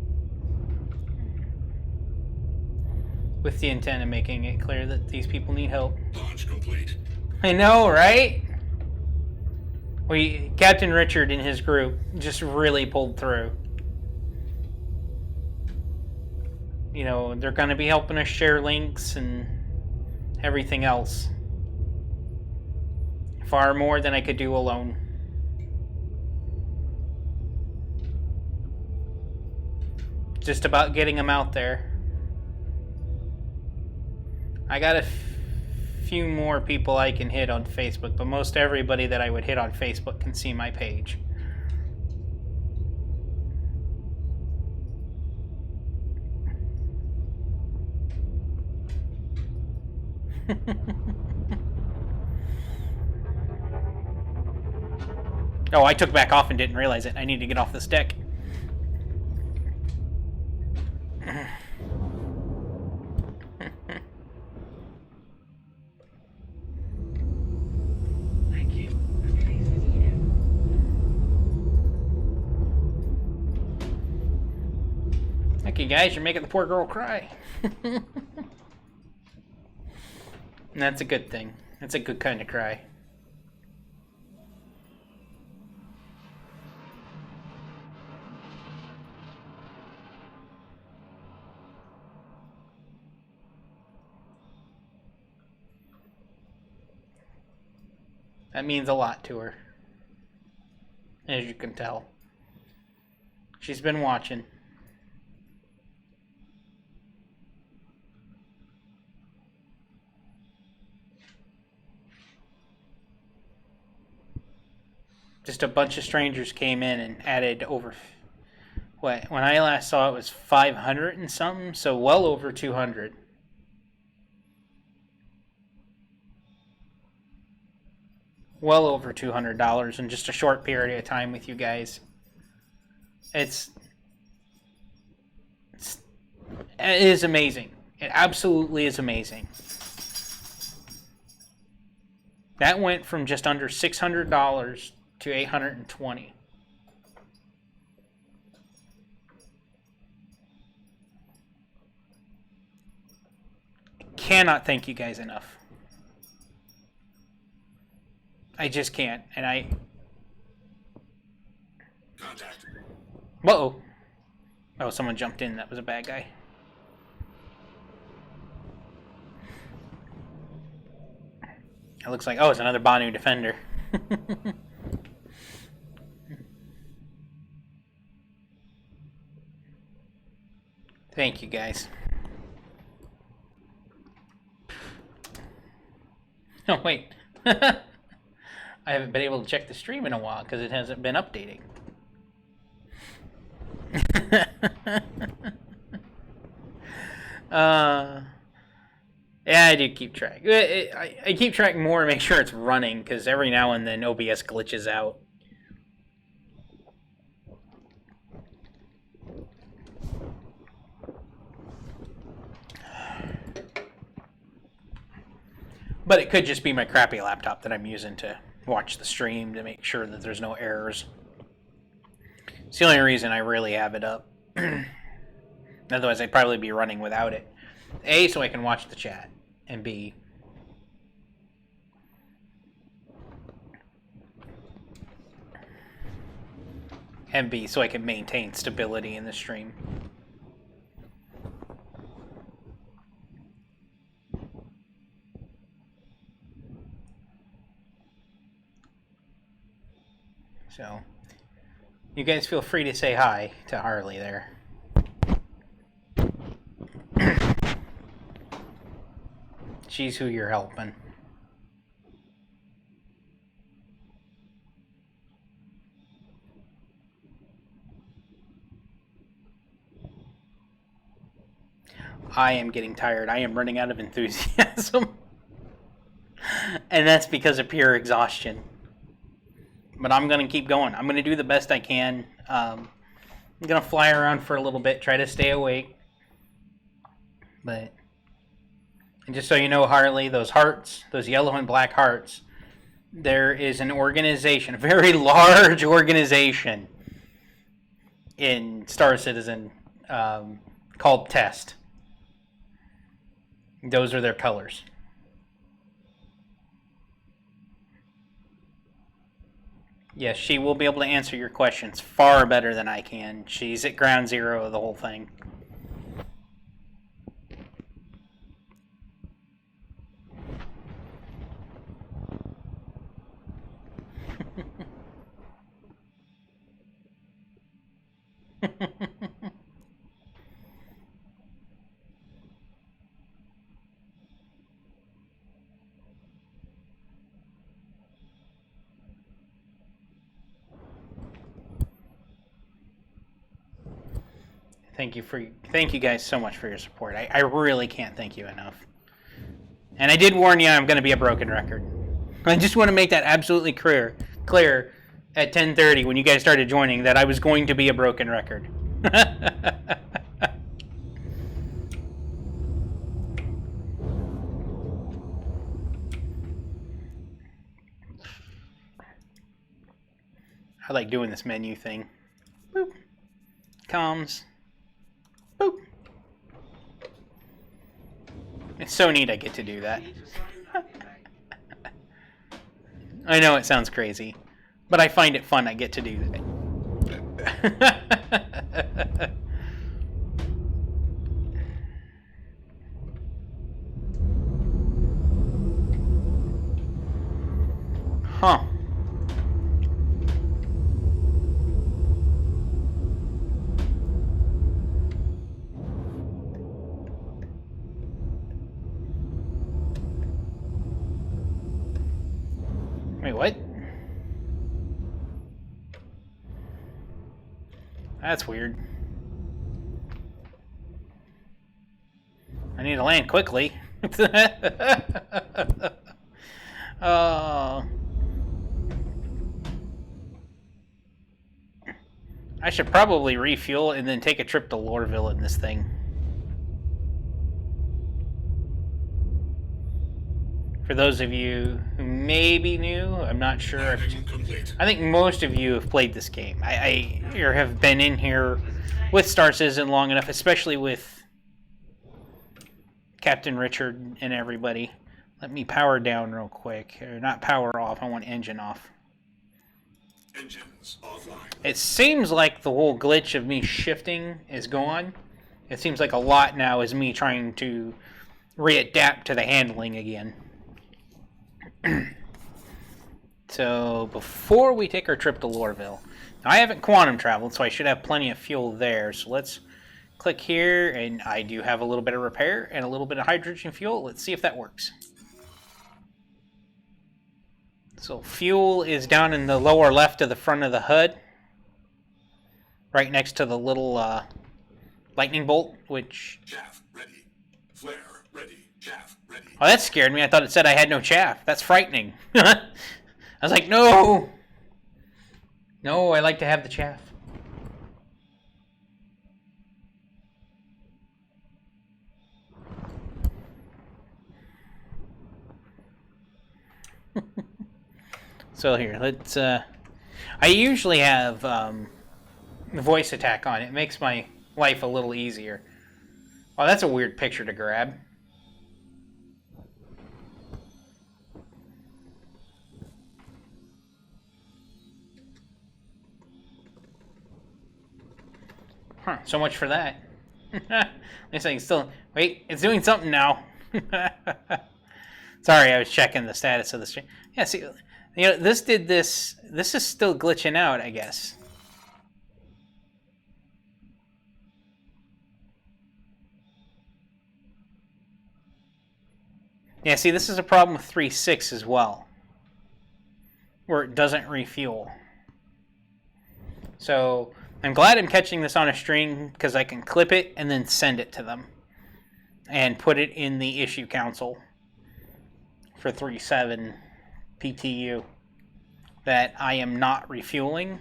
With the intent of making it clear that these people need help. Launch complete. I know, right? Captain Richard and his group just really pulled through. You know, they're going to be helping us share links and everything else. Far more than I could do alone. Just about getting them out there. I got a few more people I can hit on Facebook, but most everybody that I would hit on Facebook can see my page. Oh, I took back off and didn't realize it. I need to get off this deck. Thank you. And please visit again. Okay, guys, you're making the poor girl cry. And that's a good thing. That's a good kind of cry. That means a lot to her, as you can tell. She's been watching. Just a bunch of strangers came in and added over, what, when I last saw it was 500 and something, so well over 200. Well over $200 in just a short period of time with you guys. It is amazing. It absolutely is amazing. That went from just under $600 to $820. Cannot thank you guys enough. I just can't, and Contact. Whoa. Oh, someone jumped in. That was a bad guy. It looks like, oh, it's another Banu defender. Thank you, guys. Oh, wait. I haven't been able to check the stream in a while because it hasn't been updating. Yeah, I do keep track. I keep track more to make sure it's running because every now and then OBS glitches out. But it could just be my crappy laptop that I'm using to watch the stream to make sure that there's no errors. It's the only reason I really have it up. Otherwise, I'd probably be running without it. A, so I can watch the chat. And B, so I can maintain stability in the stream. So, you guys feel free to say hi to Harley there. She's who you're helping. I am getting tired. I am running out of enthusiasm. And that's because of pure exhaustion. But I'm going to keep going. I'm going to do the best I can. I'm going to fly around for a little bit, try to stay awake. But, and just so you know, Harley, those hearts, those yellow and black hearts, there is an organization, a very large organization in Star Citizen called Test. Those are their colors. Yes, she will be able to answer your questions far better than I can. She's at ground zero of the whole thing. Thank you guys so much for your support. I really can't thank you enough. And I did warn you I'm going to be a broken record. I just want to make that absolutely clear at 10:30 when you guys started joining that I was going to be a broken record. I like doing this menu thing. Boop. Comms. Boop. It's so neat I get to do that. I know it sounds crazy, but I find it fun I get to do that. Huh. Wait, what? That's weird. I need to land quickly. Oh. I should probably refuel and then take a trip to Lorville in this thing. For those of you who may be new, I'm not sure. Landing complete. I think most of you have played this game. Or have been in here with Star Citizen long enough, especially with Captain Richard and everybody. Let me power down real quick. Or not power off, I want engine off. Engines offline. It seems like the whole glitch of me shifting is gone. It seems like a lot now is me trying to readapt to the handling again. So before we take our trip to Lorville, now I haven't quantum traveled, so I should have plenty of fuel there. So let's click here, and I do have a little bit of repair and a little bit of hydrogen fuel. Let's see if that works. So fuel is down in the lower left of the front of the HUD, right next to the little lightning bolt, which... Chaff ready. Flare ready. Chaff ready. Oh, that scared me. I thought it said I had no chaff. That's frightening. I was like, no! No, I like to have the chaff. So here, let's... I usually have voice attack on. It makes my life a little easier. Oh, that's a weird picture to grab. Huh, so much for that. This thing still... Wait, it's doing something now. Sorry, I was checking the status of the stream. Yeah, see, you know, this did this. This is still glitching out, I guess. Yeah, see, this is a problem with 3.6 as well, where it doesn't refuel. So I'm glad I'm catching this on a string because I can clip it and then send it to them and put it in the issue council for 3.7 PTU that I am not refueling.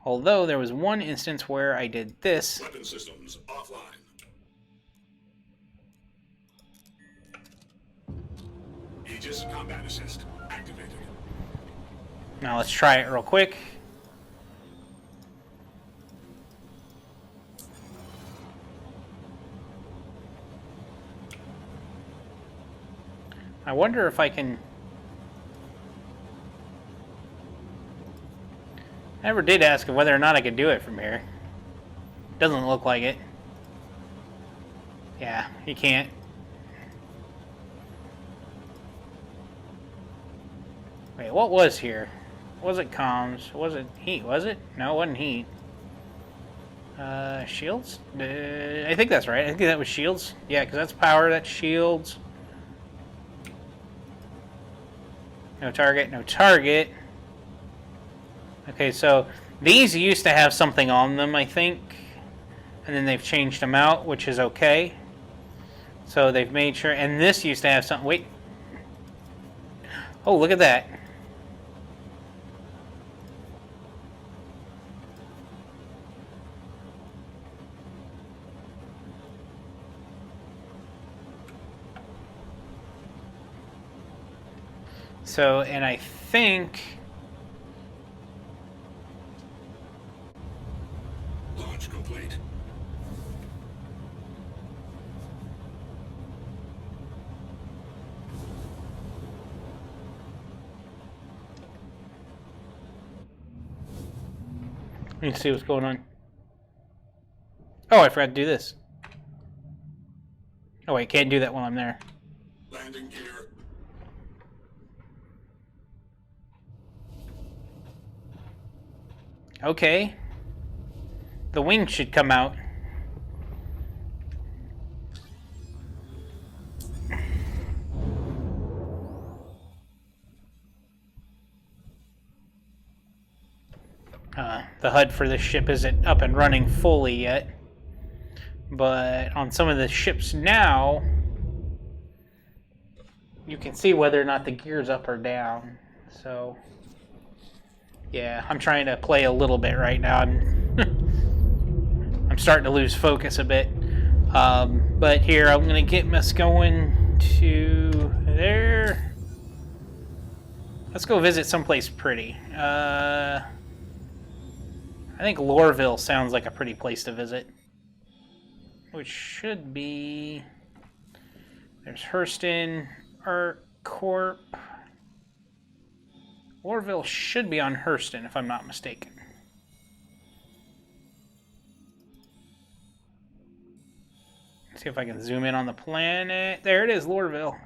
Although there was one instance where I did this. Weapon systems offline. Aegis combat assist activated. Now let's try it real quick. I wonder if I can... I never did ask whether or not I could do it from here. Doesn't look like it. Yeah, you can't. Wait, what was here? Was it comms? Was it heat? Was it? No, it wasn't heat. Shields? I think that's right. I think that was shields. Yeah, because that's power, that's shields. No target, no target. Okay, so these used to have something on them, I think. And then they've changed them out, which is okay. So they've made sure, and this used to have something, wait. Oh, look at that. So, and I think... Launch complete. Let me see what's going on. Oh, I forgot to do this. Oh wait, can't do that while I'm there. Landing gear. Okay. The wing should come out. the HUD for this ship isn't up and running fully yet. But on some of the ships now, you can see whether or not the gear's up or down. So, yeah, I'm trying to play a little bit right now. I'm starting to lose focus a bit. But here, I'm going to get us going to there. Let's go visit someplace pretty. I think Lorville sounds like a pretty place to visit. Which should be... There's Hurston, Corp. Lorville should be on Hurston, if I'm not mistaken. See if I can zoom in on the planet. There it is, Lorville.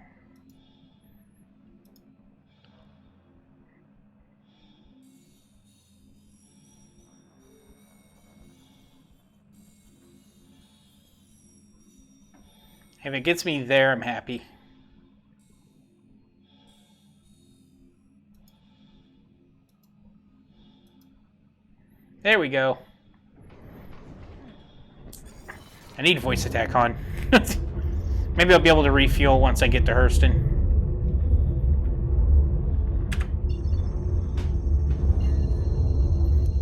If it gets me there, I'm happy. There we go. I need voice attack on. Maybe I'll be able to refuel once I get to Hurston.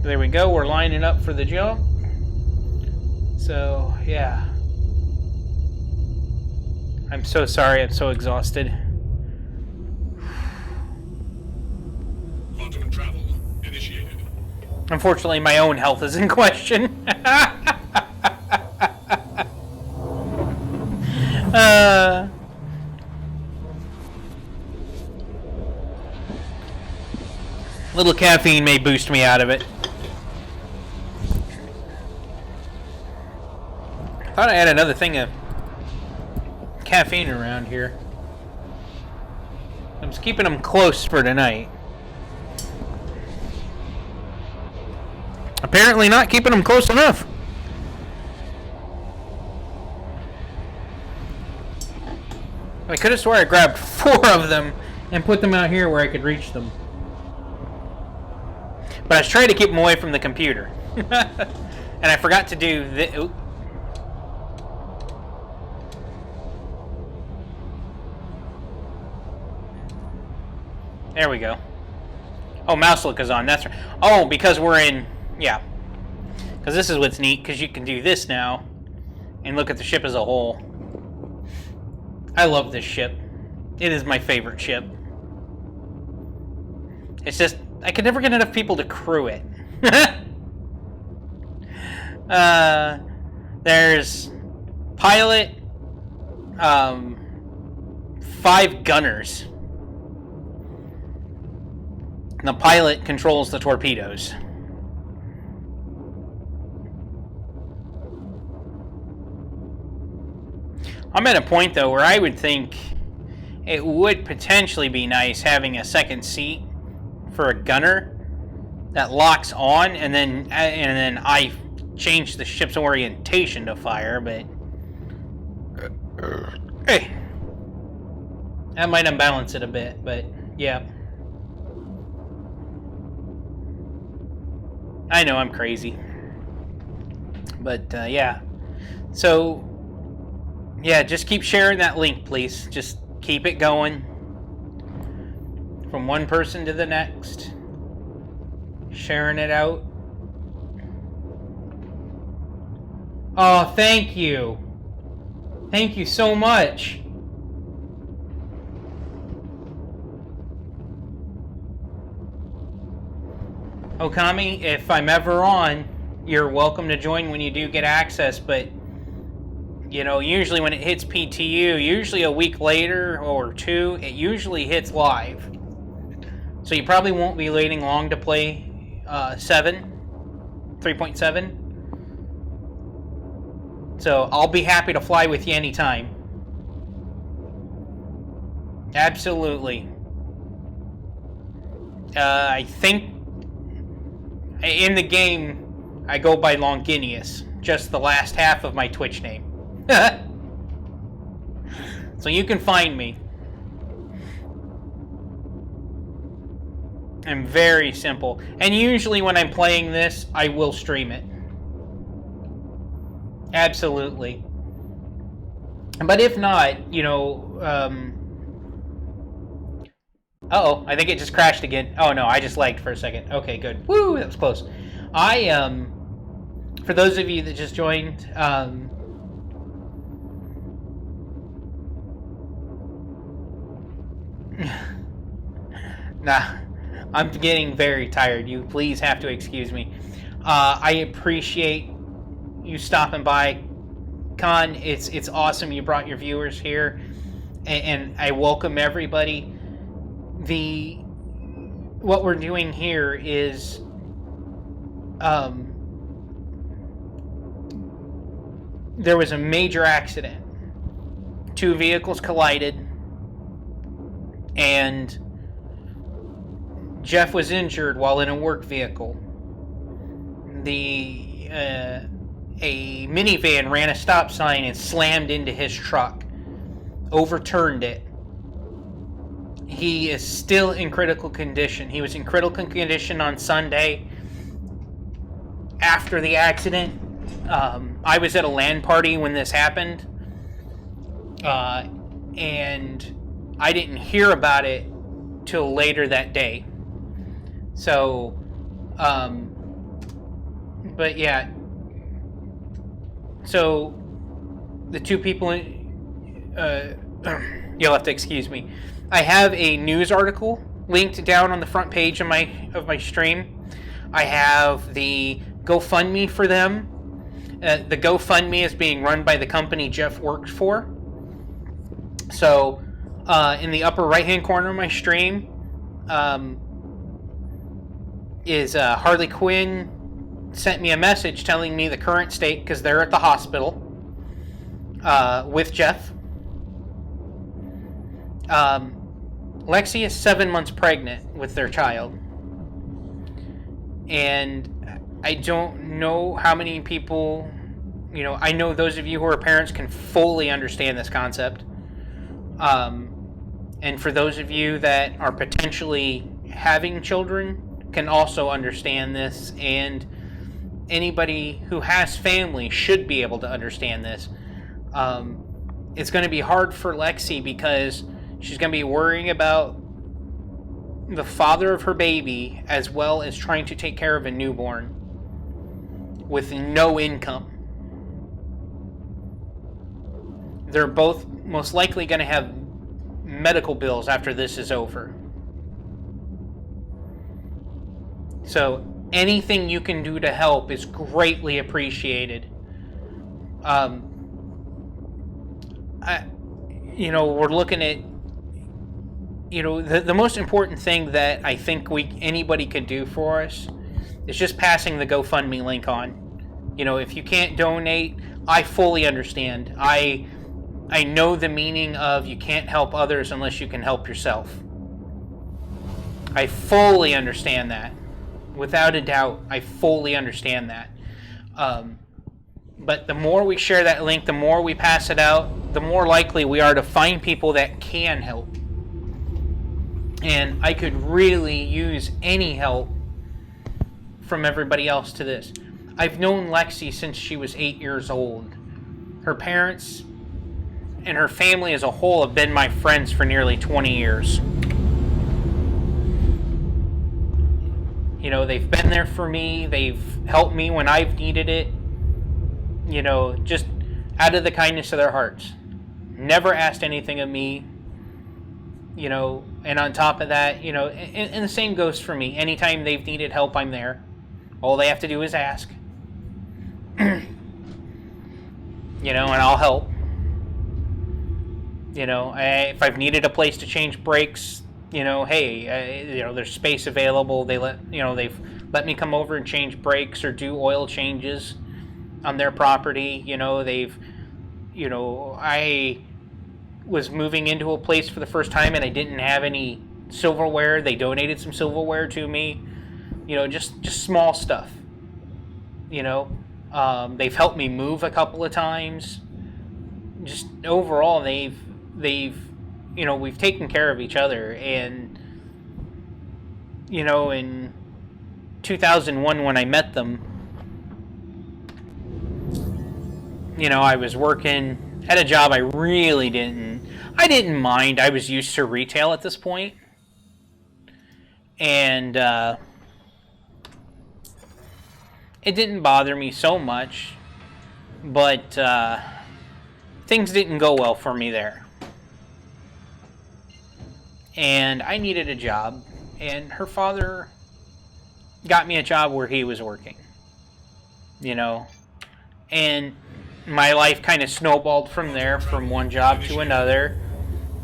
There we go. We're lining up for the jump. So, yeah. I'm so sorry. I'm so exhausted. Quantum travel initiated. Unfortunately, my own health is in question. Little caffeine may boost me out of it. Thought I had another thing of caffeine around here. I'm just keeping them close for tonight. Apparently not keeping them close enough. I could have swore I grabbed 4 of them and put them out here where I could reach them. But I was trying to keep them away from the computer. And I forgot to do this. There we go. Oh, mouse look is on. That's right. Oh, because we're in... Yeah. Because this is what's neat, because you can do this now and look at the ship as a whole. I love this ship. It is my favorite ship. It's just, I could never get enough people to crew it. There's pilot, 5 gunners. And the pilot controls the torpedoes. I'm at a point, though, where I would think it would potentially be nice having a second seat for a gunner that locks on, and then I change the ship's orientation to fire, but hey, that might unbalance it a bit, but yeah. I know I'm crazy, but yeah. So yeah, just keep sharing that link, please. Just keep it going from one person to the next, sharing it out. Oh, thank you. Thank you so much. Okami, if I'm ever on, you're welcome to join when you do get access, but you know, usually when it hits PTU, usually a week later or 2, it usually hits live. So you probably won't be waiting long to play 3.7. So I'll be happy to fly with you anytime. Absolutely. I think in the game I go by Longinus, just the last half of my Twitch name. So you can find me. I'm very simple. And usually when I'm playing this, I will stream it. Absolutely. But if not, uh-oh, I think it just crashed again. Oh no, I just lagged for a second. Okay, good. Woo, that was close. For those of you that just joined, nah, I'm getting very tired. You please have to excuse me. I appreciate you stopping by. Con, it's awesome you brought your viewers here, and I welcome everybody. What we're doing here is there was a major accident. 2 vehicles collided, and Jeff was injured while in a work vehicle. A minivan ran a stop sign and slammed into his truck, overturned it. He is still in critical condition. He was in critical condition on Sunday after the accident. I was at a LAN party when this happened, and I didn't hear about it till later that day. So, but yeah. So, the 2 people, you'll have to excuse me. I have a news article linked down on the front page of my stream. I have the GoFundMe for them. The GoFundMe is being run by the company Jeff works for. So, in the upper right-hand corner of my stream, is Harley Quinn sent me a message telling me the current state, because they're at the hospital with Jeff. Lexi is 7 months pregnant with their child. And I don't know how many people, I know those of you who are parents can fully understand this concept. And for those of you that are potentially having children can also understand this, and anybody who has family should be able to understand this. It's going to be hard for Lexi because she's going to be worrying about the father of her baby as well as trying to take care of a newborn with no income. They're both most likely going to have medical bills after this is over. So anything you can do to help is greatly appreciated. We're looking at, the most important thing that I think anybody could do for us is just passing the GoFundMe link on. If you can't donate, I fully understand. I know the meaning of you can't help others unless you can help yourself. I fully understand that. Without a doubt, I fully understand that. But the more we share that link, the more we pass it out, the more likely we are to find people that can help. And I could really use any help from everybody else to this. I've known Lexi since she was 8 years old. Her parents and her family as a whole have been my friends for nearly 20 years. They've been there for me. They've helped me when I've needed it. Just out of the kindness of their hearts. Never asked anything of me. And on top of that, and the same goes for me. Anytime they've needed help, I'm there. All they have to do is ask. And I'll help. If I've needed a place to change brakes, there's space available. They've let me come over and change brakes or do oil changes on their property. I was moving into a place for the first time and I didn't have any silverware. They donated some silverware to me. Just small stuff. They've helped me move a couple of times. Just overall, we've taken care of each other, and in 2001 when I met them, I was working at a job I really didn't mind. I was used to retail at this point. And it didn't bother me so much, but things didn't go well for me there. And I needed a job, and her father got me a job where he was working, and my life kind of snowballed from there, from one job to another,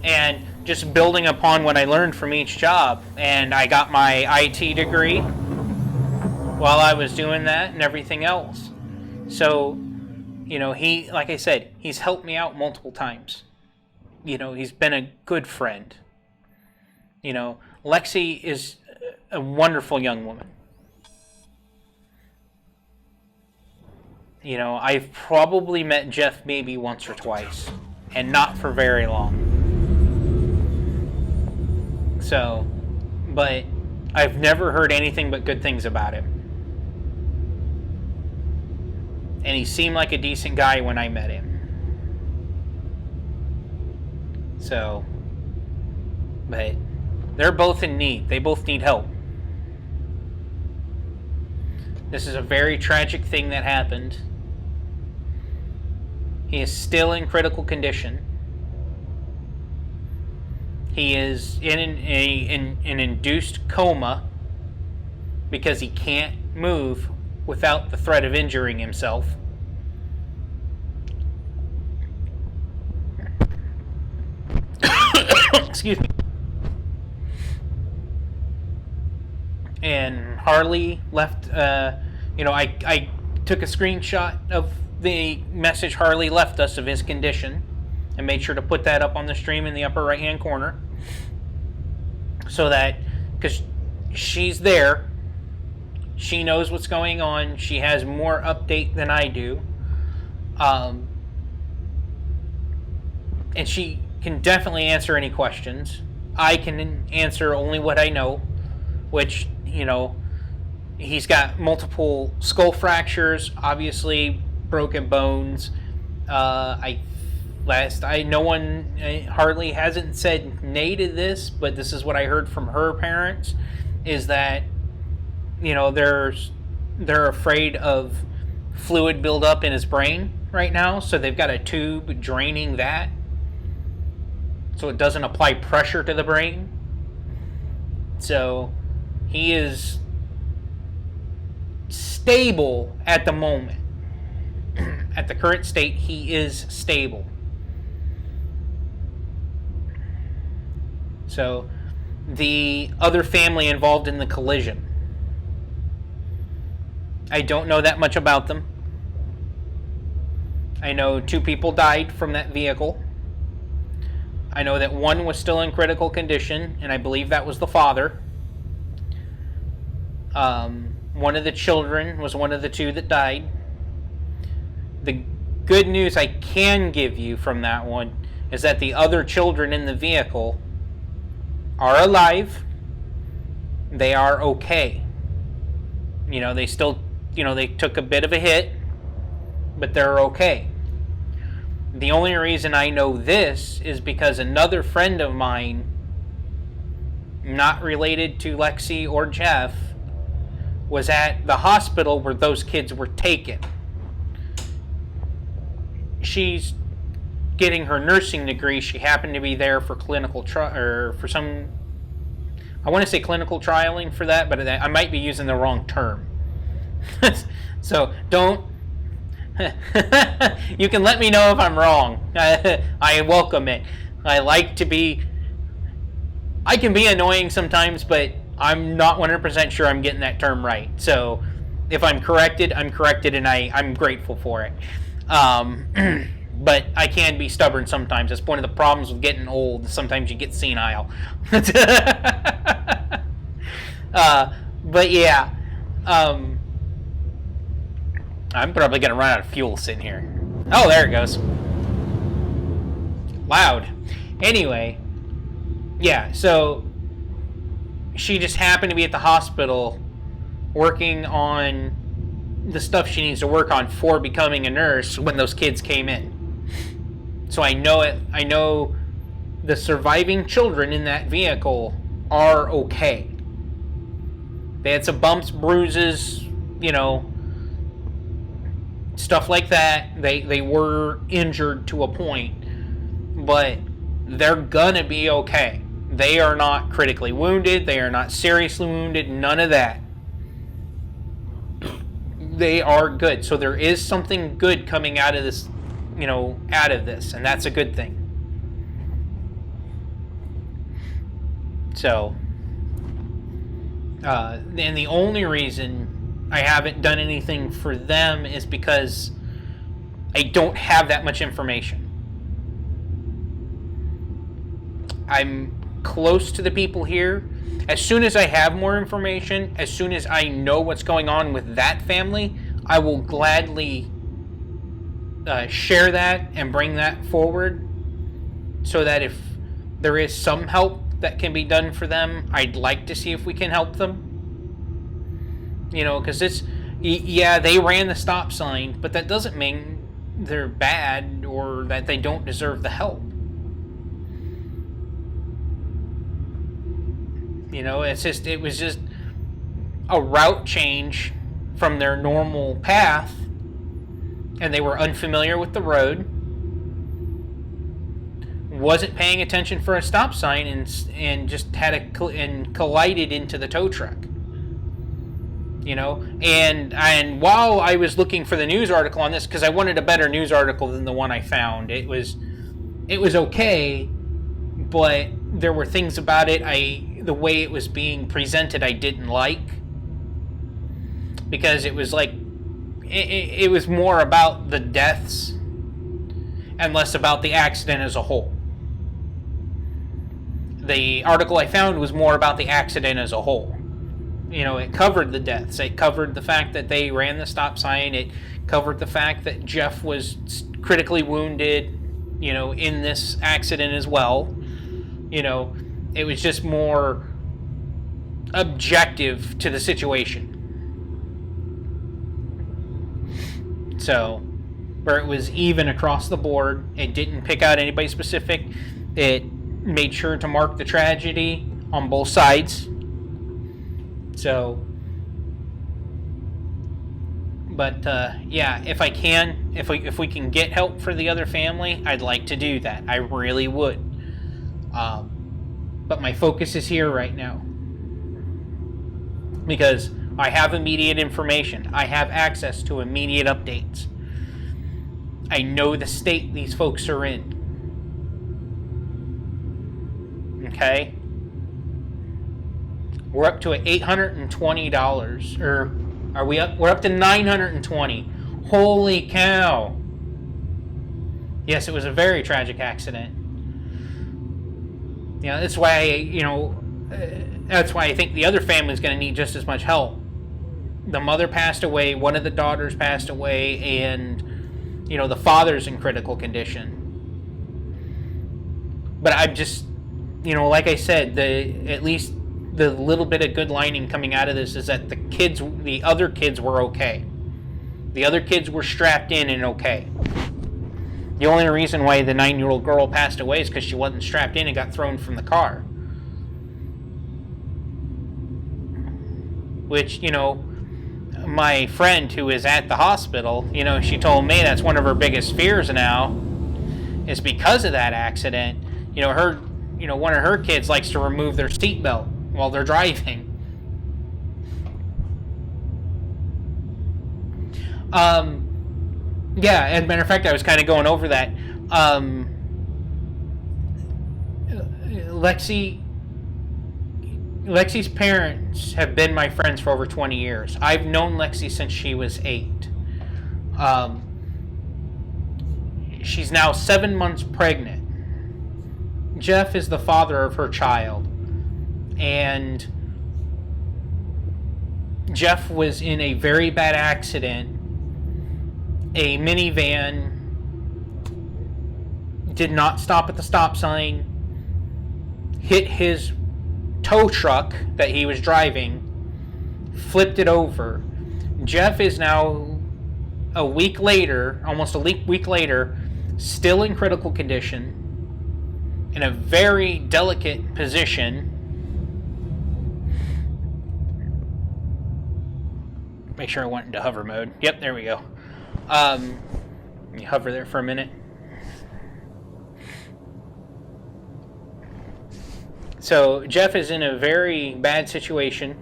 and just building upon what I learned from each job. And I got my IT degree while I was doing that and everything else. So, like I said, he's helped me out multiple times. He's been a good friend. Lexi is a wonderful young woman. I've probably met Jeff maybe once or twice, and not for very long. So, but I've never heard anything but good things about him. And he seemed like a decent guy when I met him. So, but they're both in need. They both need help. This is a very tragic thing that happened. He is still in critical condition. He is in an induced coma because he can't move without the threat of injuring himself. Excuse me. And Harley left, I took a screenshot of the message Harley left us of his condition and made sure to put that up on the stream in the upper right hand corner, so that, because she's there, she knows what's going on, she has more update than I do, and she can definitely answer any questions. I can answer only what I know, which, he's got multiple skull fractures, obviously broken bones. Harley hasn't said nay to this, but this is what I heard from her parents, is that, they're afraid of fluid buildup in his brain right now, so they've got a tube draining that, so it doesn't apply pressure to the brain. So he is stable at the moment. At the current state, he is stable. So, the other family involved in the collision, I don't know that much about them. I know 2 people died from that vehicle. I know that one was still in critical condition, and I believe that was the father. One of the children was one of the 2 that died. The good news I can give you from that one is that the other children in the vehicle are alive. They are okay. They still, they took a bit of a hit, but they're okay. The only reason I know this is because another friend of mine, not related to Lexi or Jeff, was at the hospital where those kids were taken. She's getting her nursing degree. She happened to be there for clinical I want to say clinical trialing for that, but I might be using the wrong term. So don't. You can let me know if I'm wrong. I welcome it. I can be annoying sometimes, but I'm not 100% sure I'm getting that term right. So if I'm corrected, I'm corrected, and I'm grateful for it. But I can be stubborn sometimes. That's one of the problems with getting old. Sometimes you get senile. But yeah, I'm probably going to run out of fuel sitting here. Oh, there it goes. Loud. Anyway, yeah, so she just happened to be at the hospital working on the stuff she needs to work on for becoming a nurse when those kids came in. So I know it. I know the surviving children in that vehicle are okay. They had some bumps, bruises, stuff like that. They were injured to a point, but they're gonna be okay. They are not critically wounded. They are not seriously wounded. None of that. They are good. So there is something good coming out of this, and that's a good thing. So, and the only reason I haven't done anything for them is because I don't have that much information. I'm close to the people here. As soon as I have more information, as soon as I know what's going on with that family, I will gladly share that and bring that forward, so that if there is some help that can be done for them, I'd like to see if we can help them. Because they ran the stop sign, but that doesn't mean they're bad or that they don't deserve the help. It was just a route change from their normal path, and they were unfamiliar with the road, wasn't paying attention for a stop sign, and just had collided into the tow truck. And while I was looking for the news article on this, because I wanted a better news article than the one I found, it was okay, but there were things about it, the way it was being presented, I didn't like, because it was like it was more about the deaths and less about the accident as a whole. The article I found was more about the accident as a whole. It covered the deaths. It covered the fact that they ran the stop sign. It covered the fact that Jeff was critically wounded, in this accident as well. It was just more objective to the situation. So, where it was even across the board, it didn't pick out anybody specific. It made sure to mark the tragedy on both sides. So, but if we can get help for the other family, I'd like to do that. I really would. But my focus is here right now, because I have immediate information. I have access to immediate updates. I know the state these folks are in. Okay? We're up to $820, or are we up? We're up to $920. Holy cow! Yes, it was a very tragic accident. That's why that's why I think the other family's going to need just as much help. The mother passed away, one of the daughters passed away, and the father's in critical condition. But I'm just, like I said, at least the little bit of good lining coming out of this is that the other kids were okay. The other kids were strapped in and okay. The only reason why the 9-year-old girl passed away is because she wasn't strapped in and got thrown from the car. Which, my friend who is at the hospital, she told me that's one of her biggest fears now, is because of that accident. One of her kids likes to remove their seatbelt while they're driving. Yeah, as a matter of fact, I was kind of going over that. Lexi's parents have been my friends for over 20 years. I've known Lexi since she was 8. She's now 7 months pregnant. Jeff is the father of her child. And Jeff was in a very bad accident. A minivan did not stop at the stop sign, hit his tow truck that he was driving, flipped it over. Jeff is now a week later, almost a week later, still in critical condition, in a very delicate position. Make sure I went into hover mode. Yep, there we go. Let me hover there for a minute. So Jeff is in a very bad situation.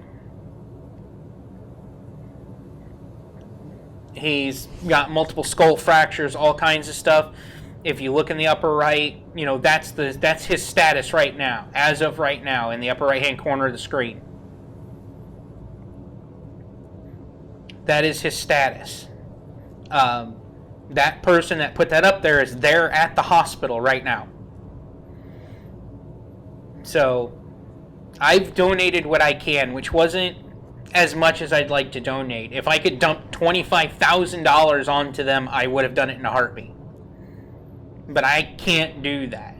He's got multiple skull fractures, all kinds of stuff. If you look in the upper right, you know, that's his status right now, as of right now, in the upper right-hand corner of the screen. That is his status. That person that put that up there is there at the hospital right now. So, I've donated what I can, which wasn't as much as I'd like to donate. If I could dump $25,000 onto them, I would have done it in a heartbeat. But I can't do that.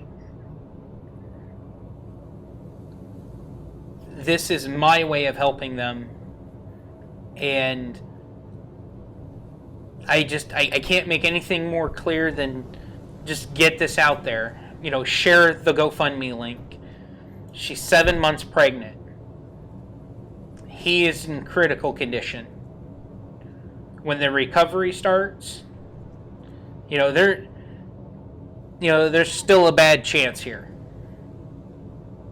This is my way of helping them. And I can't make anything more clear than just get this out there. You know, share the GoFundMe link. She's 7 months pregnant. He is in critical condition. When the recovery starts, there's still a bad chance here.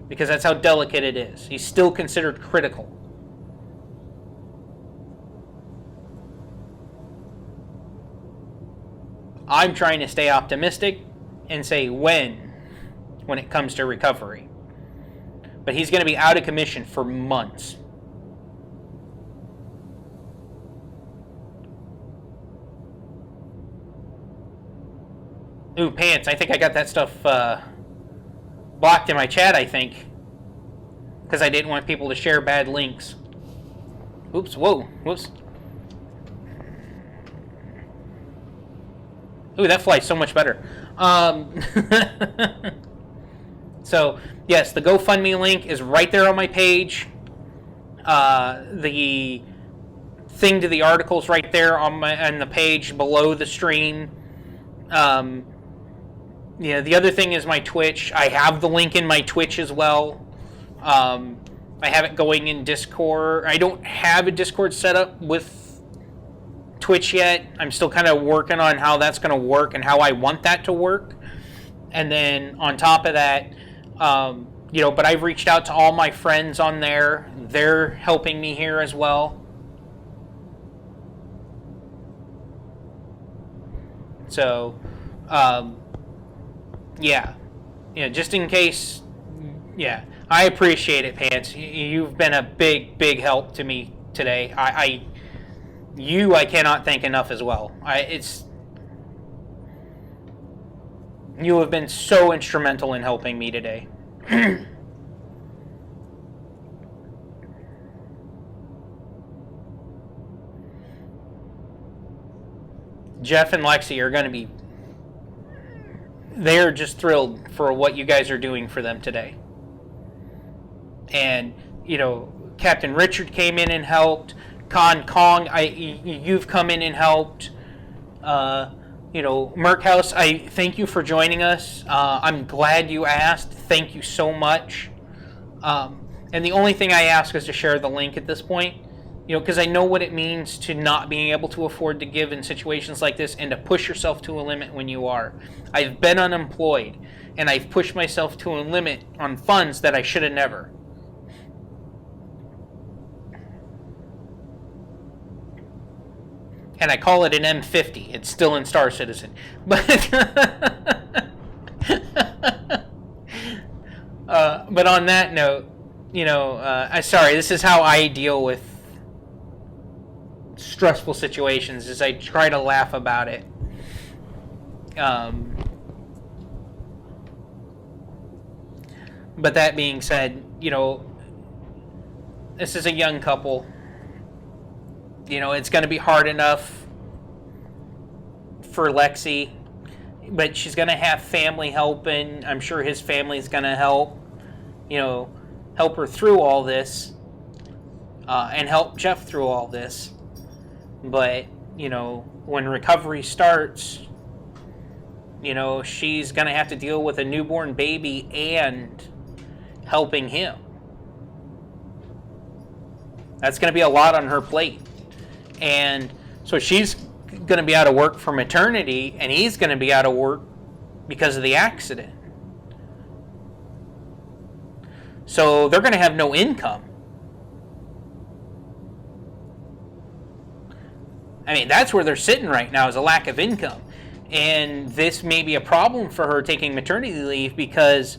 Because that's how delicate it is. He's still considered critical. I'm trying to stay optimistic and say when it comes to recovery. But he's going to be out of commission for months. Ooh, pants. I think I got that stuff blocked in my chat, I think. Because I didn't want people to share bad links. Oops, whoa, whoops. Ooh, that flies so much better. So, yes, the GoFundMe link is right there on my page. The thing to the article is right there on the page below the stream. The other thing is my Twitch. I have the link in my Twitch as well. I have it going in Discord. I don't have a Discord set up with Twitch yet. I'm still kind of working on how that's going to work and how I want that to work. And then on top of that, but I've reached out to all my friends on there. They're helping me here as well. So, just in case, I appreciate it, Pants. You've been a big, big help to me today. I cannot thank enough as well. You have been so instrumental in helping me today. Jeff and Lexi are going to be... They're just thrilled for what you guys are doing for them today. And, Captain Richard came in and helped. Kong, you've come in and helped. Merkhouse, I thank you for joining us. I'm glad you asked. Thank you so much. And the only thing I ask is to share the link at this point. Because I know what it means to not being able to afford to give in situations like this and to push yourself to a limit when you are. I've been unemployed, and I've pushed myself to a limit on funds that I should have never. And I call it an M50. It's still in Star Citizen. But but on that note, sorry, this is how I deal with stressful situations, is I try to laugh about it. But that being said, this is a young couple. It's going to be hard enough for Lexi, but she's going to have family helping. I'm sure his family's going to help. help her through all this, and help Jeff through all this. But, you know, when recovery starts, you know, she's going to have to deal with a newborn baby and helping him. That's going to be a lot on her plate. And so she's going to be out of work for maternity, and he's going to be out of work because of the accident. So they're going to have no income. I mean, that's where they're sitting right now, is a lack of income. And this may be a problem for her taking maternity leave because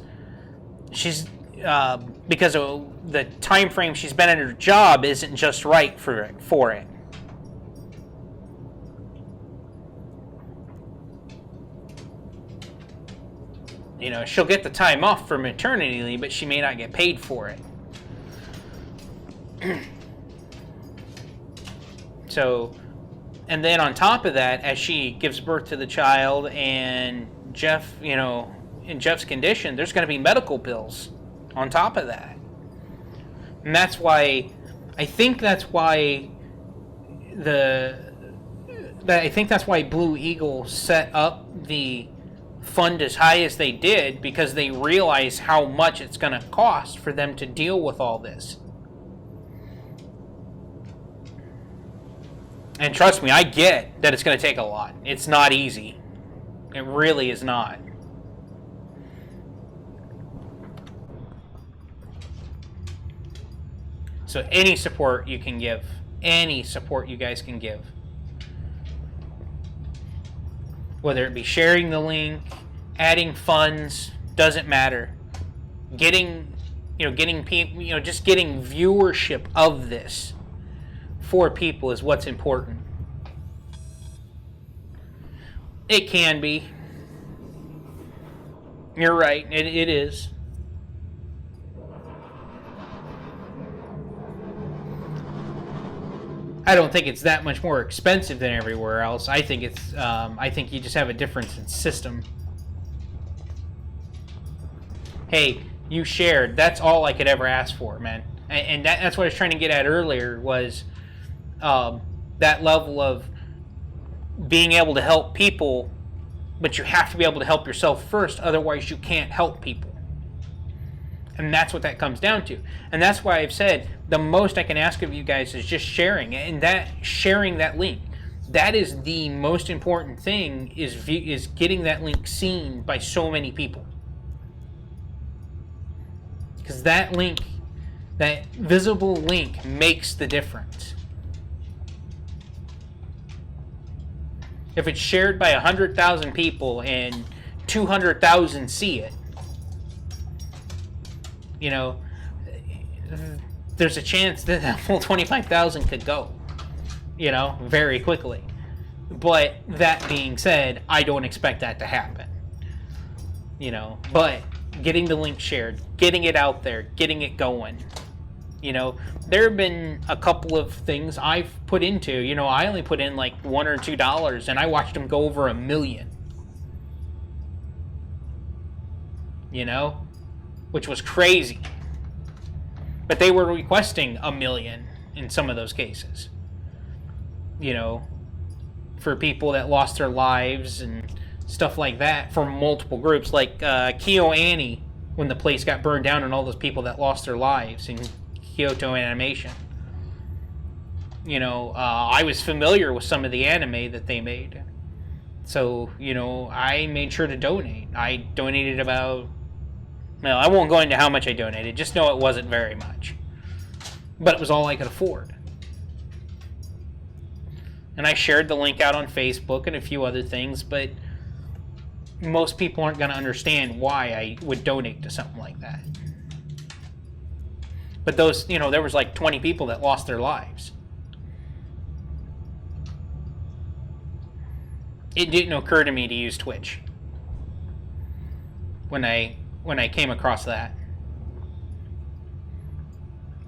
because of the time frame she's been in her job isn't just right for it. You know, she'll get the time off for maternity leave, but she may not get paid for it. So, and then on top of that, as she gives birth to the child and Jeff, you know, in Jeff's condition, there's going to be medical bills on top of that. And that's why, I think that's why Blue Eagle set up the fund as high as they did, because they realize how much it's going to cost for them to deal with all this. And trust me, I get that it's going to take a lot. It's not easy. It really is not. So any support you can give, any support you guys can give, whether it be sharing the link, adding funds, doesn't matter. Getting people, just getting viewership of this for people is what's important. It can be. You're right, it is. I don't think it's that much more expensive than everywhere else. I think it's. I think you just have a difference in system. Hey, you shared. That's all I could ever ask for, man. And that's what I was trying to get at earlier, was that level of being able to help people, but you have to be able to help yourself first. Otherwise, you can't help people. And that's what that comes down to. And that's why I've said the most I can ask of you guys is just sharing. And that sharing that link, that is the most important thing, is getting that link seen by so many people. Because that link, that visible link, makes the difference. If it's shared by 100,000 people and 200,000 see it, you know, there's a chance that that full 25,000 could go, you know, very quickly. But that being said, I don't expect that to happen, you know. But getting the link shared, getting it out there, getting it going, you know, there have been a couple of things I've put into, you know, I only put in like $1 or $2, and I watched them go over 1 million, you know, which was crazy. But they were requesting 1 million in some of those cases, you know, for people that lost their lives and stuff like that, from multiple groups, like Kyo Annie, when the place got burned down, and all those people that lost their lives in Kyoto Animation. You know, I was familiar with some of the anime that they made, so, you know, I made sure to donate. I donated about, well, I won't go into how much I donated, just know it wasn't very much, but it was all I could afford. And I shared the link out on Facebook and a few other things, but most people aren't going to understand why I would donate to something like that. But those, you know, there was like 20 people that lost their lives. It didn't occur to me to use Twitch when I came across that.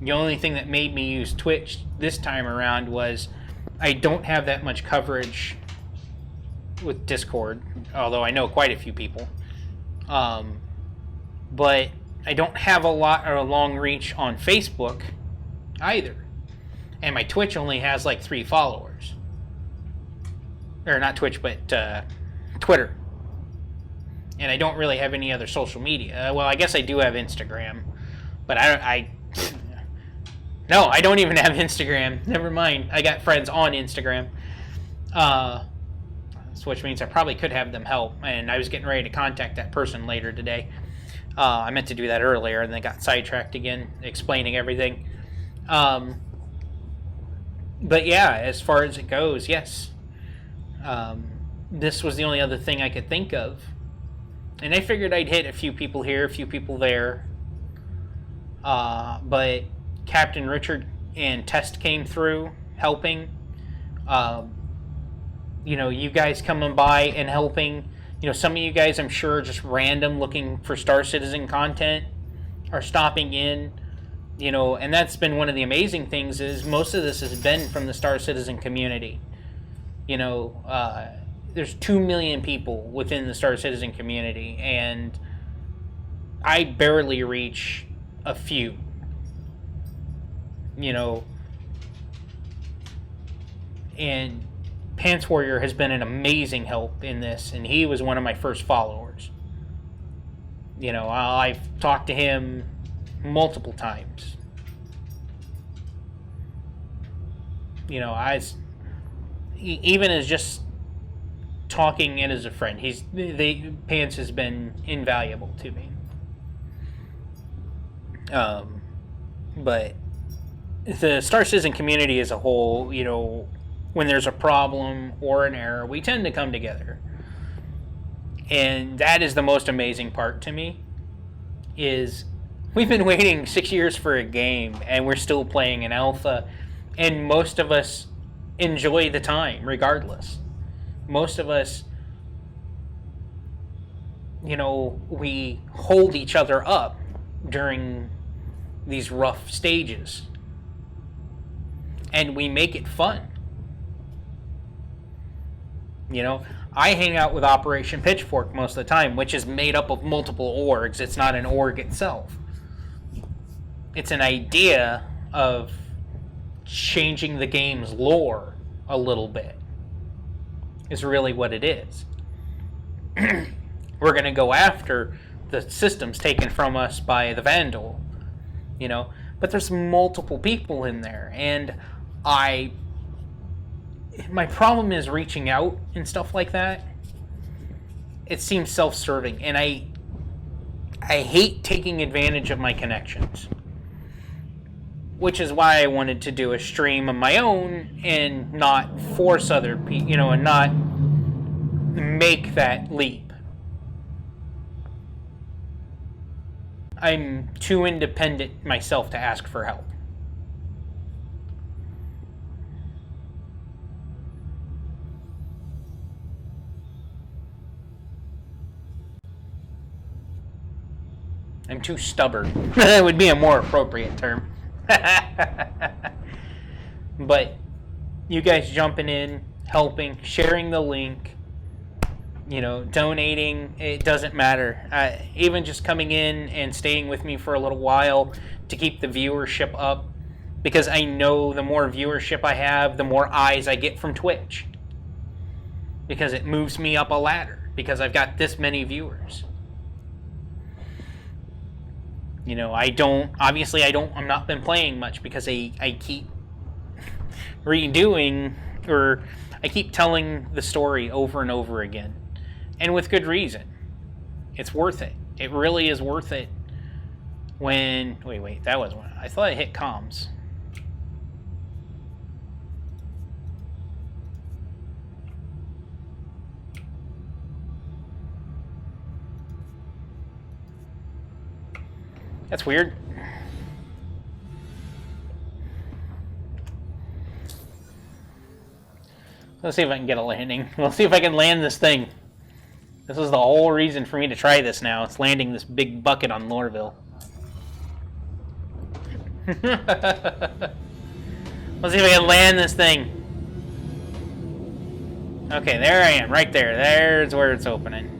The only thing that made me use Twitch this time around was I don't have that much coverage with Discord, although I know quite a few people. But I don't have a lot or a long reach on Facebook either. And my Twitch only has like 3 followers. Or not Twitch, but Twitter. And I don't really have any other social media. Well, I guess I do have Instagram. But no, I don't even have Instagram. Never mind. I got friends on Instagram. Which means I probably could have them help. And I was getting ready to contact that person later today. I meant to do that earlier and then got sidetracked again, explaining everything. But yeah, as far as it goes, yes. This was the only other thing I could think of. And I figured I'd hit a few people here, a few people there. But Captain Richard and Test came through helping. You guys coming by and helping. Some of you guys, I'm sure, just random looking for Star Citizen content are stopping in. And that's been one of the amazing things is most of this has been from the Star Citizen community. There's 2 million people within the Star Citizen community, and I barely reach a few. And Pants Warrior has been an amazing help in this, and he was one of my first followers. I've talked to him multiple times. Even as just talking and as a friend, Pants has been invaluable to me. But the Star Citizen community as a whole, when there's a problem or an error, we tend to come together. And that is the most amazing part to me, is we've been waiting 6 years for a game, and we're still playing an alpha, and most of us enjoy the time, regardless. Most of us, we hold each other up during these rough stages. And we make it fun. I hang out with Operation Pitchfork most of the time, which is made up of multiple orgs. It's not an org itself. It's an idea of changing the game's lore a little bit. Is really what it is. We're going to go after the systems taken from us by the Vandal. But there's multiple people in there, and my problem is reaching out and stuff like that. It seems self-serving, and I hate taking advantage of my connections, which is why I wanted to do a stream of my own and not force other people, and not make that leap. I'm too independent myself to ask for help. I'm too stubborn. That would be a more appropriate term. But you guys jumping in, helping, sharing the link, donating, it doesn't matter. Even just coming in and staying with me for a little while to keep the viewership up, because I know the more viewership I have, the more eyes I get from Twitch. Because it moves me up a ladder, because I've got this many viewers. I'm not been playing much because I keep redoing, or I keep telling the story over and over again. And with good reason. It's worth it. It really is worth it. Wait, that was one. I thought I hit comms. That's weird. Let's see if I can get a landing. Let's see if I can land this thing. This is the whole reason for me to try this now. It's landing this big bucket on Lorville. Let's see if I can land this thing. Okay, there I am, right there. There's where it's opening.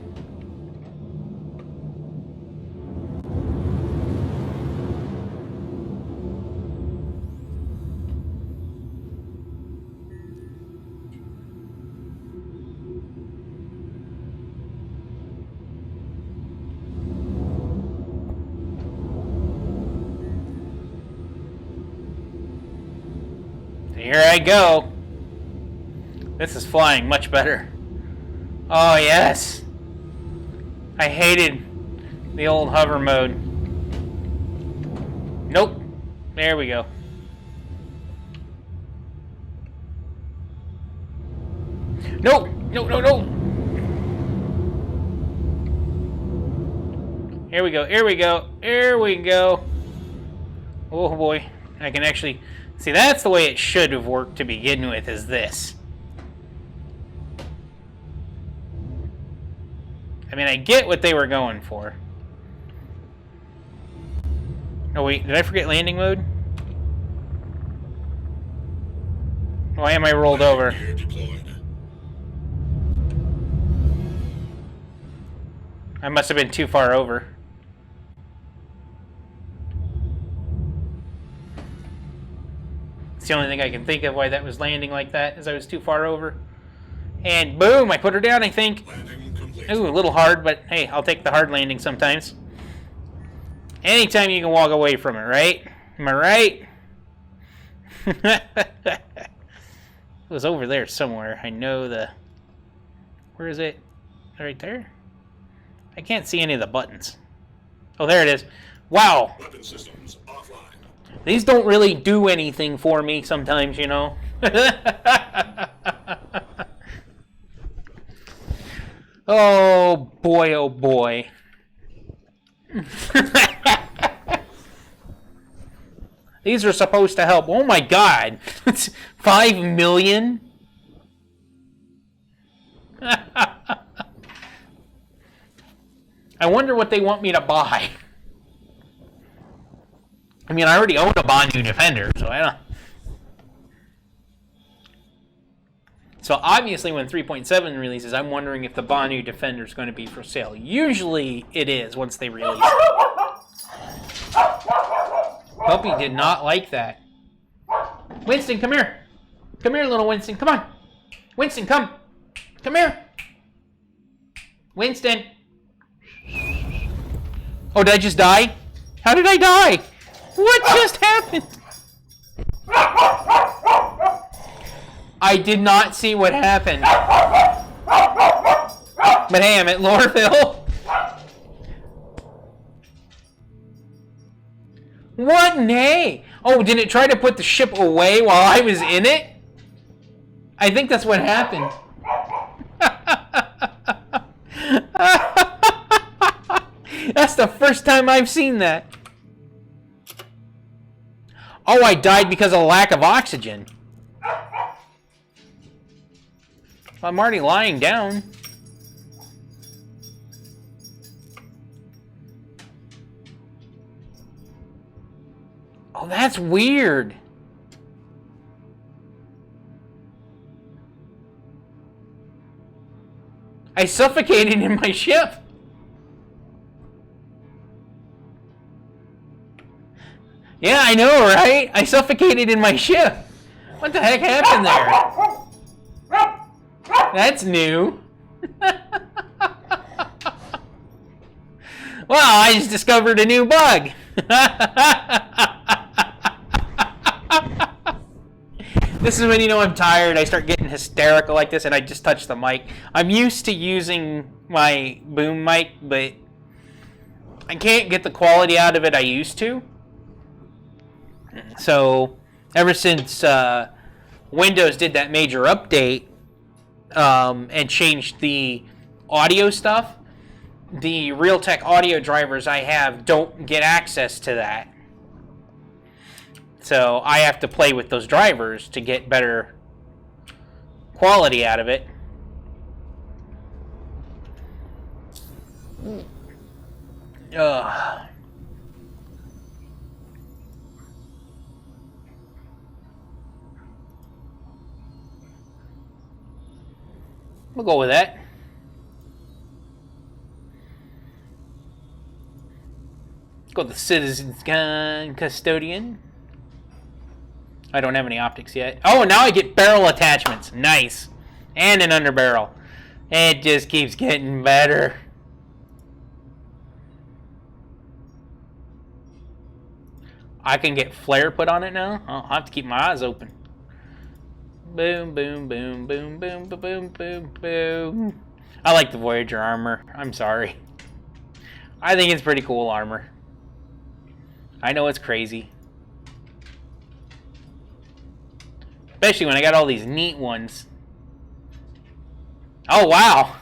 here I go. This is flying much better. Oh, yes. I hated the old hover mode. Nope. There we go. No! No, no, no! Here we go, here we go, here we go. Oh boy. I can actually... See, that's the way it should have worked to begin with, is this. I mean, I get what they were going for. Oh wait, did I forget landing mode? Why am I rolled over? Gear deployed. I must have been too far over. It's the only thing I can think of why that was landing like that, is I was too far over. And boom, I put her down, I think. Landing complete. Ooh, a little hard, but hey, I'll take the hard landing sometimes. Anytime you can walk away from it, right? Am I right? It was over there somewhere. I know the... Where is it? Right there? I can't see any of the buttons. Oh, there it is. Wow! Weapon systems offline. These don't really do anything for me sometimes, you know? Oh boy, oh boy. These are supposed to help. Oh my god. It's 5 million? I wonder what they want me to buy. I mean, I already own a Banu Defender, so I don't... So obviously when 3.7 releases, I'm wondering if the Banu Defender is going to be for sale. Usually it is once they release it. Puppy did not like that. Winston, come here. Come here, little Winston. Come on. Winston, come. Come here. Winston. Oh, did I just die? How did I die? What just happened? I did not see what happened. But hey, I'm at Lorville. What? Nay. Oh, did it try to put the ship away while I was in it? I think that's what happened. That's the first time I've seen that. Oh, I died because of lack of oxygen. I'm already lying down. Oh, that's weird. I suffocated in my ship. Yeah, I know, right? I suffocated in my ship. What the heck happened there? That's new. Well, I just discovered a new bug. This is when you know I'm tired. I start getting hysterical like this, and I just touch the mic. I'm used to using my boom mic, but I can't get the quality out of it I used to. So, ever since Windows did that major update and changed the audio stuff, the Realtek audio drivers I have don't get access to that. So I have to play with those drivers to get better quality out of it. Ugh. We'll go with that. Let's go with the Citizen's Gun Custodian. I don't have any optics yet. Oh, now I get barrel attachments. Nice. And an underbarrel. It just keeps getting better. I can get flare put on it now. I'll have to keep my eyes open. Boom, boom, boom, boom, boom, boom, boom, boom, boom. I like the Voyager armor. I'm sorry. I think it's pretty cool armor. I know it's crazy. Especially when I got all these neat ones. Oh, wow.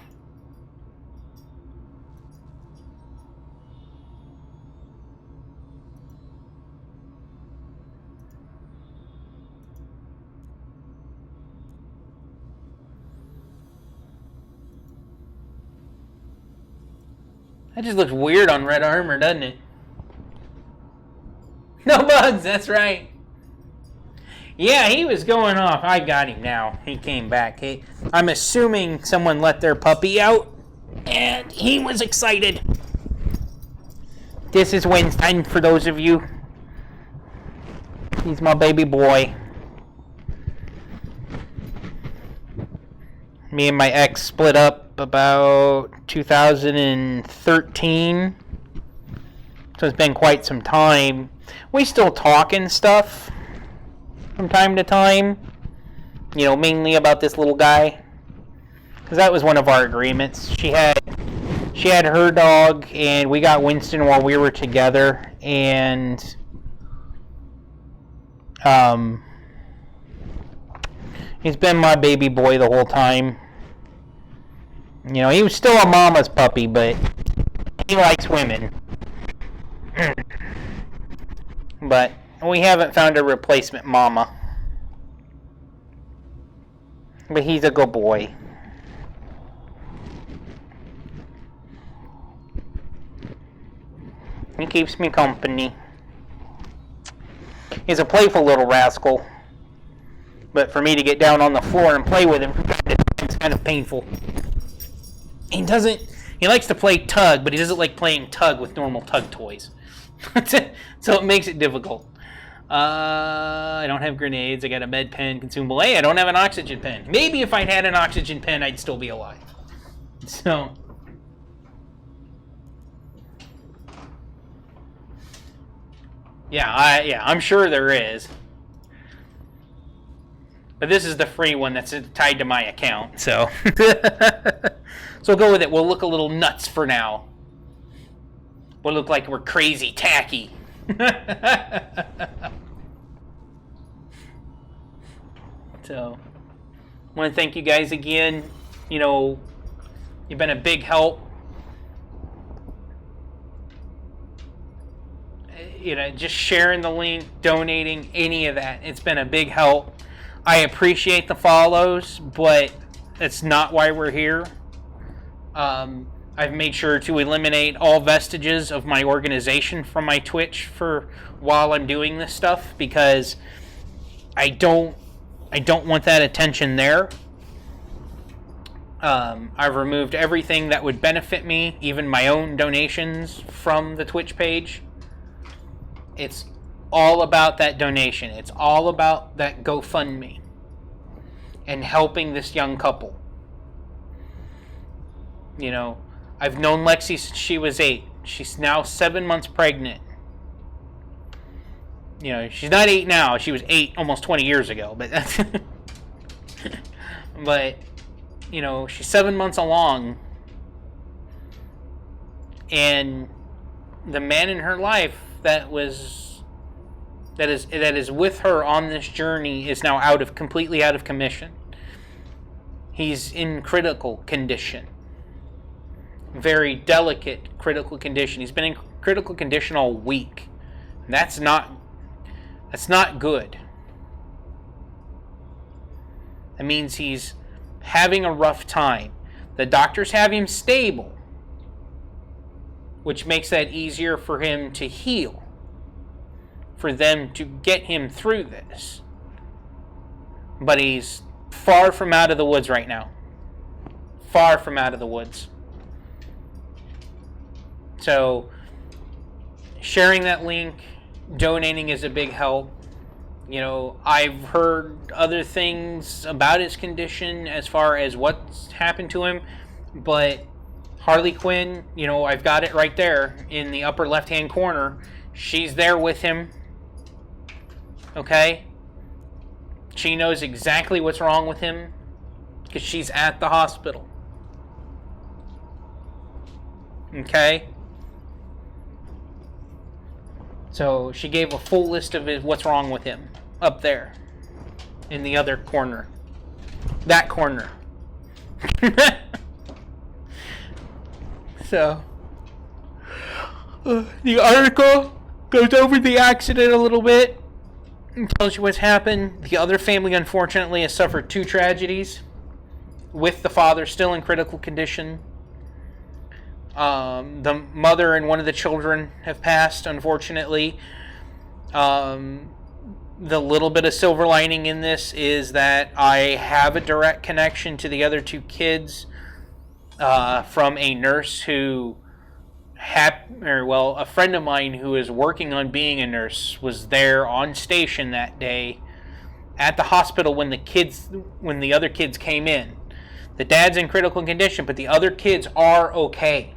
That just looks weird on red armor, doesn't it? No bugs, that's right. Yeah, he was going off. I got him now. He came back. I'm assuming someone let their puppy out, and he was excited. This is Winston, for those of you. He's my baby boy. Me and my ex split up about 2013. So it's been quite some time. We still talk and stuff from time to time. You know, mainly about this little guy. Because that was one of our agreements. She had her dog, and we got Winston while we were together. And he's been my baby boy the whole time. You know, he was still a mama's puppy, but he likes women. But we haven't found a replacement mama. But he's a good boy. He keeps me company. He's a playful little rascal. But for me to get down on the floor and play with him, it's kind of painful. He likes to play tug, but he doesn't like playing tug with normal tug toys. So it makes it difficult. I don't have grenades. I got a med pen, consumable. Hey, I don't have an oxygen pen. Maybe if I'd had an oxygen pen, I'd still be alive. So, yeah, I'm sure there is. But this is the free one that's tied to my account, so. So go with it. We'll look a little nuts for now. We'll look like we're crazy tacky. So, I want to thank you guys again. You know, you've been a big help. You know, just sharing the link, donating, any of that. It's been a big help. I appreciate the follows, but that's not why we're here. I've made sure to eliminate all vestiges of my organization from my Twitch for while I'm doing this stuff, because I don't want that attention there. I've removed everything that would benefit me, even my own donations, from the Twitch page. It's all about that donation. It's all about that GoFundMe and helping this young couple. You know, I've known Lexi since she was 8. She's now 7 months pregnant. You know, she's not 8 now. She was 8 almost 20 years ago. But that's but, you know, she's 7 months along. And the man in her life that is with her on this journey is now completely out of commission. He's in critical condition. Very delicate critical condition. He's been in critical condition all week. And that's not good. That means he's having a rough time. The doctors have him stable, which makes that easier for him to heal, for them to get him through this. But he's far from out of the woods right now. Far from out of the woods. So, sharing that link, donating is a big help. You know, I've heard other things about his condition as far as what's happened to him, but Harley Quinn, you know, I've got it right there in the upper left-hand corner. She's there with him. Okay? She knows exactly what's wrong with him because she's at the hospital. Okay? So she gave a full list of what's wrong with him up there in the other corner. That corner. So, the article goes over the accident a little bit and tells you what's happened. The other family, unfortunately, has suffered 2 tragedies, with the father still in critical condition. The mother and one of the children have passed, unfortunately. The little bit of silver lining in this is that I have a direct connection to the other 2 kids from a nurse who a friend of mine who is working on being a nurse was there on station that day at the hospital when the other kids came in. The dad's in critical condition, but the other kids are okay.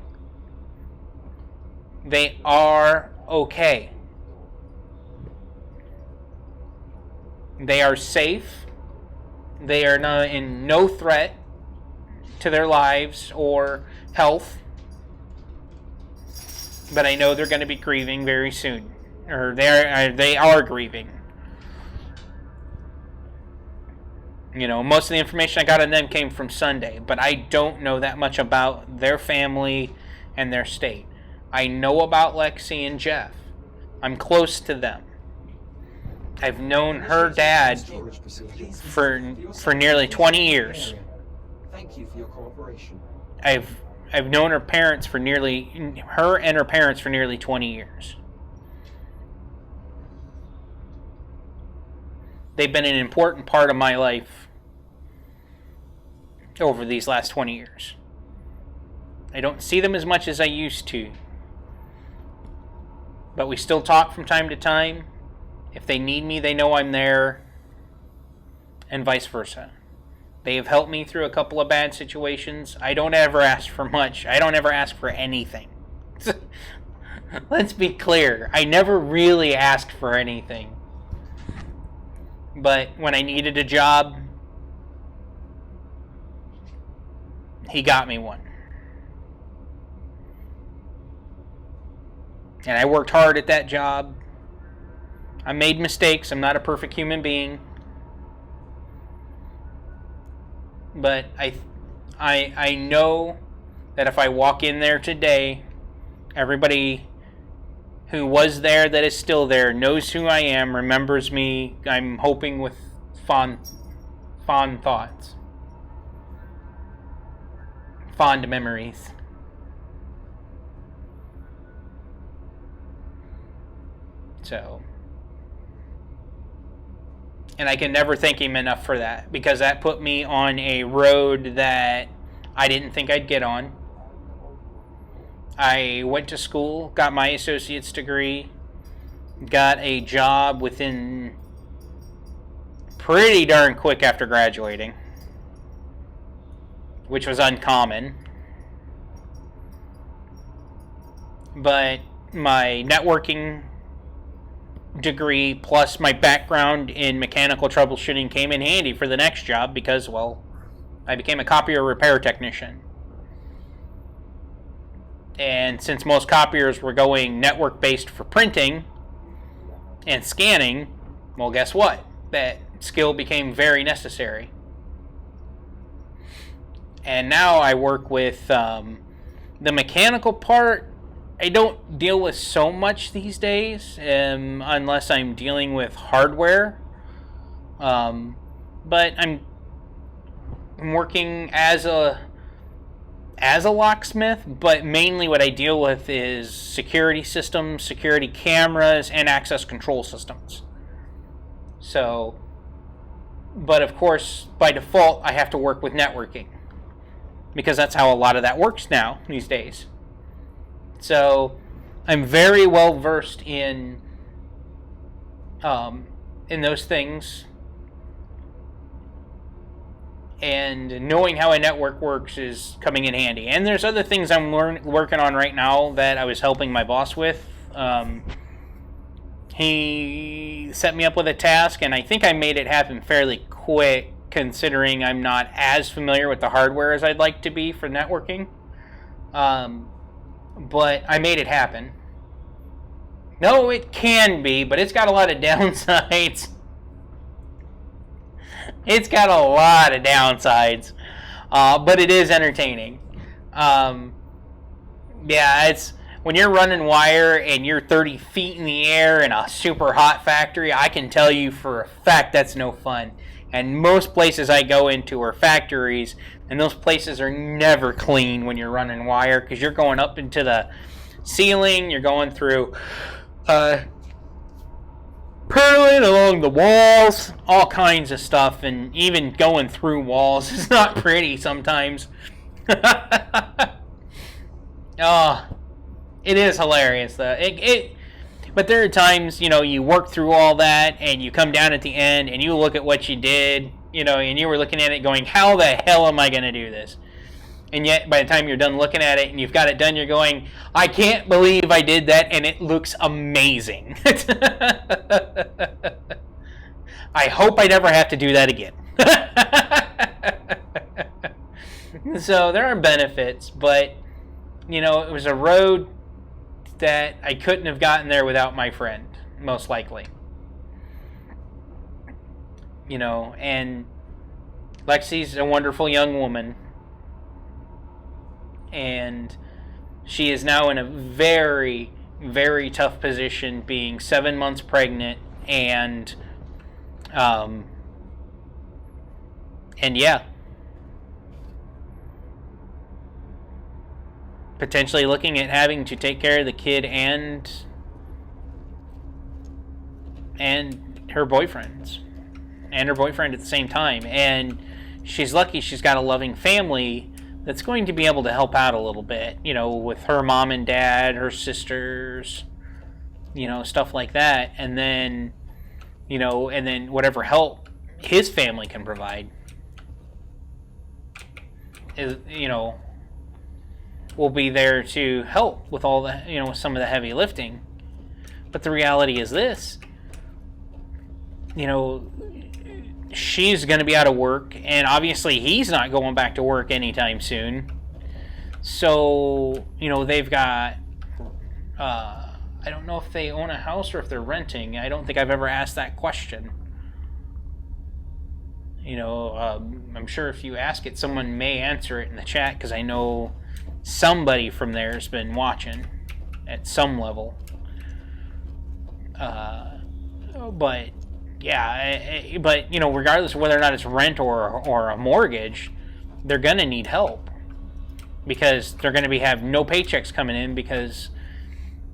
They are okay. They are safe. They are not in no threat to their lives or health. But I know they're going to be grieving very soon. Or they are grieving. You know, most of the information I got on them came from Sunday. But I don't know that much about their family and their state. I know about Lexi and Jeff. I'm close to them. I've known her dad for nearly 20 years. Thank you for your cooperation. I've known her parents for nearly 20 years. They've been an important part of my life over these last 20 years. I don't see them as much as I used to. But we still talk from time to time. If they need me, they know I'm there. And vice versa. They have helped me through a couple of bad situations. I don't ever ask for much. I don't ever ask for anything. Let's be clear. I never really asked for anything. But when I needed a job, he got me one. And I worked hard at that job. I made mistakes. I'm not a perfect human being. But I know that if I walk in there today, everybody who was there that is still there knows who I am, remembers me. I'm hoping with fond thoughts. Fond memories. So, and I can never thank him enough for that, because that put me on a road that I didn't think I'd get on. I went to school, got my associate's degree, got a job within pretty darn quick after graduating, which was uncommon. But my networking degree plus my background in mechanical troubleshooting came in handy for the next job because, well, I became a copier repair technician. And since most copiers were going network based for printing and scanning, well, guess what? That skill became very necessary. And now I work with the mechanical part. I don't deal with so much these days, unless I'm dealing with hardware. But I'm working as a locksmith, but mainly what I deal with is security systems, security cameras, and access control systems. So, but of course, by default, I have to work with networking, because that's how a lot of that works now, these days. So, I'm very well versed in those things, and knowing how a network works is coming in handy. And there's other things I'm working on right now that I was helping my boss with. he set me up with a task, and I think I made it happen fairly quick, considering I'm not as familiar with the hardware as I'd like to be for networking. But I made it happen. No, it can be, but it's got a lot of downsides. It's got a lot of downsides, but it is entertaining. Yeah, it's when you're running wire and you're 30 feet in the air in a super hot factory, I can tell you for a fact that's no fun. And most places I go into are factories, and those places are never clean when you're running wire, because you're going up into the ceiling, you're going through purling along the walls, all kinds of stuff, and even going through walls is not pretty sometimes. Oh, it is hilarious though. But there are times, you work through all that and you come down at the end and you look at what you did, and you were looking at it going, how the hell am I going to do this? And yet, by the time you're done looking at it and you've got it done, you're going, I can't believe I did that, and it looks amazing. I hope I never have to do that again. So there are benefits, but, it was a road that I couldn't have gotten there without my friend, most likely. And Lexi's a wonderful young woman. And she is now in a very, very tough position, being 7 months pregnant, and yeah, potentially looking at having to take care of the kid and her boyfriend at the same time. And she's lucky she's got a loving family that's going to be able to help out a little bit, with her mom and dad, her sisters, stuff like that. And then, and then whatever help his family can provide is, will be there to help with all the, with some of the heavy lifting. But the reality is this, she's going to be out of work, and obviously he's not going back to work anytime soon. So, they've got, I don't know if they own a house or if they're renting. I don't think I've ever asked that question. I'm sure if you ask it, someone may answer it in the chat, because I know somebody from there has been watching at some level. But yeah, but regardless of whether or not it's rent or a mortgage, they're gonna need help, because they're gonna have no paychecks coming in, because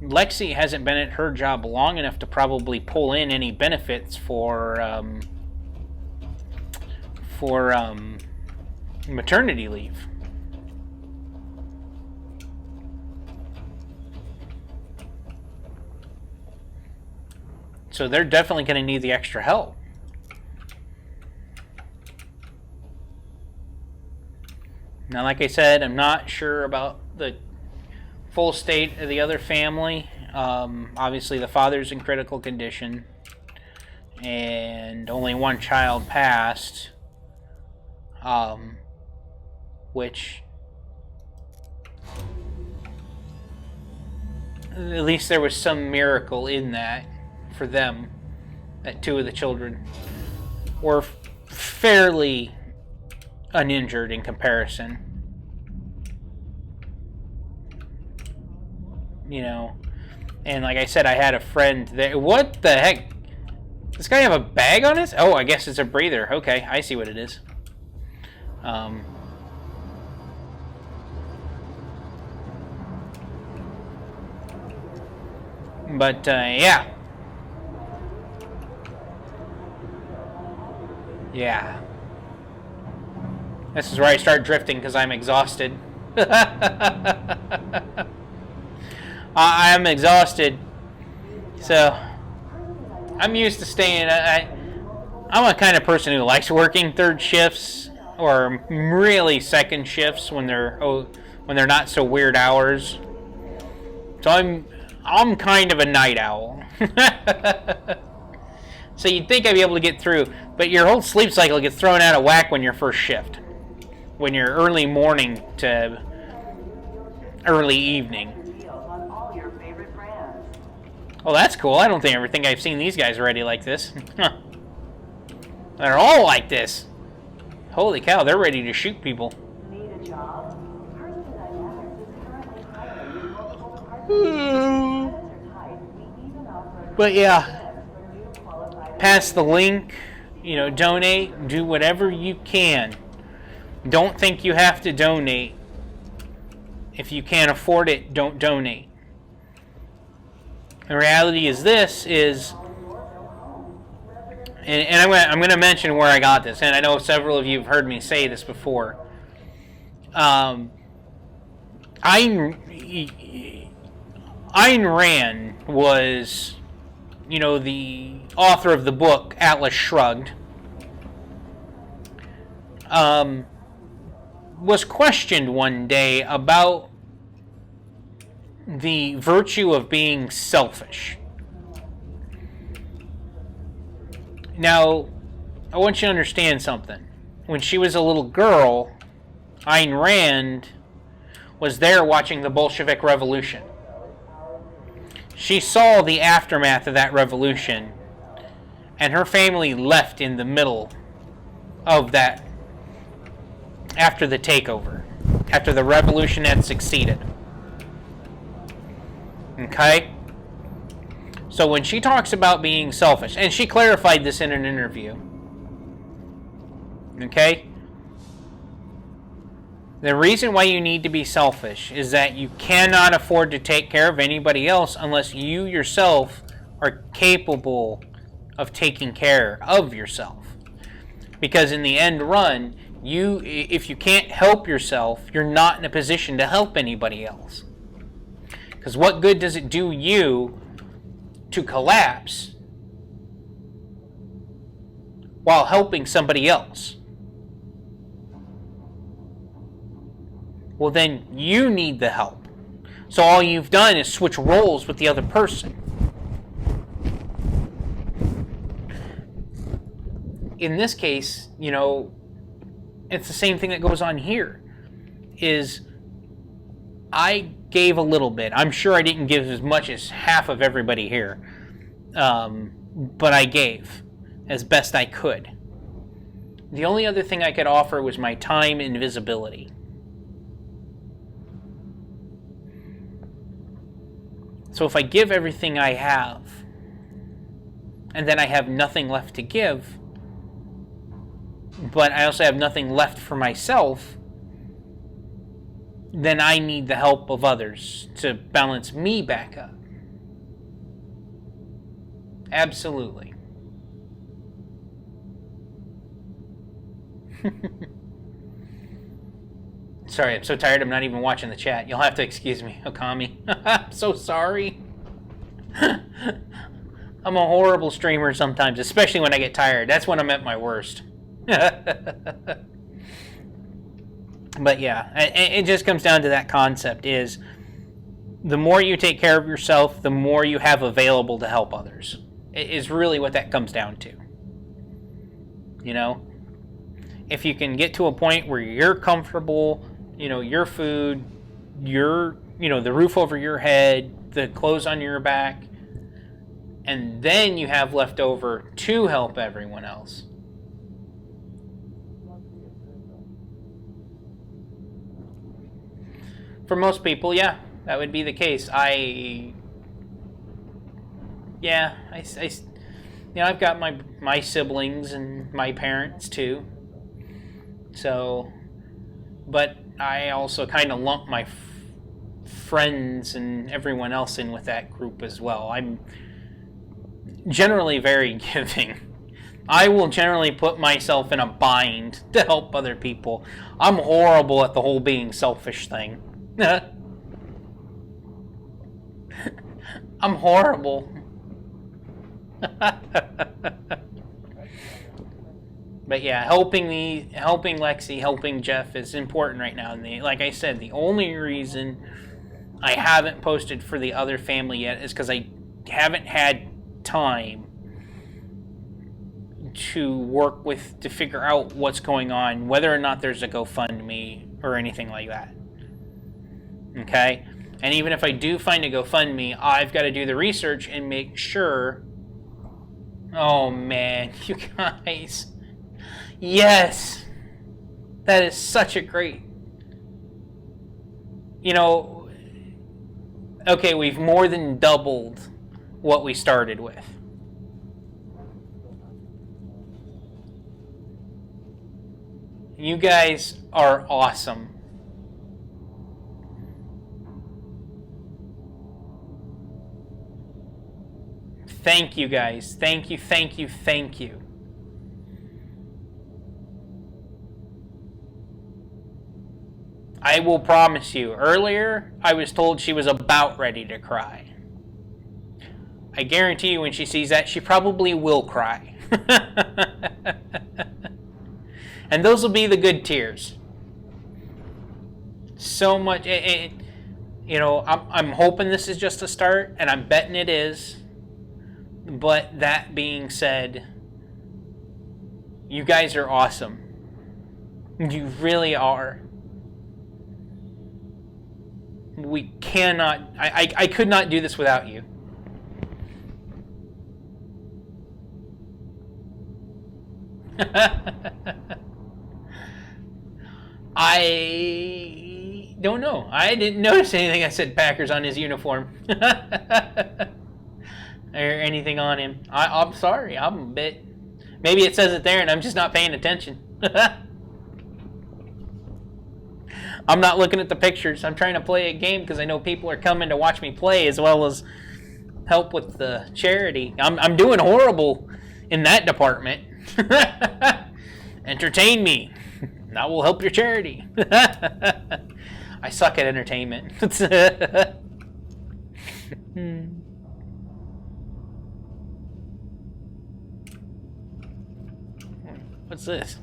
Lexi hasn't been at her job long enough to probably pull in any benefits for maternity leave. So they're definitely going to need the extra help. Now, like I said, I'm not sure about the full state of the other family. Obviously, the father's in critical condition, and only one child passed, which at least there was some miracle in that for them, that two of the children were fairly uninjured in comparison. And like I said, I had a friend that, what the heck? Does this guy have a bag on it? Oh, I guess it's a breather. Okay, I see what it is. But, yeah. Yeah. This is where I start drifting because I'm exhausted. I'm exhausted. So, I'm used to staying. I'm a kind of person who likes working third shifts, or really second shifts when they're not so weird hours. So I'm kind of a night owl. So you'd think I'd be able to get through, but your whole sleep cycle gets thrown out of whack when you're first shift. When you're early morning to early evening. Oh, that's cool. I don't ever think I've seen these guys already like this. They're all like this. Holy cow, they're ready to shoot people. Need a job? Person Dynamics is currently hiring multiple part-time types. We even offer But yeah, for new qualified pass the link, donate, do whatever you can. Don't think you have to donate. If you can't afford it, don't donate. The reality is and I'm going to mention where I got this, and I know several of you have heard me say this before. Ayn Rand was, the author of the book Atlas Shrugged. Was questioned one day about the virtue of being selfish. Now, I want you to understand something. When she was a little girl, Ayn Rand was there watching the Bolshevik Revolution. She saw the aftermath of that revolution, and her family left in the middle of that after the takeover, after the revolution had succeeded. Okay? So when she talks about being selfish, and she clarified this in an interview, okay? The reason why you need to be selfish is that you cannot afford to take care of anybody else unless you yourself are capable of taking care of yourself. Because in the end run, if you can't help yourself, you're not in a position to help anybody else. Because what good does it do you to collapse while helping somebody else? Well, then you need the help. So all you've done is switch roles with the other person. In this case, it's the same thing that goes on here. Is I gave a little bit. I'm sure I didn't give as much as half of everybody here. But I gave as best I could. The only other thing I could offer was my time and visibility. So if I give everything I have, and then I have nothing left to give, but I also have nothing left for myself, then I need the help of others to balance me back up. Absolutely. Sorry, I'm so tired I'm not even watching the chat. You'll have to excuse me, Okami. I'm so sorry. I'm a horrible streamer sometimes, especially when I get tired. That's when I'm at my worst. But yeah, it just comes down to that concept is the more you take care of yourself, the more you have available to help others. It is really what that comes down to. If you can get to a point where you're comfortable, your food, the roof over your head, the clothes on your back, and then you have left over to help everyone else. For most people, yeah, that would be the case. I've got my siblings and my parents too. So, but I also kind of lump my friends and everyone else in with that group as well. I'm generally very giving. I will generally put myself in a bind to help other people. I'm horrible at the whole being selfish thing. I'm horrible. But yeah, helping Lexi, helping Jeff is important right now. And like I said, the only reason I haven't posted for the other family yet is because I haven't had time to work with to figure out what's going on, whether or not there's a GoFundMe or anything like that. Okay? And even if I do find a GoFundMe, I've got to do the research and make sure. Oh man, you guys. Yes! That is such a great. You know, okay, we've more than doubled what we started with. You guys are awesome. Thank you guys. Thank you, thank you, thank you. I will promise you, earlier I was told she was about ready to cry. I guarantee you when she sees that, she probably will cry. And those will be the good tears. So much, you know, I'm hoping this is just a start, and I'm betting it is. But that being said, you guys are awesome. You really are. We cannot, I could not do this without you. I don't know. I didn't notice anything that said Packers on his uniform. Or anything on him. I'm sorry. I'm a bit... Maybe it says it there and I'm just not paying attention. I'm not looking at the pictures. I'm trying to play a game because I know people are coming to watch me play as well as help with the charity. I'm doing horrible in that department. Entertain me. That will help your charity. I suck at entertainment. What's this?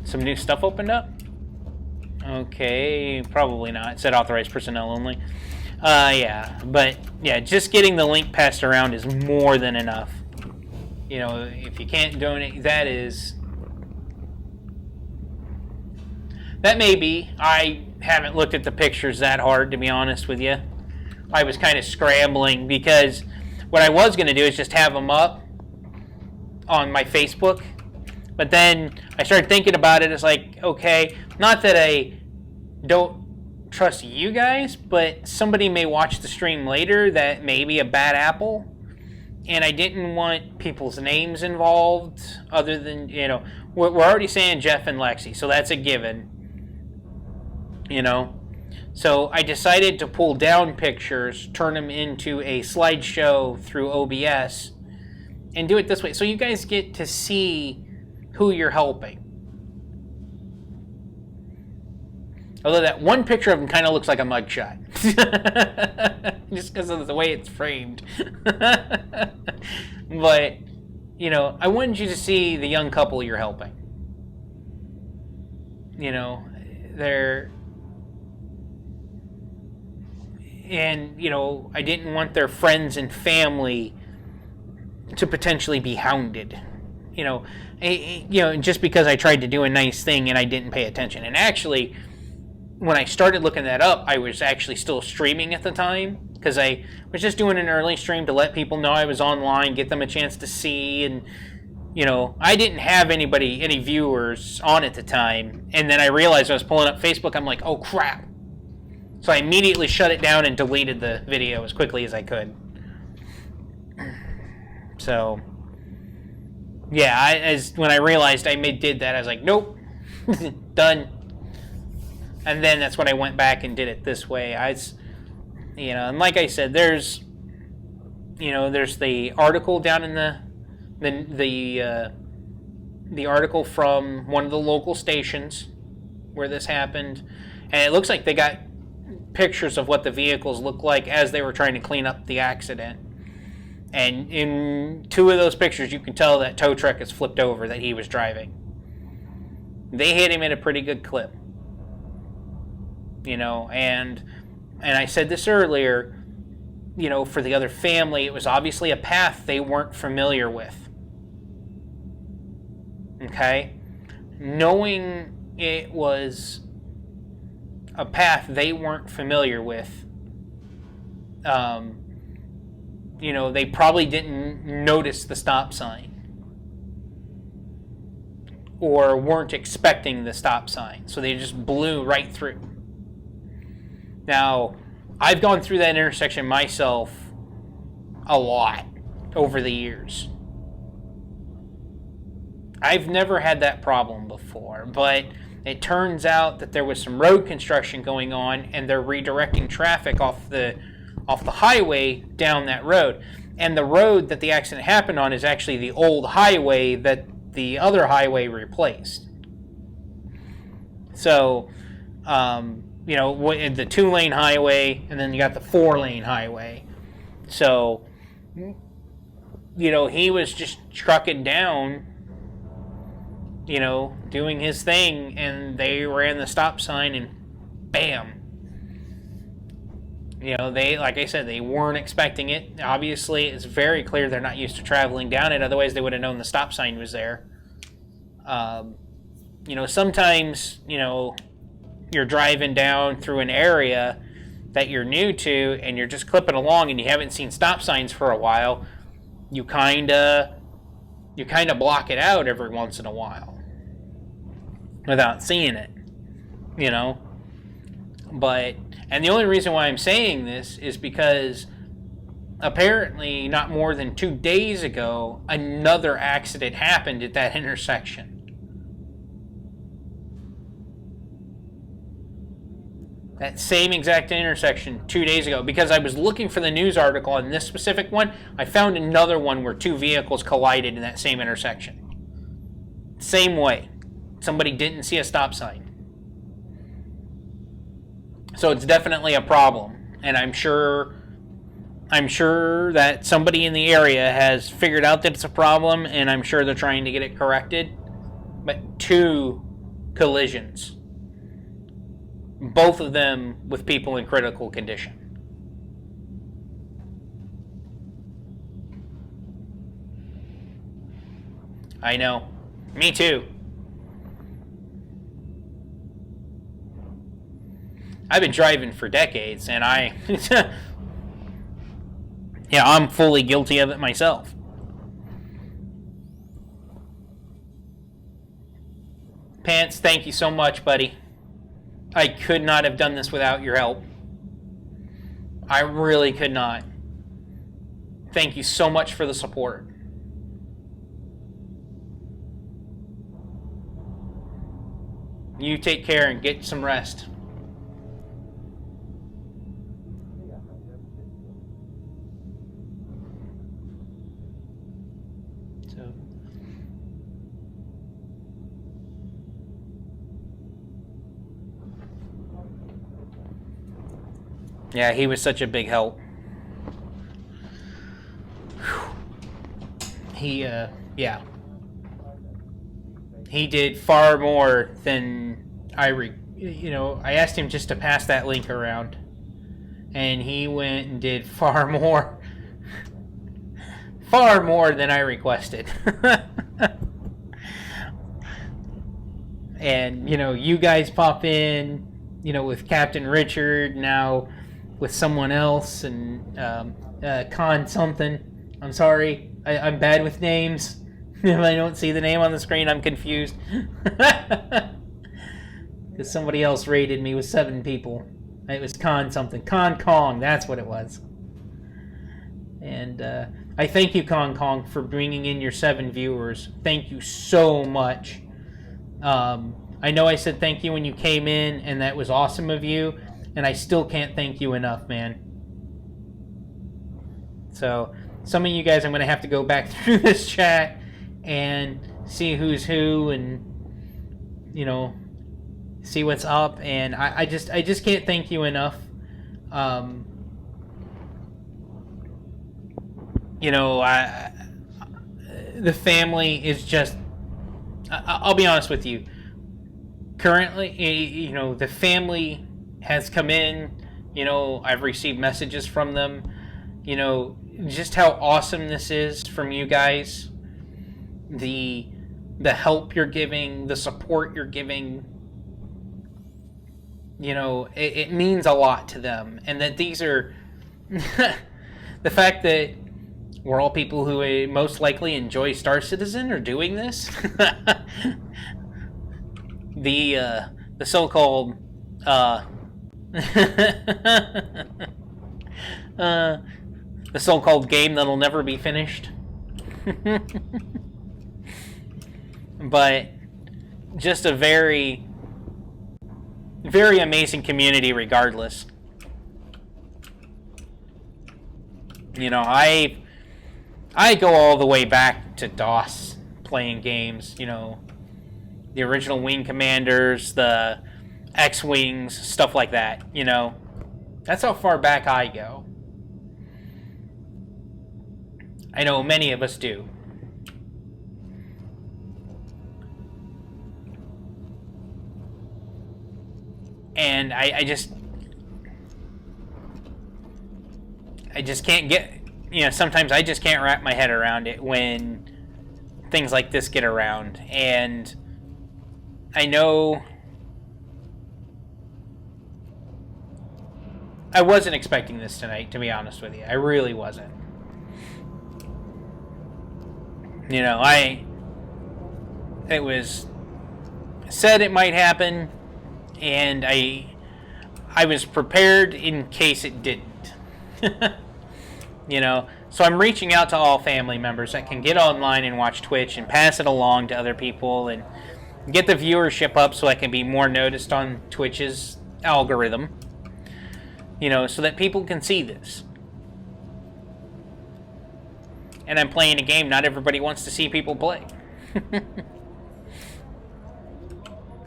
Some new stuff opened up? Okay, probably not. It said authorized personnel only. Yeah, but yeah, just getting the link passed around is more than enough. You know, if you can't donate, that may be. I haven't looked at the pictures that hard, to be honest with you. I was kind of scrambling because what I was going to do is just have them up on my Facebook. But then I started thinking about it. It's like, okay, not that I don't trust you guys, but somebody may watch the stream later that may be a bad apple. And I didn't want people's names involved other than, you know, we're already saying Jeff and Lexi, so that's a given. You know? So I decided to pull down pictures, turn them into a slideshow through OBS, and do it this way. So you guys get to see who you're helping. Although that one picture of him kind of looks like a mugshot. Just because of the way it's framed. But, you know, I wanted you to see the young couple you're helping. You know, they're... And, you know, I didn't want their friends and family to potentially be hounded. You know, just because I tried to do a nice thing and I didn't pay attention. And actually, when I started looking that up, I was actually still streaming at the time. Because I was just doing an early stream to let people know I was online, get them a chance to see. And, you know, I didn't have any viewers on at the time. And then I realized I was pulling up Facebook. I'm like, oh, crap. So I immediately shut it down and deleted the video as quickly as I could. So, yeah, when I realized I did that, I was like, nope, done. And then that's when I went back and did it this way. You know, and like I said, there's the article down in the article from one of the local stations where this happened, and it looks like they got pictures of what the vehicles looked like as they were trying to clean up the accident. And in 2 of those pictures, you can tell that tow truck is flipped over that he was driving. They hit him at a pretty good clip. and I said this earlier, for the other family, it was obviously a path they weren't familiar with. Okay? Knowing it was a path they weren't familiar with, they probably didn't notice the stop sign or weren't expecting the stop sign, so they just blew right through. Now, I've gone through that intersection myself a lot over the years. I've never had that problem before, but it turns out that there was some road construction going on, and they're redirecting traffic off the highway down that road. And the road that the accident happened on is actually the old highway that the other highway replaced. So, the 2-lane highway, and then you got the 4-lane highway. So, he was just trucking down, doing his thing, and they ran the stop sign, and bam. Like I said, they weren't expecting it. Obviously, it's very clear they're not used to traveling down it. Otherwise, they would have known the stop sign was there. Sometimes, you're driving down through an area that you're new to, and you're just clipping along, and you haven't seen stop signs for a while. You kind of block it out every once in a while without seeing it, But, and the only reason why I'm saying this is because apparently not more than 2 days ago, another accident happened at that intersection. That same exact intersection 2 days ago. Because I was looking for the news article on this specific one, I found another one where 2 vehicles collided in that same intersection. Same way. Somebody didn't see a stop sign. So it's definitely a problem. And I'm sure that somebody in the area has figured out that it's a problem, and I'm sure they're trying to get it corrected. But 2 collisions. Both of them with people in critical condition. I know. Me too. I've been driving for decades, and I'm fully guilty of it myself. Pants, thank you so much, buddy. I could not have done this without your help. I really could not. Thank you so much for the support. You take care and get some rest. Yeah, he was such a big help. He did far more than I asked him just to pass that link around, and he went and did far more than I requested. And, you guys pop in, with Captain Richard, now with someone else, and Con something. I'm sorry, I'm bad with names. If I don't see the name on the screen, I'm confused. Because somebody else rated me with 7 people. It was Con something. Con Kong, that's what it was. And I thank you, Con Kong, for bringing in your 7 viewers. Thank you so much. I know I said thank you when you came in, and that was awesome of you. And I still can't thank you enough, man. So, some of you guys, I'm going to have to go back through this chat and see who's who, and, see what's up. And I just can't thank you enough. The family is just, I'll be honest with you. Currently, the family has come in. I've received messages from them. Just how awesome this is from you guys. The help you're giving, the support you're giving. It means a lot to them, and that these are the fact that we're all people who most likely enjoy Star Citizen are doing this. The so-called the so-called game that'll never be finished. But just a very, very amazing community regardless. I go all the way back to DOS playing games, the original Wing Commanders, the X-Wings, stuff like that, That's how far back I go. I know many of us do. And I just can't get, sometimes I just can't wrap my head around it when things like this get around. And I know I wasn't expecting this tonight, to be honest with you. I really wasn't. It was said it might happen, and I was prepared in case it didn't. So I'm reaching out to all family members that can get online and watch Twitch and pass it along to other people and get the viewership up so I can be more noticed on Twitch's algorithm, so that people can see this. And I'm playing a game not everybody wants to see people play.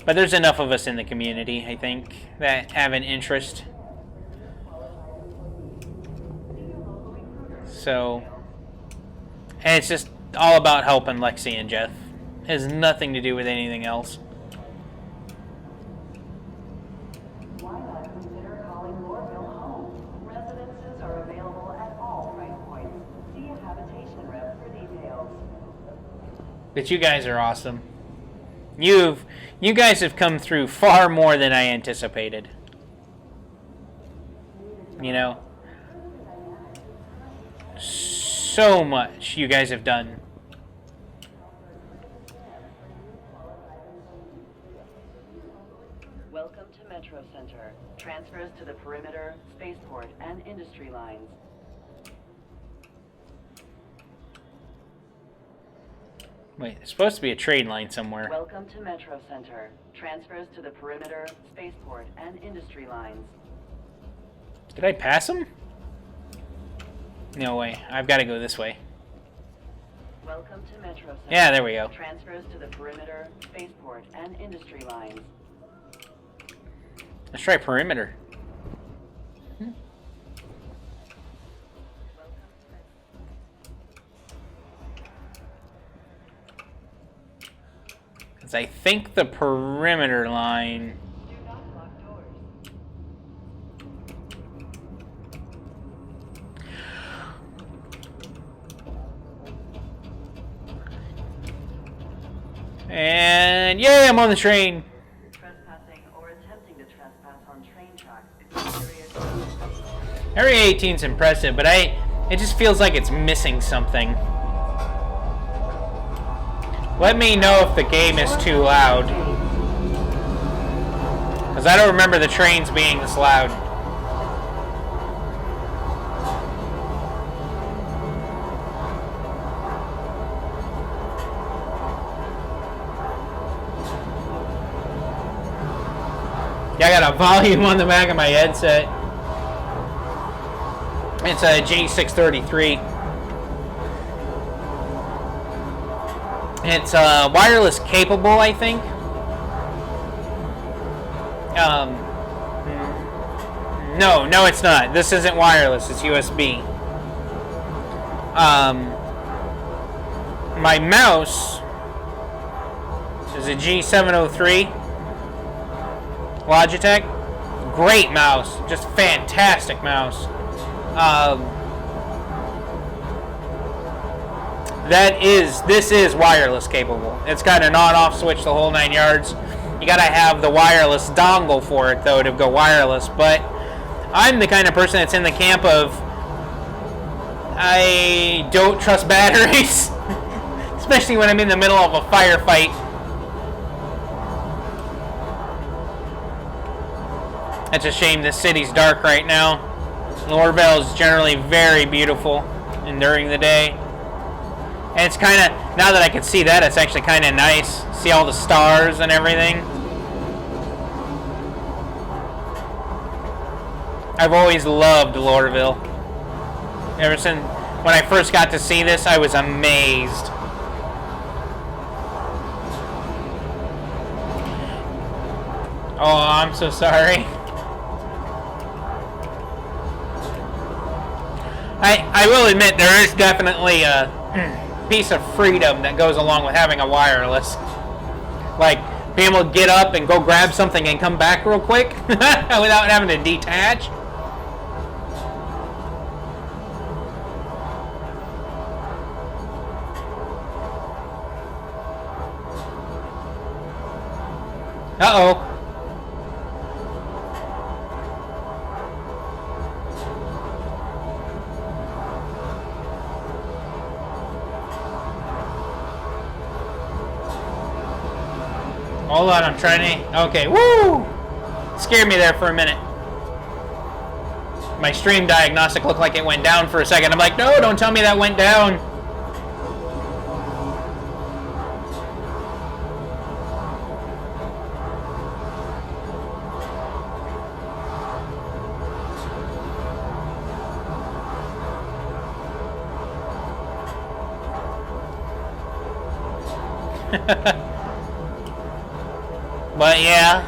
But there's enough of us in the community, I think, that have an interest. So, and it's just all about helping Lexi and Jeff. It has nothing to do with anything else. Why not consider calling Lorville home? Residences are available at all price points. See a habitation rep for details. But you guys are awesome. You guys have come through far more than I anticipated. So much you guys have done. Welcome to Metro Center. Transfers to the perimeter, spaceport, and industry lines. Wait, there's supposed to be a train line somewhere. Welcome to Metro Center. Transfers to the perimeter, spaceport, and industry lines. Did I pass him? No way. I've got to go this way. Welcome to Metro Center. Yeah, there we go. Transfers to the perimeter, spaceport, and industry lines. Let's try perimeter. Because I think the perimeter line... Do not lock doors. And yay, I'm on the train. Trespassing or attempting to trespass on train tracks is a serious... Area 18's impressive, but it just feels like it's missing something. Let me know if the game is too loud. Because I don't remember the trains being this loud. Yeah, I got a volume on the back of my headset. It's a G633. It's wireless capable, I think. No, it's not. This isn't wireless. It's USB. My mouse is a G703 Logitech. Great mouse, just fantastic mouse. This is wireless capable. It's got an on-off switch the whole 9 yards. You gotta have the wireless dongle for it though to go wireless, but I'm the kind of person that's in the camp of I don't trust batteries, especially when I'm in the middle of a firefight. It's a shame this city's dark right now. Lorville is generally very beautiful and during the day. And it's kind of, now that I can see that, it's actually kind of nice. See all the stars and everything. I've always loved Lorville. Ever since when I first got to see this, I was amazed. Oh, I'm so sorry. I will admit there is definitely a piece of freedom that goes along with having a wireless. Like being able to get up and go grab something and come back real quick without having to detach. Uh-oh. Hold on, I'm trying to... Okay, woo! Scared me there for a minute. My stream diagnostic looked like it went down for a second. I'm like, no, don't tell me that went down. But yeah,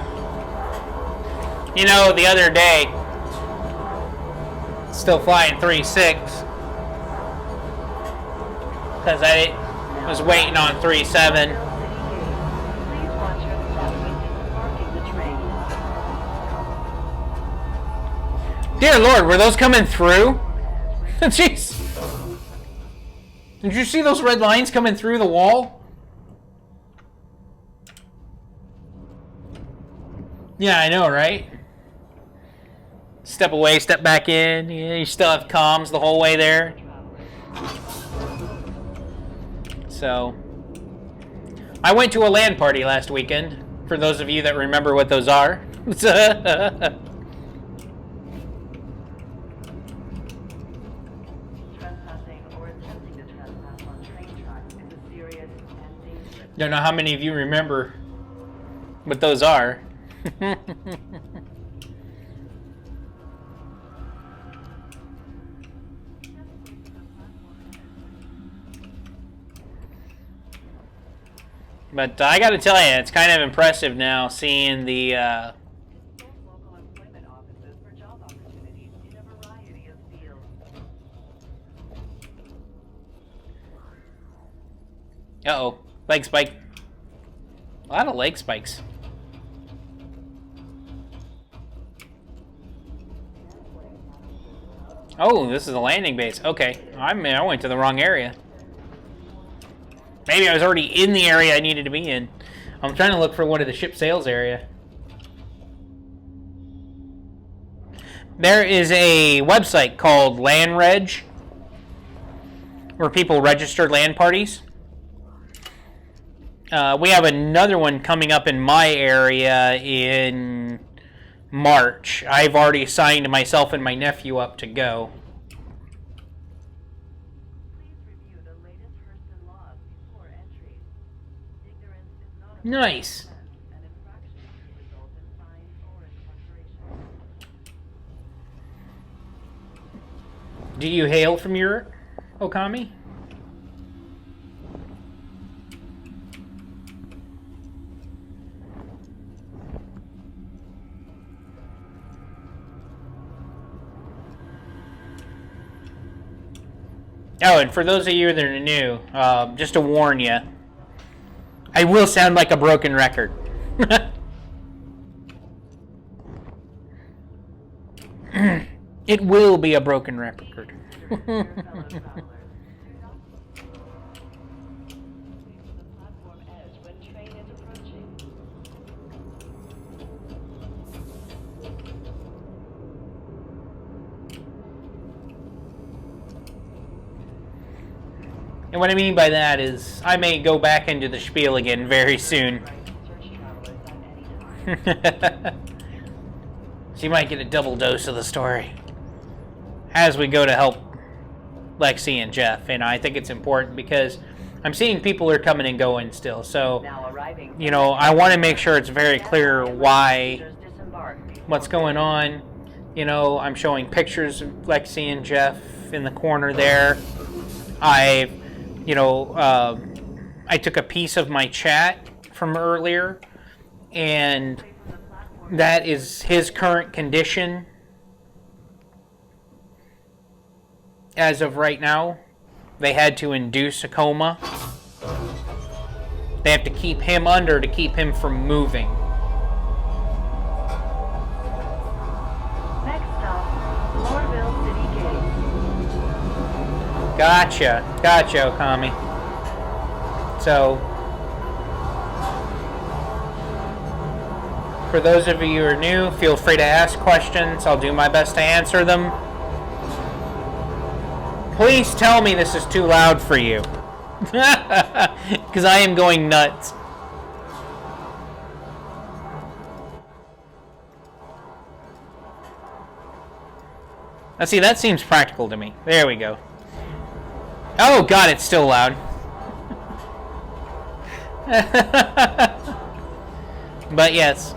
you know, the other day, still flying 3.6 because I was waiting on 3.7. Please watch your step when departing the train. Dear Lord, were those coming through? Jeez. Did you see those red lines coming through the wall? Yeah, I know, right? Step away, step back in. Yeah, you still have comms the whole way there. So, I went to a LAN party last weekend. For those of you that remember what those are. Trespassing or attempting to trespass on train tracks is a serious and dangerous. Don't know how many of you remember what those are. But I gotta tell you, it's kind of impressive now seeing the Local employment offices for job opportunities in a variety of fields. uh-oh, leg spike. A lot of leg spikes. Oh, this is a landing base. Okay, I went to the wrong area. Maybe I was already in the area I needed to be in. I'm trying to look for one of the ship sales area. There is a website called LandReg where people register LAN parties. We have another one coming up in my area in March. I've already signed myself and my nephew up to go. Please review the latest Hurston laws before entry. Ignorance is not a Nice. offense, and infractions can result in fines or incarceration. Do you hail from Europe, Okami? Oh, and for those of you that are new, just to warn you, I will sound like a broken record. It will be a broken record. And what I mean by that is I may go back into the spiel again very soon. So you might get a double dose of the story as we go to help Lexi and Jeff. And I think it's important because I'm seeing people are coming and going still. So, you know, I want to make sure it's very clear why, what's going on. You know, I'm showing pictures of Lexi and Jeff in the corner there. I took a piece of my chat from earlier, and that is his current condition as of right now. They had to induce a coma. They have to keep him under to keep him from moving. Next stop, Lorville City Gate. Gotcha, Okami. So, for those of you who are new, feel free to ask questions. I'll do my best to answer them. Please tell me this is too loud for you. Because I am going nuts. Now see, that seems practical to me. There we go. Oh god, it's still loud. But yes.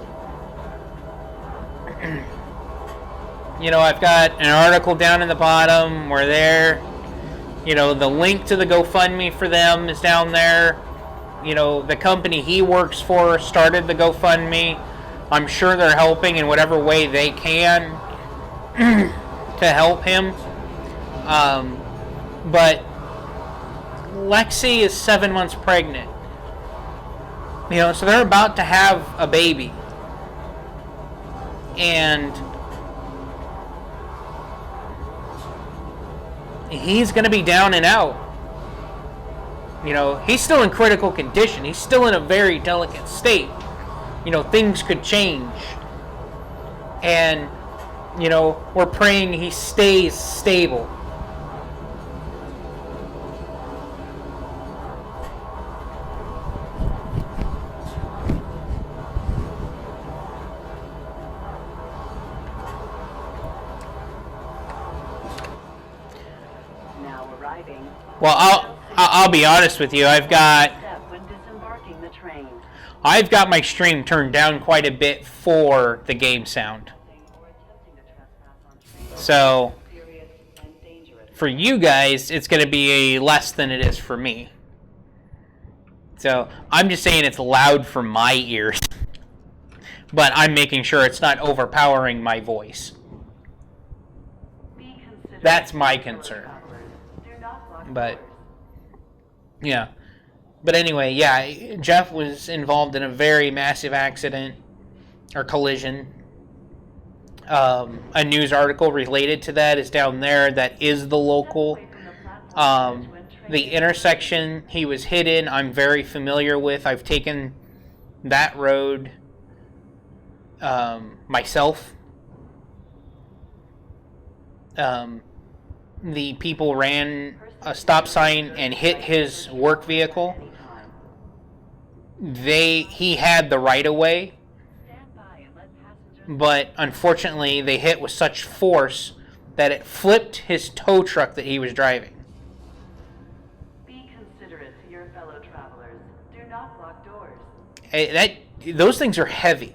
You know, I've got an article down in the bottom where they're, you know, the link to the GoFundMe for them is down there. You know, the company he works for started the GoFundMe. I'm sure they're helping in whatever way they can to help him. But Lexi is 7 months pregnant. You know, so they're about to have a baby. And he's going to be down and out. You know, he's still in critical condition. He's still in a very delicate state. You know, things could change. And, you know, we're praying he stays stable. Well, I'll be honest with you. I've got my stream turned down quite a bit for the game sound. So for you guys, it's going to be less than it is for me. So I'm just saying it's loud for my ears. But I'm making sure it's not overpowering my voice. That's my concern. But, yeah. But anyway, yeah, Jeff was involved in a very massive accident, or collision. A news article related to that is down there. That is the local. The intersection he was hit in, I'm very familiar with. I've taken that road myself. The people ran a stop sign and hit his work vehicle. He had the right of way, but unfortunately they hit with such force that it flipped his tow truck that he was driving. Be considerate to your fellow travelers. Do not block doors. Those things are heavy.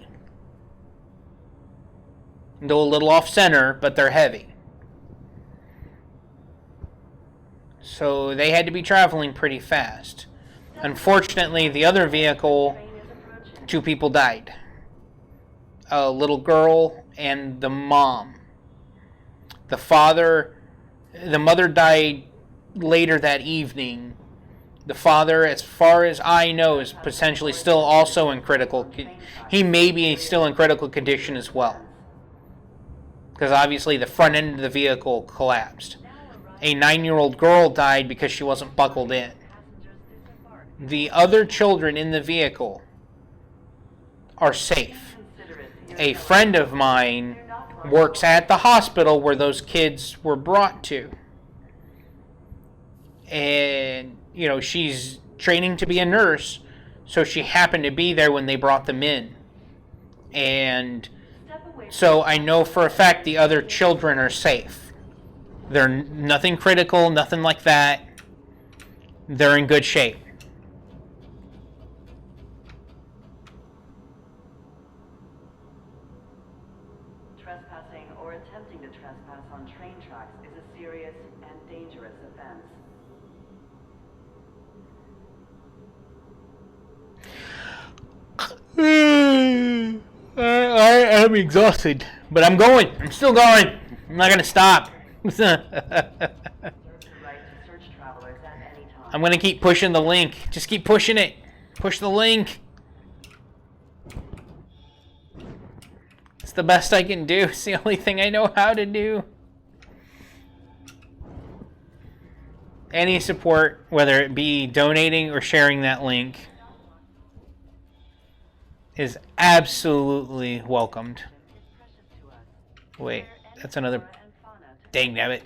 They're a little off center, but they're heavy. So they had to be traveling pretty fast. Unfortunately, the other vehicle, 2 people died. A little girl and the mom. The mother died later that evening. The father, as far as I know, is potentially still also in critical. He may be still in critical condition as well. because obviously the front end of the vehicle collapsed. A 9-year-old girl died because she wasn't buckled in. The other children in the vehicle are safe. A friend of mine works at the hospital where those kids were brought to. And, you know, she's training to be a nurse, so she happened to be there when they brought them in. And so I know for a fact the other children are safe. They're nothing critical, nothing like that. They're in good shape. Trespassing or attempting to trespass on train tracks is a serious and dangerous offense. I'm exhausted, but I'm going. I'm still going. I'm not going to stop. I'm going to keep pushing the link. Just keep pushing it. Push the link. It's the best I can do. It's the only thing I know how to do. Any support, whether it be donating or sharing that link, is absolutely welcomed. Wait, that's another... Dang nabbit.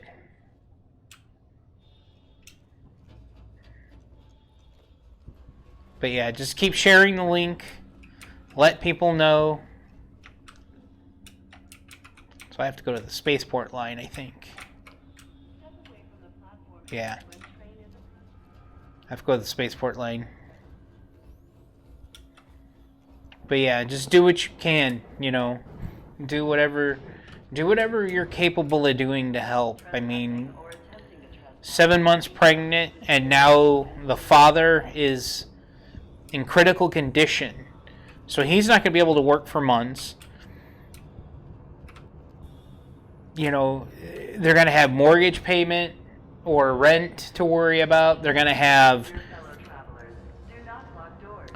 But yeah, just keep sharing the link. Let people know. So I have to go to the spaceport line, I think. Yeah. I have to go to the spaceport line. But yeah, just do what you can, you know. Do whatever you're capable of doing to help. I mean, 7 months pregnant, and now the father is in critical condition. So he's not going to be able to work for months. You know, they're going to have mortgage payment or rent to worry about. They're going to have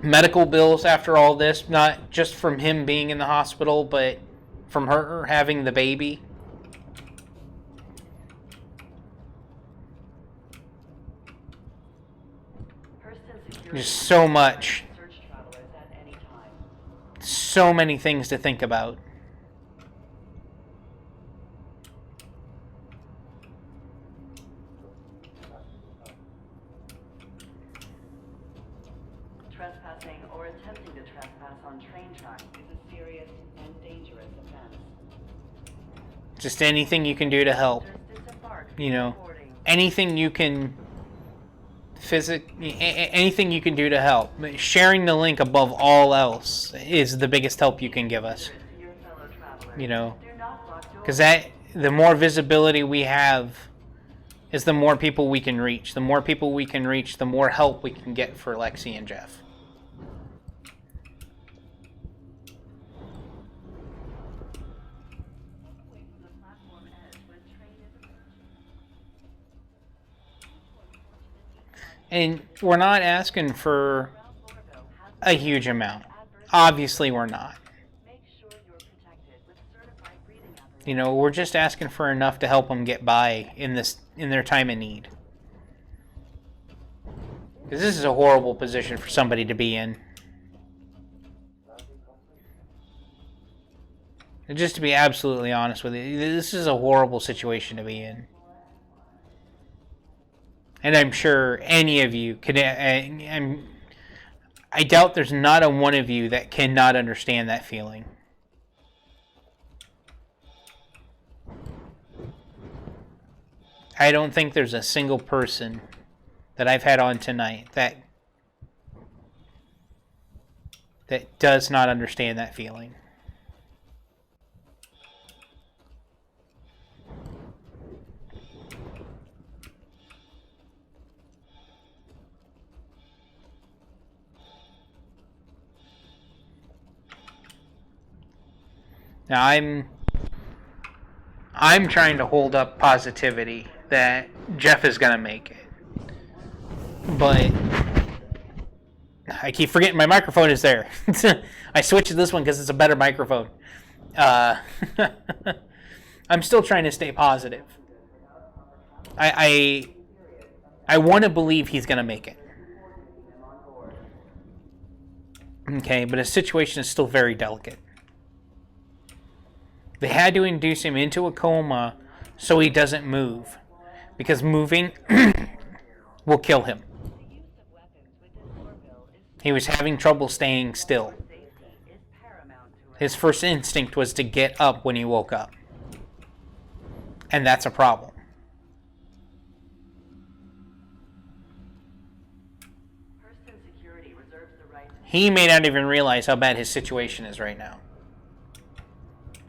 medical bills after all this, not just from him being in the hospital, but from her having the baby. There's so much. So many things to think about. Trespassing or attempting to trespass on train tracks is a serious and dangerous offense. Just anything you can do to help. You know, anything you can anything you can do to help. Sharing the link above all else is the biggest help you can give us. You know, because the more visibility we have is the more people we can reach. The more people we can reach, the more help we can get for Lexi and Jeff. And we're not asking for a huge amount. Obviously, we're not. You know, we're just asking for enough to help them get by in their time of need. Because this is a horrible position for somebody to be in. And just to be absolutely honest with you, this is a horrible situation to be in. And I'm sure any of you could. I doubt there's not a one of you that cannot understand that feeling. I don't think there's a single person that I've had on tonight that does not understand that feeling. Now I'm trying to hold up positivity that Jeff is gonna make it, but I keep forgetting my microphone is there. I switched to this one because it's a better microphone. I'm still trying to stay positive. I want to believe he's going to make it. Okay, but his situation is still very delicate. They had to induce him into a coma so he doesn't move. Because moving will kill him. He was having trouble staying still. His first instinct was to get up when he woke up. And that's a problem. He may not even realize how bad his situation is right now.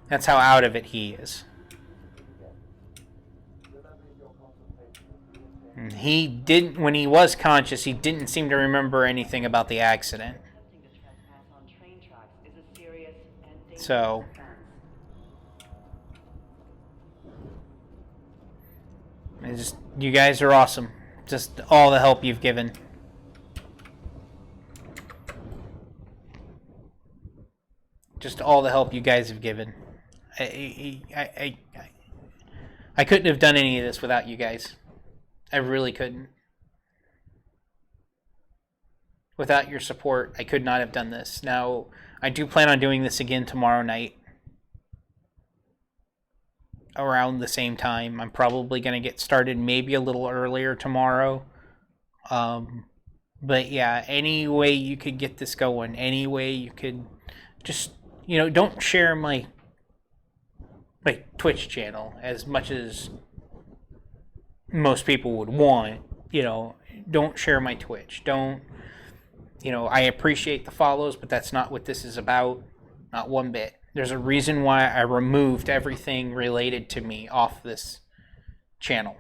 That's how out of it he is. And he didn't, when he was conscious, he didn't seem to remember anything about the accident. So, you guys are awesome. Just all the help you've given. Just all the help you guys have given. I couldn't have done any of this without you guys. I really couldn't. Without your support, I could not have done this. Now, I do plan on doing this again tomorrow night. Around the same time. I'm probably going to get started maybe a little earlier tomorrow. But yeah, any way you could get this going. Any way you could just, you know, don't share my Twitch channel as much as most people would want. You know, don't share my Twitch. Don't, you know, I appreciate the follows, but that's not what this is about. Not one bit. There's a reason why I removed everything related to me off this channel.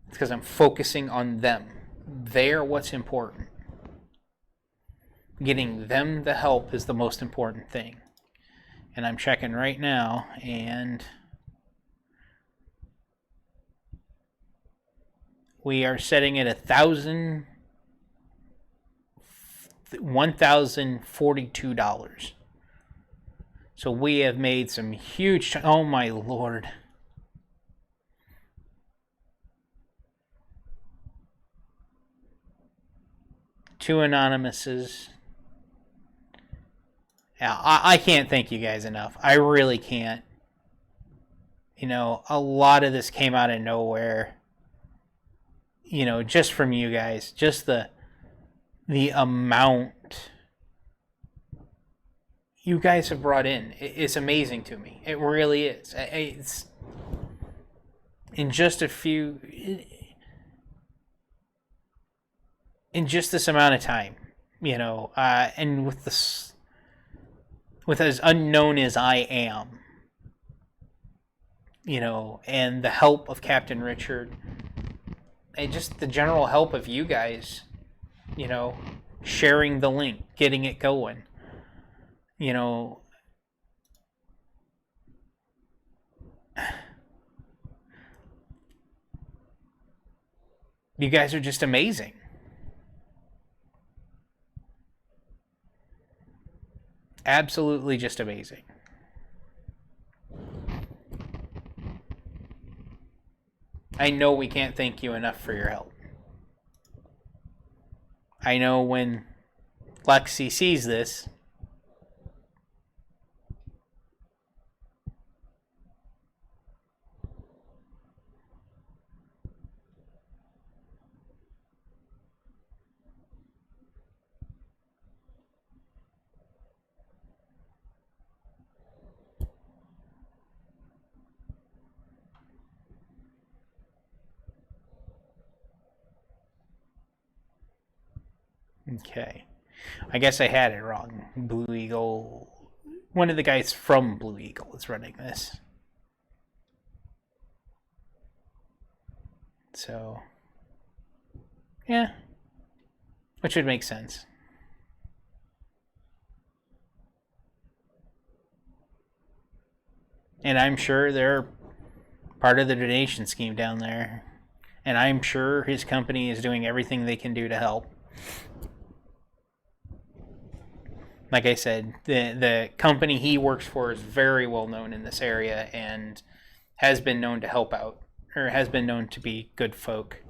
It's because I'm focusing on them. They're what's important. Getting them the help is the most important thing. And I'm checking right now, and we are setting at $1,042. So we have made some huge... Oh my lord. Two anonymouses. Yeah, I can't thank you guys enough. I really can't. You know, a lot of this came out of nowhere. You know, just from you guys. Just the amount you guys have brought in. It's amazing to me. It really is. It's in just a few... In just this amount of time. You know, and with this... With as unknown as I am, you know, and the help of Captain Richard, and just the general help of you guys, you know, sharing the link, getting it going, you know, you guys are just amazing. Absolutely just amazing. I know we can't thank you enough for your help. I know when Lexi sees this, okay. I guess I had it wrong. Blue Eagle. One of the guys from Blue Eagle is running this. So, yeah. Which would make sense. And I'm sure they're part of the donation scheme down there. And I'm sure his company is doing everything they can do to help. like I said, the company he works for is very well known in this area and has been known to help out, or has been known to be good folk.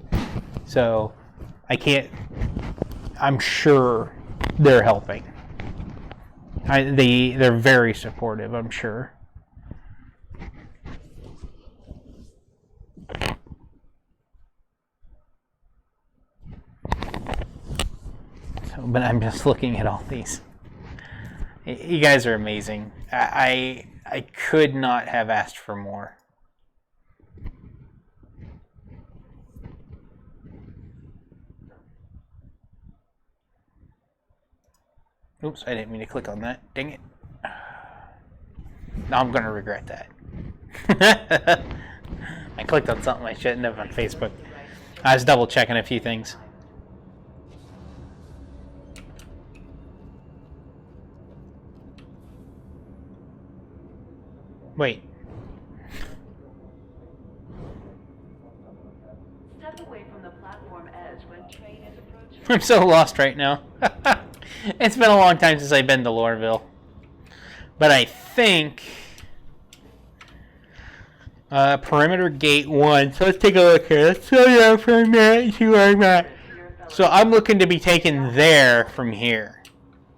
So I'm sure they're helping. They're very supportive, I'm sure. But I'm just looking at all these. You guys are amazing. I could not have asked for more. Oops, I didn't mean to click on that. Dang it. Now I'm going to regret that. I clicked on something I shouldn't have on Facebook. I was double checking a few things. Wait. Step away from the platform edge when train is approaching. I'm so lost right now. It's been a long time since I've been to Loreville. But I think... perimeter gate 1. So let's take a look here. Let's go down for a minute and see where I'm at. So I'm looking to be taken there from here.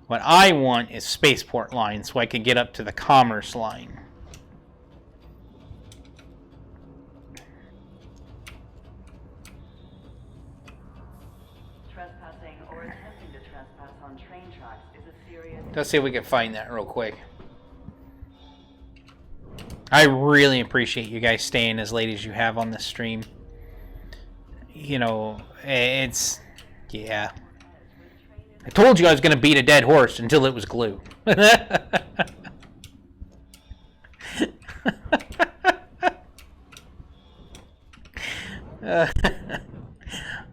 What I want is spaceport line so I can get up to the commerce line. Trespassing or attempting to trespass on train tracks is a serious... Let's see if we can find that real quick. I really appreciate you guys staying as late as you have on this stream. You know, it's... yeah. I told you I was going to beat a dead horse until it was glue.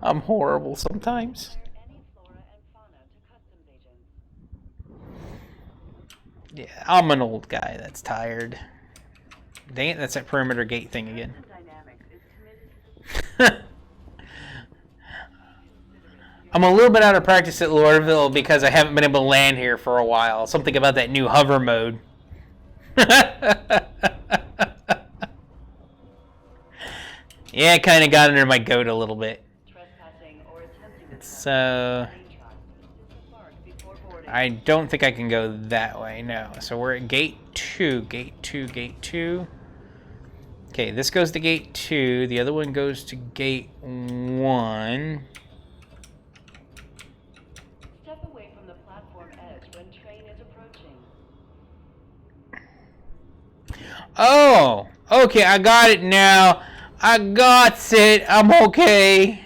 I'm horrible sometimes. Yeah, I'm an old guy that's tired. Dang it, that's that perimeter gate thing again. I'm a little bit out of practice at Loreville because I haven't been able to land here for a while. Something about that new hover mode. Yeah, it kind of got under my goat a little bit. So... I don't think I can go that way, no. So we're at gate 2, gate 2, gate 2. Okay, this goes to gate 2. The other one goes to gate 1. Step away from the platform edge when train is approaching. Oh, okay, I got it now. I got it. I'm okay.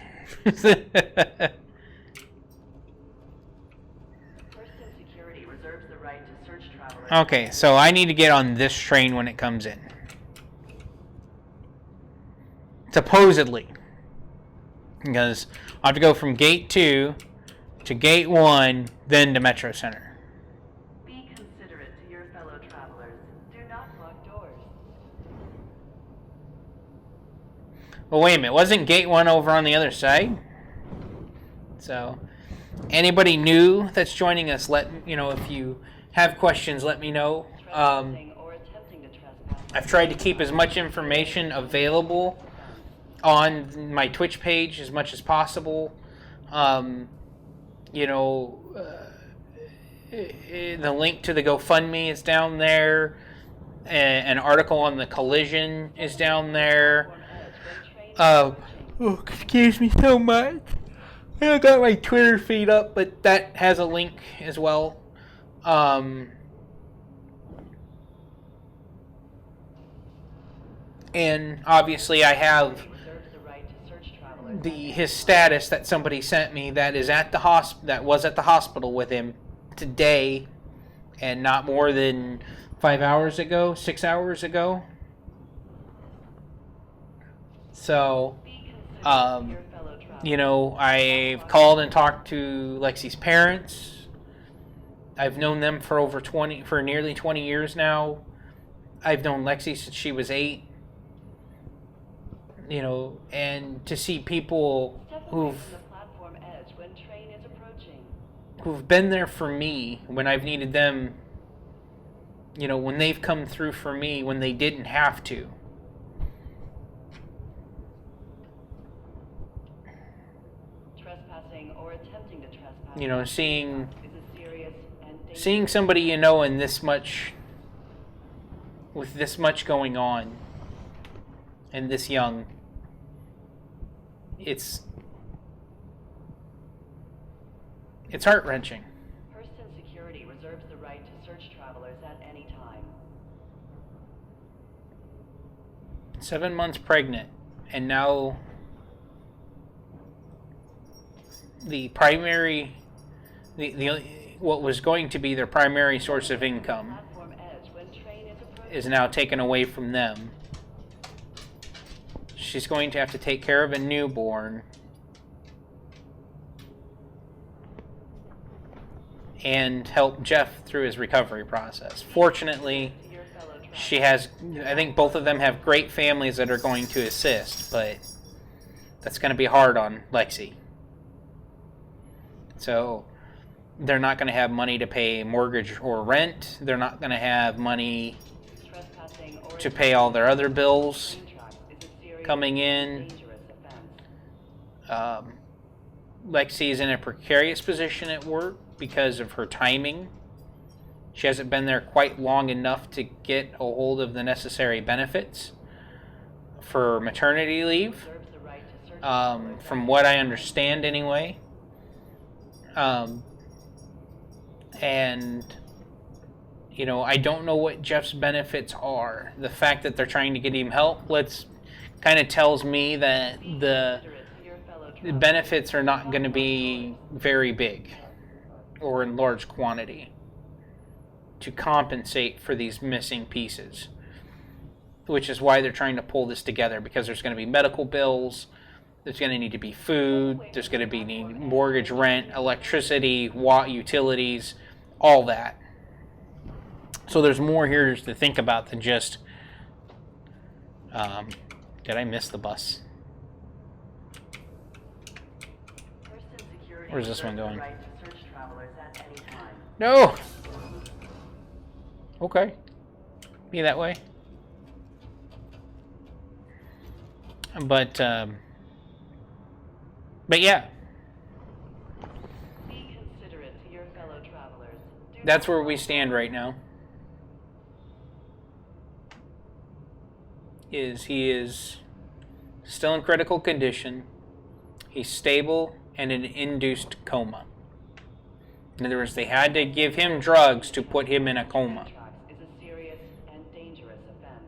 Okay, so I need to get on this train when it comes in. Supposedly. Because I have to go from gate 2 to gate 1, then to Metro Center. Be considerate to your fellow travelers. Do not lock doors. Well, wait a minute. Wasn't gate 1 over on the other side? So, anybody new that's joining us, if you have questions, let me know. I've tried to keep as much information available on my Twitch page as much as possible. The link to the GoFundMe is down there. An article on the collision is down there. Excuse me so much. I don't got my Twitter feed up, but that has a link as well. And obviously I have his status that somebody sent me that is at the that was at the hospital with him today, and not more than 5 hours ago, 6 hours ago. So, I've called and talked to Lexi's parents. I've known them for nearly 20 years now. I've known Lexi since she was 8. And to see people who've who've been there for me when I've needed them, you know, when they've come through for me when they didn't have to. Trespassing or attempting to trespass. You know, seeing is a serious and dangerous seeing somebody you know in this much, with this much going on, and this young, it's heart-wrenching. Hurston Security reserves the right to search travelers at any time. 7 months pregnant, and now the primary, the what was going to be their primary source of income Platform edge when train is approaching. is now taken away from them. She's going to have to take care of a newborn and help Jeff through his recovery process. Fortunately, To your fellow travelers. she has, I think both of them have great families that are going to assist, but that's going to be hard on Lexi. So they're not going to have money to pay mortgage or rent. They're not going to have money Trespassing or to pay all their other bills train tracks is a serious coming in. and dangerous offense. Lexi's in a precarious position at work because of her timing. She hasn't been there quite long enough to get a hold of the necessary benefits for maternity leave, Reserves the right to search travelers from what I understand anyway. And, you know, I don't know what Jeff's benefits are. The fact that they're trying to get him help kind of tells me that the considerate to your fellow the travelers. benefits are not going to be very big or in large quantity to compensate for these missing pieces, which is why they're trying to pull this together, because there's going to be medical bills, there's going to need to be food, there's going to be mortgage, rent, electricity, utilities, all that. So there's more here to think about than just did I miss the bus? Hurston Security Where's this one reserves the going? right to search travelers at any time. No. Okay. Be that way. But yeah, Be considerate to your fellow travelers. Do that's not where we stand right now. He is still in critical condition. He's stable and in an induced coma. In other words, they had to give him drugs to put him in a coma. train tracks is a serious and dangerous offense.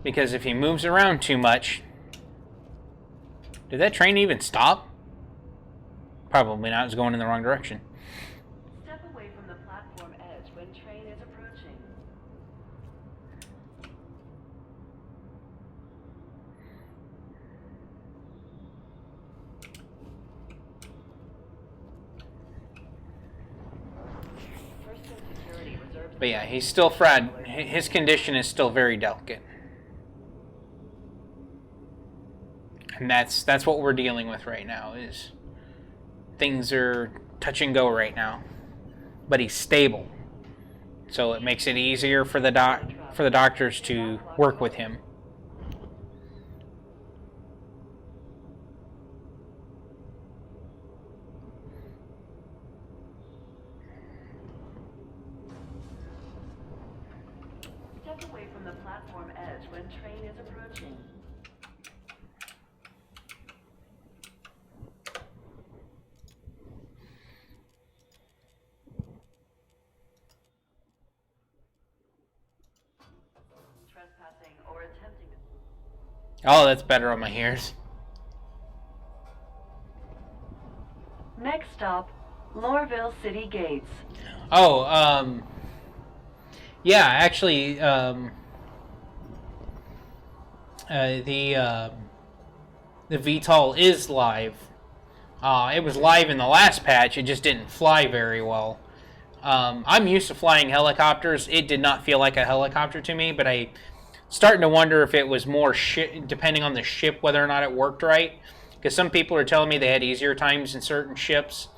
Because if he moves around too much... Did that train even stop? Probably not. It's going in the wrong direction. Step away from the platform edge when train is approaching. Hurston Security reserves But yeah, he's still his condition is still very delicate. And that's what we're dealing with right now, is things are touch and go right now. But he's stable. So it makes it easier for the doctors to work with him. Step away from the platform edge when train is approaching. Trespassing or attempting to... Oh, that's better on my ears. Next stop, Lorville City Gates. Oh, yeah, actually, the VTOL is live. It was live in the last patch, it just didn't fly very well. I'm used to flying helicopters. It did not feel like a helicopter to me, but I starting to wonder if it was more depending on the ship, whether or not it worked right. because some people are telling me they had easier times in certain ships.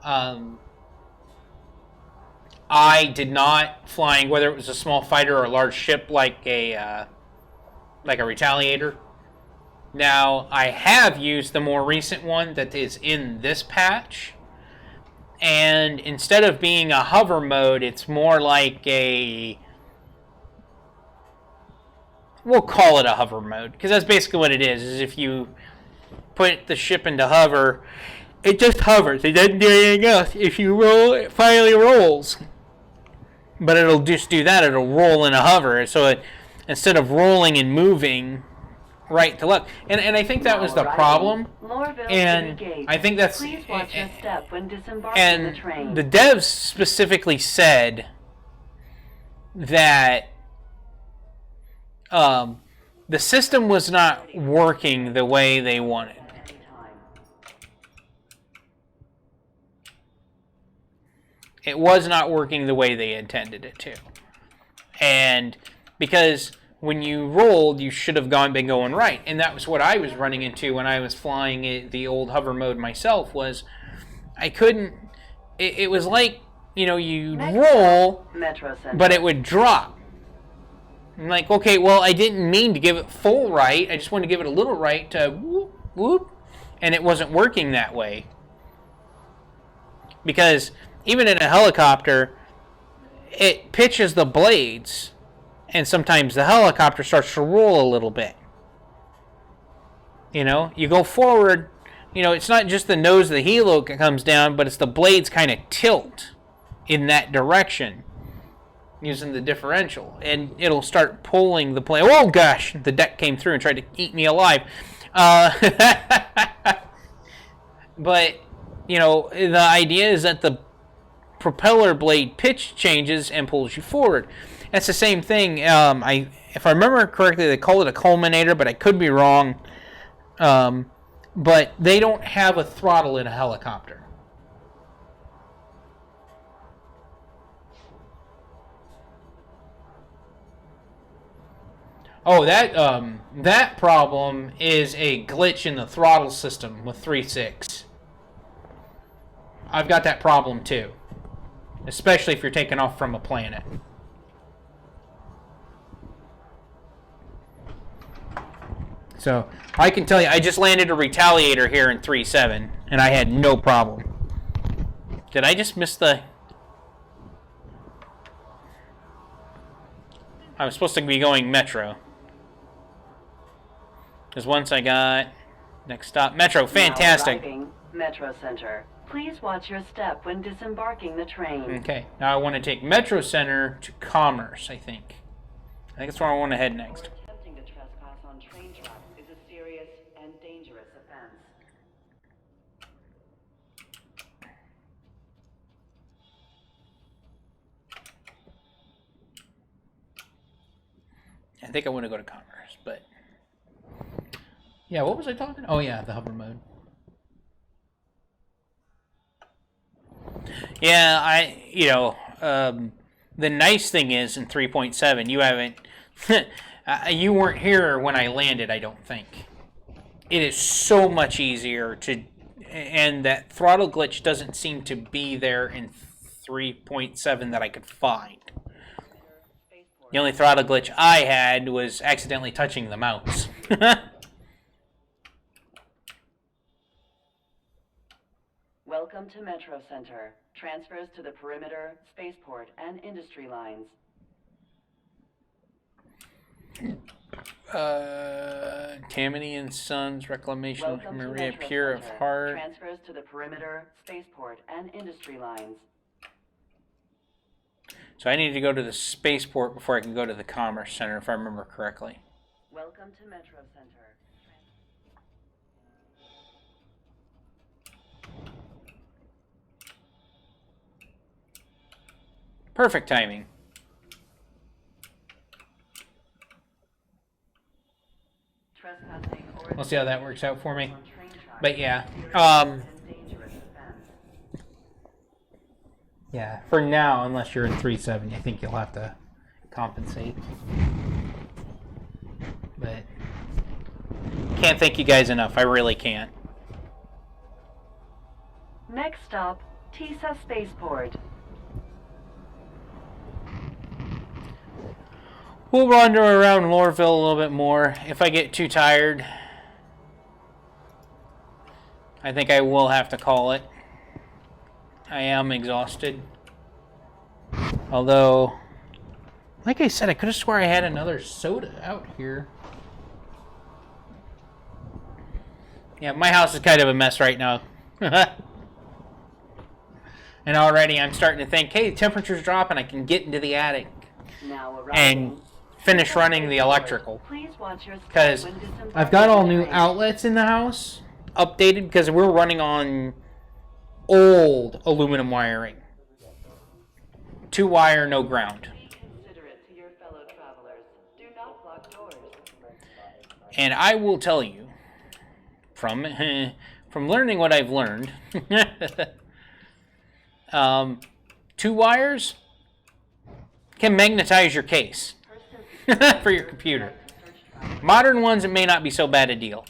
I did not, flying whether it was a small fighter or a large ship like a Retaliator. Now, I have used the more recent one that is in this patch, and instead of being a hover mode, it's more like we'll call it a hover mode, because that's basically what it is if you put the ship into hover, it just hovers. It doesn't do anything else. If you roll, it finally rolls. But it'll just do that. It'll roll in a hover. So instead of rolling and moving right to left. And I think that was the problem. And I think that's... Please watch your step when disembarking and the train. the devs specifically said that the system was not working the way they wanted. It was not working the way they intended it to. And because when you rolled, you should have been going right. And that was what I was running into when I was flying the old hover mode myself, was I couldn't... It was like, you'd roll, but it would drop. I'm like, okay, well, I didn't mean to give it full right. I just wanted to give it a little right to whoop, whoop. And it wasn't working that way. Because even in a helicopter, it pitches the blades, and sometimes the helicopter starts to roll a little bit. You go forward, it's not just the nose of the helo that comes down, but it's the blades kind of tilt in that direction using the differential, and it'll start pulling the plane. Oh gosh, the deck came through and tried to eat me alive. But, the idea is that the propeller blade pitch changes and pulls you forward. That's the same thing. If I remember correctly, they call it a culminator, but I could be wrong. But they don't have a throttle in a helicopter. Oh, that problem is a glitch in the throttle system with 3.6. I've got that problem too. Especially if you're taking off from a planet. So, I can tell you, I just landed a Retaliator here in 3.7, and I had no problem. Did I just miss the... I was supposed to be going Metro. Because once I got... Next stop, Metro, fantastic. Now arriving, Metro Center. Please watch your step when disembarking the train. Okay, now I want to take Metro Center to Commerce, I think. I think that's where I want to head next. Attempting to trespass on train tracks is a serious and dangerous offense. I think I want to go to Commerce, but... Yeah, what was I talking? Oh yeah, the hover mode. Yeah, the nice thing is in 3.7, you haven't, you weren't here when I landed, I don't think. It is so much easier to, and that throttle glitch doesn't seem to be there in 3.7 that I could find. The only throttle glitch I had was accidentally touching the mouse. Welcome to Metro Center. Transfers to the perimeter, spaceport, and industry lines. Tammany and Sons Reclamation of Welcome to Maria Metro Pure of Center. Heart. Transfers to the perimeter, spaceport, and industry lines. So I need to go to the spaceport before I can go to the Commerce Center, if I remember correctly. Welcome to Metro Center. Perfect timing. Trespassing or We'll see how that works out for me. on train tracks But yeah, is a serious and dangerous offense. yeah. For now, unless you're in 3.7, I think you'll have to compensate. But can't thank you guys enough. I really can't. Next stop, Tisa Spaceport. We'll wander around Lorville a little bit more. If I get too tired, I think I will have to call it. I am exhausted. Although, like I said, I could have swore I had another soda out here. Yeah, my house is kind of a mess right now. And already I'm starting to think, hey, temperature's dropping, I can get into the attic Now and finish running the electrical. Please watch your step Because when disembarking I've got all the new train. outlets in the house, updated, because we're running on old aluminum wiring. 2-wire, no ground. Be considerate to your fellow travelers. Do not block doors. And I will tell you, from learning what I've learned, 2 wires can magnetize your case for your computer. Modern ones, it may not be so bad a deal.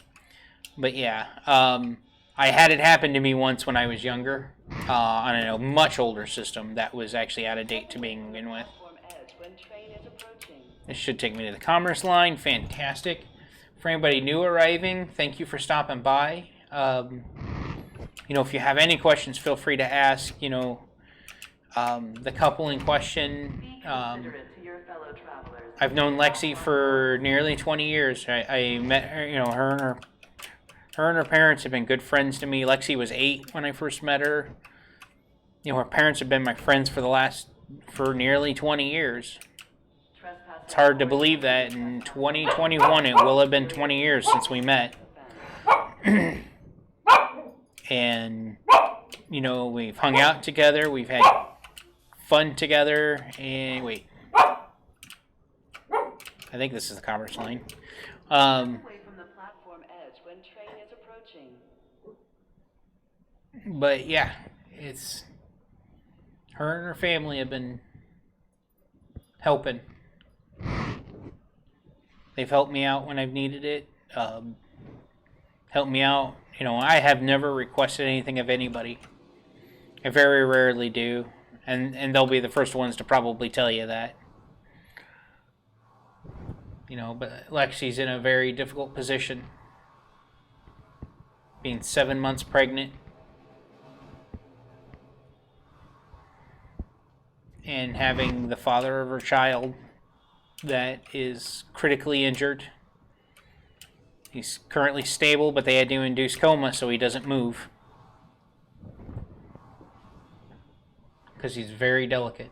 But yeah, I had it happen to me once when I was younger on a much older system that was actually out of date to begin with. Platform edge when train is approaching. This should take me to the Commerce line. Fantastic. For anybody new arriving, thank you for stopping by. If you have any questions, feel free to ask. The couple in question. Be considerate to your fellow travelers. I've known Lexi for nearly 20 years. I met her, her and her parents have been good friends to me. Lexi was 8 when I first met her. Her parents have been my friends for nearly 20 years. It's hard to believe that in 2021 it will have been 20 years since we met. And, we've hung out together, we've had fun together, and wait. I think this is the Commerce line. Away from the platform edge when train is approaching. But yeah, it's her and her family have been helping. They've helped me out when I've needed it. Helped me out. I have never requested anything of anybody. I very rarely do. And they'll be the first ones to probably tell you that. But Lexi's in a very difficult position. Being 7 months pregnant. And having the father of her child that is critically injured. He's currently stable, but they had to induce coma so he doesn't move. Because he's very delicate.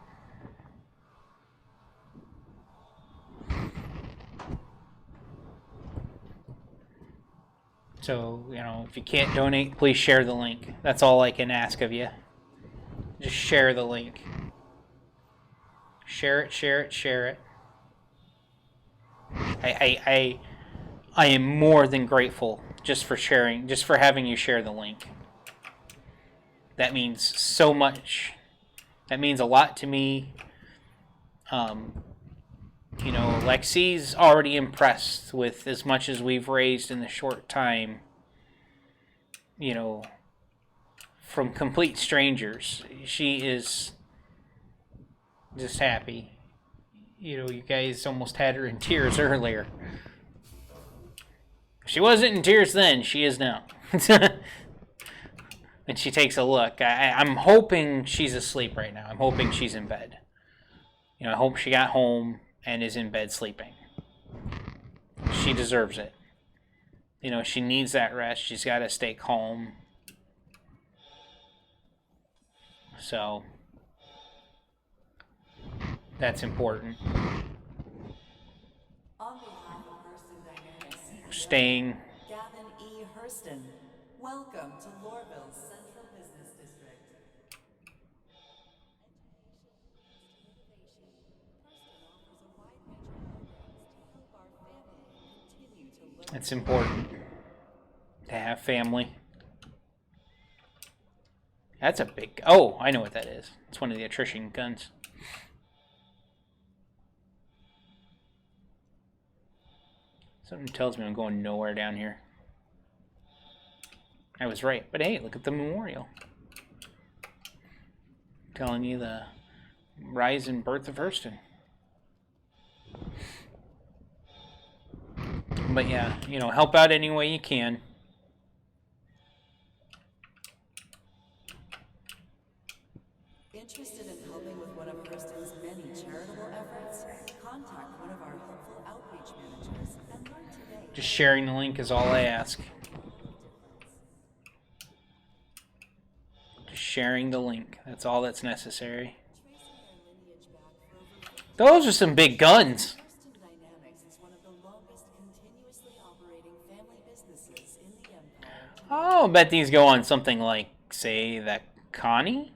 So, if you can't donate, please share the link. That's all I can ask of you. Just share the link. Share it, share it, share it. I am more than grateful just for having you share the link. That means so much. That means a lot to me. Lexi's already impressed with as much as we've raised in the short time. From complete strangers. She is just happy. You guys almost had her in tears earlier. She wasn't in tears then, she is now. And she takes a look. I'm hoping she's asleep right now. I'm hoping she's in bed. I hope she got home and is in bed sleeping. She deserves it. She needs that rest. She's got to stay calm. So, that's important. On behalf of Hurston Dynamics CEO, Staying. Gavin E. Hurston, welcome to Lorville's Central Business District. It's important to have family. That's a big... Oh, I know what that is. It's one of the attrition guns. Something tells me I'm going nowhere down here. I was right. But hey, look at the memorial. Telling you the rise and birth of Hurston. But yeah, you know, help out any way you can. Interested in helping with one of Hurston's many charitable efforts? Contact one of our helpful outreach managers and learn today. Just sharing the link is all I ask. Just sharing the link. That's all that's necessary. Those are some big guns. Hurston Dynamics is one of the longest continuously operating family businesses in the empire. Oh, I bet these go on something like, say, the Connie?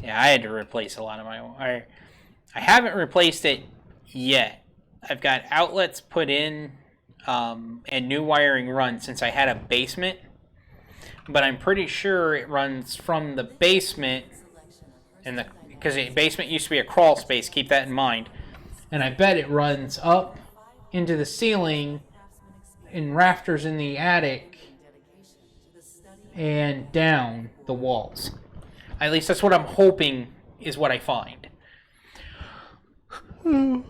Yeah, I had to replace a lot of my... I haven't replaced it yet. I've got outlets put in and new wiring run since I had a basement. But I'm pretty sure it runs from the basement, and because the basement used to be a crawl space, keep that in mind. And I bet it runs up into the ceiling in rafters in the attic and down the walls. At least that's what I'm hoping is what I find. Because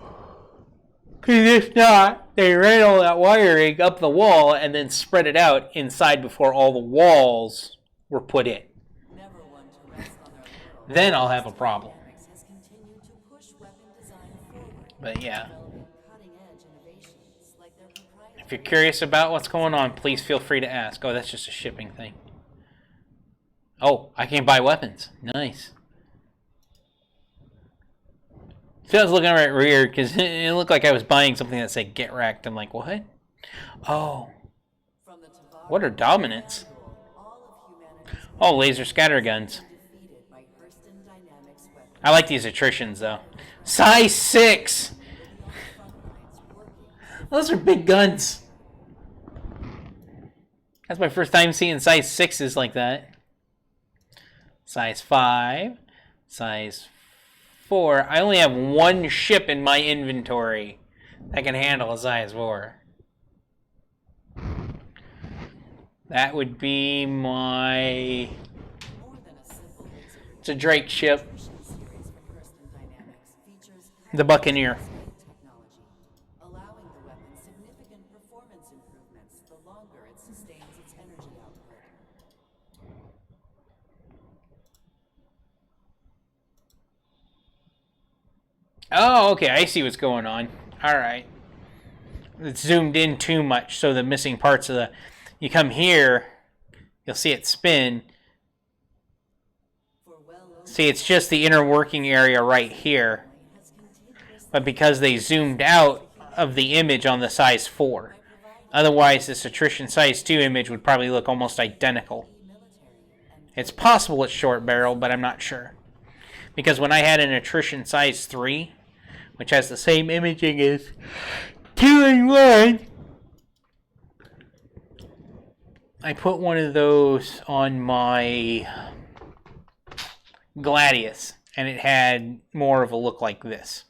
if not, they ran all that wiring up the wall and then spread it out inside before all the walls were put in. Never one to rest on their laurels. Then I'll have a problem. Dynamics has continued to push weapon design forward, But yeah, developing cutting-edge innovations like their proprietary. if you're curious about what's going on, please feel free to ask. Oh, that's just a shipping thing. Oh, I can buy weapons. Nice. So I was looking right weird because it looked like I was buying something that said "Get Wrecked." I'm like, what? Oh, From the Tavares what are dominants? manual, all of humanity's Oh, laser scatter guns. defeated by Hurston Dynamics weapons. I like these attritions though. Size 6. Those are big guns. That's my first time seeing size 6s like that. Size 5. Size 4. I only have one ship in my inventory that can handle a size 4. That would be my... More than a simple laser It's a Drake ship. series from Hurston Dynamics features The Buccaneer. technology, allowing the weapon significant performance improvements the longer it sustains its energy output. Oh, okay, I see what's going on. Alright. It's zoomed in too much, so the missing parts of the... You come here, you'll see it spin. For well over See, it's just the inner working area right here. But because they zoomed out of the image on the size 4. Otherwise, this attrition size 2 image would probably look almost identical. It's possible it's short barrel, but I'm not sure. Because when I had an attrition size 3, which has the same imaging as 2-in-1, I put one of those on my Gladius, and it had more of a look like this.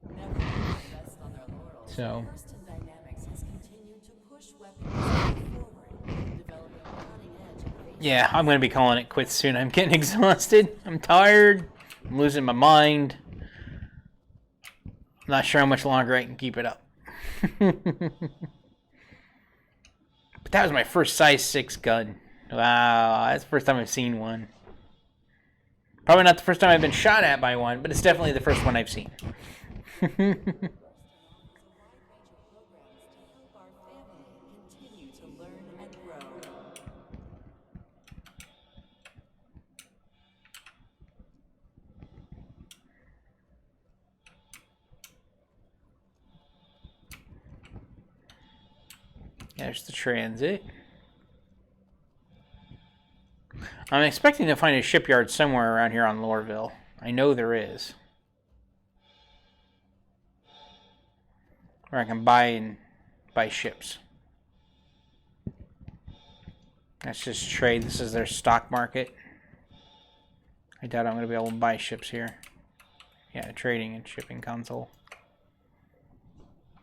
never rest on their laurels, So, Hurston Dynamics has continued to push weapon design forward, developing cutting-edge innovations. yeah, I'm going to be calling it quits soon. I'm getting exhausted. I'm tired. I'm losing my mind. I'm not sure how much longer I can keep it up. But that was my first size 6 gun. Wow, that's the first time I've seen one. Probably not the first time I've been shot at by one, but it's definitely the first one I've seen. Continue to learn and grow. There's the transit. I'm expecting to find a shipyard somewhere around here on Lorville. I know there is. Where I can buy ships. That's just trade. This is their stock market. I doubt I'm going to be able to buy ships here. Yeah, trading and shipping console.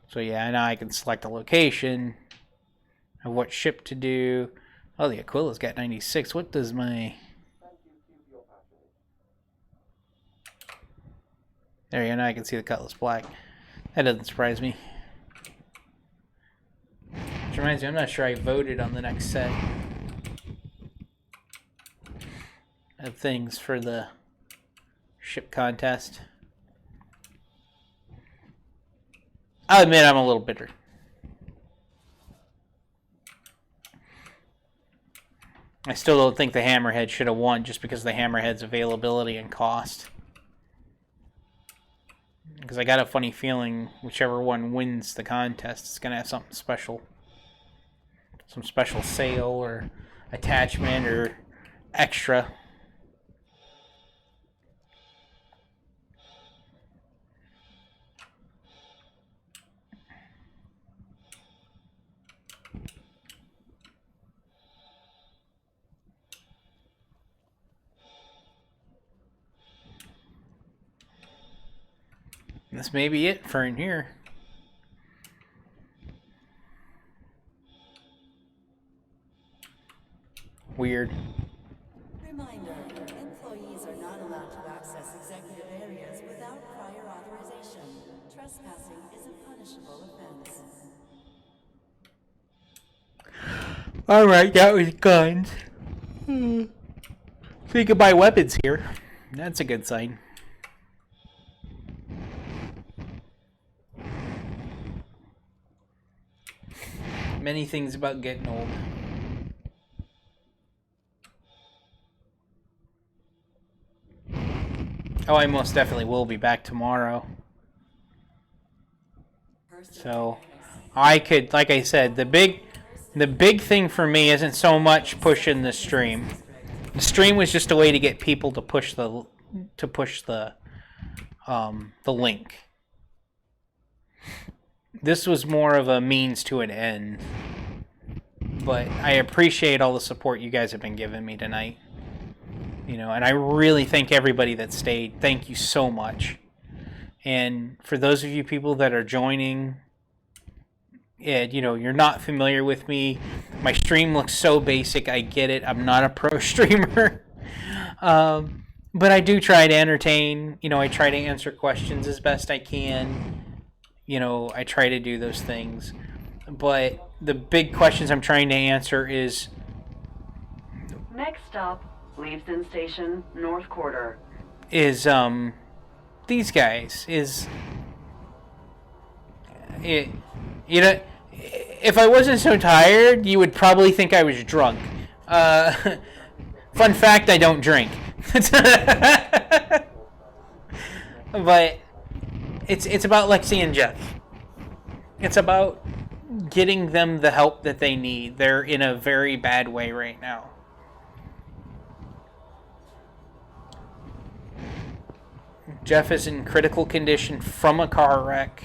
So yeah, now I can select a location of what ship to do. Oh, the Aquila's got 96. What does my... There you go, now I can see the Cutlass Black. That doesn't surprise me. Which reminds me, I'm not sure I voted on the next set of things for the ship contest. I'll admit I'm a little bitter. I still don't think the Hammerhead should have won just because of the Hammerhead's availability and cost. Because I got a funny feeling whichever one wins the contest is going to have something special. Some special sale or attachment or extra. This may be it for in here. Weird. Reminder, employees are not allowed to access executive areas without prior authorization. Trespassing is a punishable offense. Alright, that was guns. So you can buy weapons here. That's a good sign. Many things about getting old. Oh, I most definitely will be back tomorrow. So, I could, like I said, the big thing for me isn't so much pushing the stream. The stream was just a way to get people to push the link. This was more of a means to an end. But I appreciate all the support you guys have been giving me tonight. You know, and I really thank everybody that stayed. Thank you so much. And for those of you people that are joining, you know, you're not familiar with me. My stream looks so basic. I get it. I'm not a pro streamer. But I do try to entertain. You know, I try to answer questions as best I can. You know, I try to do those things. But the big questions I'm trying to answer is... Next stop, Leavesden Station, North Quarter. Is, these guys. Is... It, you know, if I wasn't so tired, you would probably think I was drunk. Fun fact, I don't drink. But it's about Lexi and Jeff. It's about getting them the help that they need. They're in a very bad way right now. Jeff is in critical condition from a car wreck.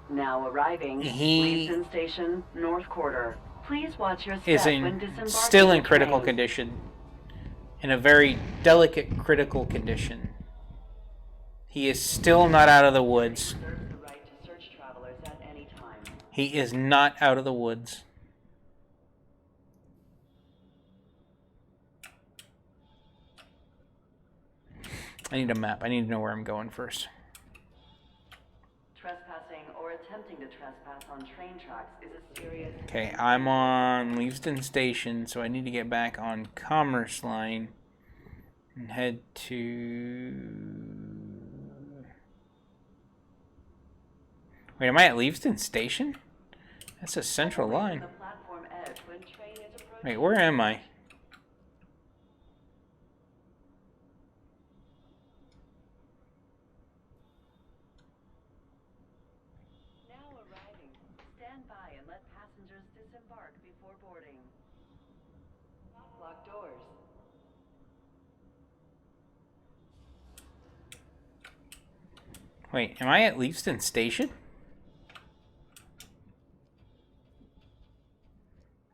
Now arriving, He Leavesden Station, North Quarter. Please watch your is step when in disembarking still in the critical train. condition. In a very delicate critical condition. He is still not out of the woods. Reserves the right to search travelers at any time. He is not out of the woods. I need a map. I need to know where I'm going first. Trespassing or attempting to trespass on train tracks is a serious... Okay, I'm on Leavesden Station, so I need to get back on Commerce Line and head to... Wait, am I at Leavesden Station? That's a central line. The platform edge when train is approaching. Wait, where am I? Now arriving. Stand by and let passengers disembark before boarding. Lock doors. Wait, am I at Leavesden Station?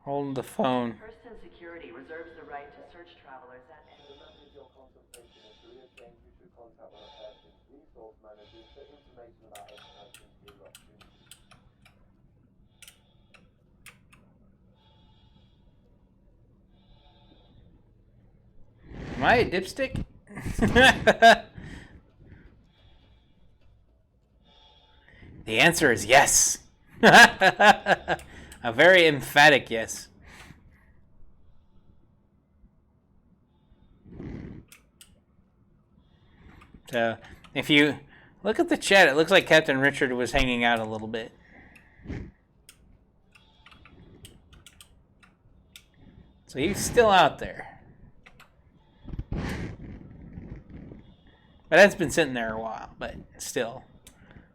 Hold the phone. First Security reserves the right to search travelers at any time. If your consultation is career change, you should contact one of Airstream's resource managers for information about education career opportunities. Am I a dipstick? The answer is yes. A very emphatic yes. So, if you look at the chat, it looks like Captain Richard was hanging out a little bit. So he's still out there. But that's been sitting there a while, but still.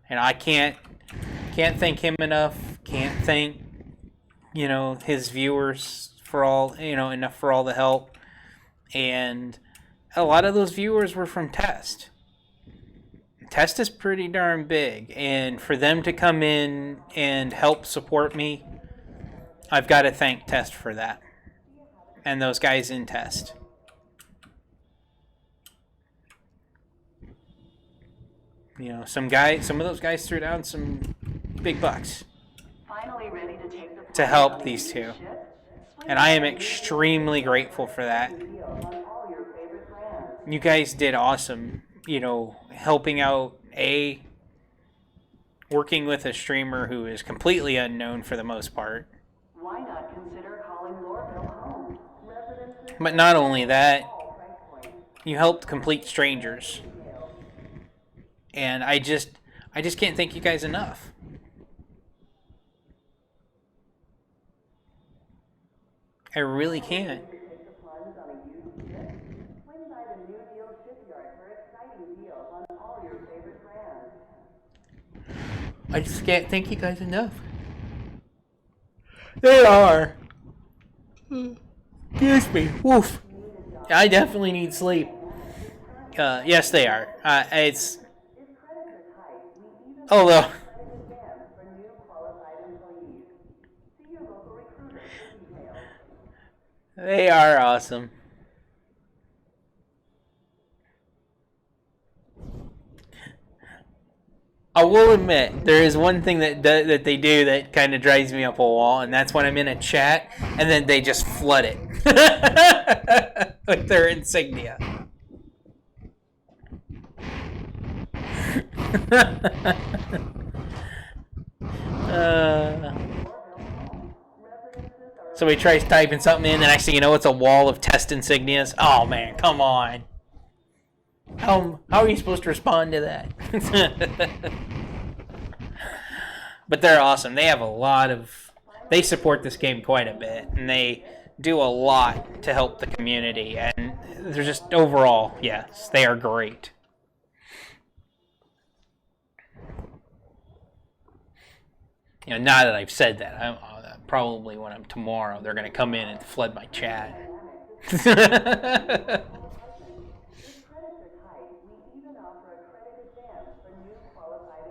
And I can't thank him enough. Can't thank, his viewers for all, enough for all the help. And a lot of those viewers were from Test. Test is pretty darn big, and for them to come in and help support me, I've got to thank Test for that. And those guys in Test. Some of those guys threw down some big bucks Finally ready to take the to help these two. And I am extremely grateful for that. on all your favorite brands. You guys did awesome, helping out, working with a streamer who is completely unknown for the most part. Why not consider calling Lorville home? Residences But not only that, all price points. you helped complete strangers. And I just can't thank you guys enough. I really can't. Take the plunge on a used ship? Swing by the New Deal shipyard for exciting deals on all your favorite brands. I just can't thank you guys enough. They are. Excuse me. Woof. I definitely need sleep. Yes, they are. It's. Although. For new qualified employees. See your local recruiter for details. They are awesome. I will admit, there is one thing that they do that kind of drives me up a wall, and that's when I'm in a chat, and then they just flood it with their insignia. Somebody tries typing something in, and next thing you know, it's a wall of Test insignias. Oh man, come on. How are you supposed to respond to that? But they're awesome. They have they support this game quite a bit, and they do a lot to help the community, and they're just overall, yes, they are great. Now that I've said that, probably when I'm tomorrow, they're going to come in and flood my chat.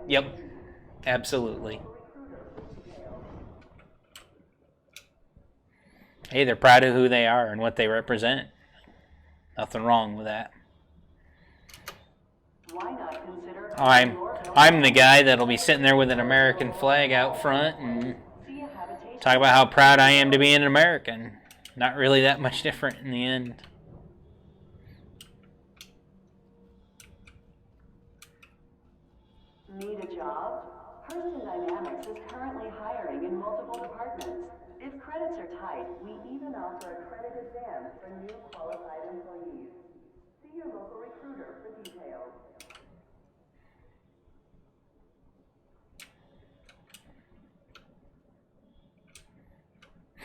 Yep, absolutely. Hey, they're proud of who they are and what they represent. Nothing wrong with that. Why not consider I'm the guy that'll be sitting there with an American flag out front and talk about how proud I am to be an American. Not really that much different in the end. Need a job? Person Dynamics is currently hiring in multiple departments. If credits are tight, we even offer a credit advance for new qualified employees. See your local recruiter for details.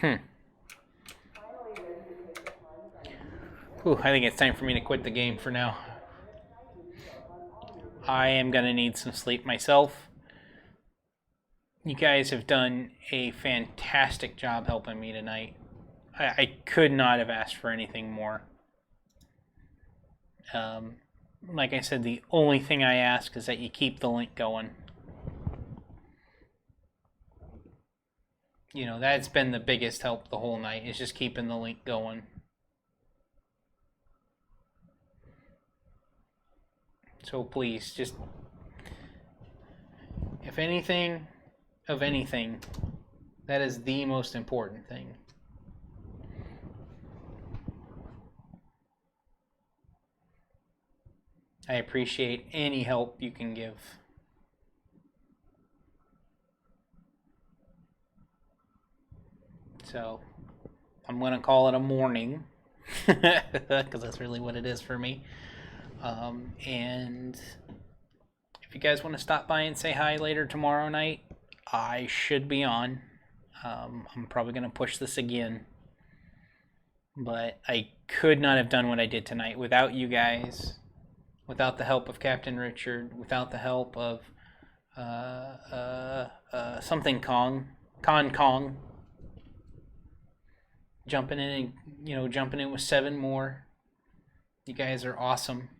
Finally ready to take the plunge on a Whew, I think it's time for me to quit the game for now. I am going to need some sleep myself. You guys have done a fantastic job helping me tonight. I could not have asked for anything more. Like I said, the only thing I ask is that you keep the link going. That's been the biggest help the whole night, is just keeping the link going. So please, just, if anything, of anything, that is the most important thing. I appreciate any help you can give. So I'm going to call it a morning because that's really what it is for me. And if you guys want to stop by and say hi later tomorrow night, I should be on. I'm probably going to push this again. But I could not have done what I did tonight without you guys, without the help of Captain Richard, without the help of something Kong, Kong, jumping in and jumping in with 7 more. You guys are awesome.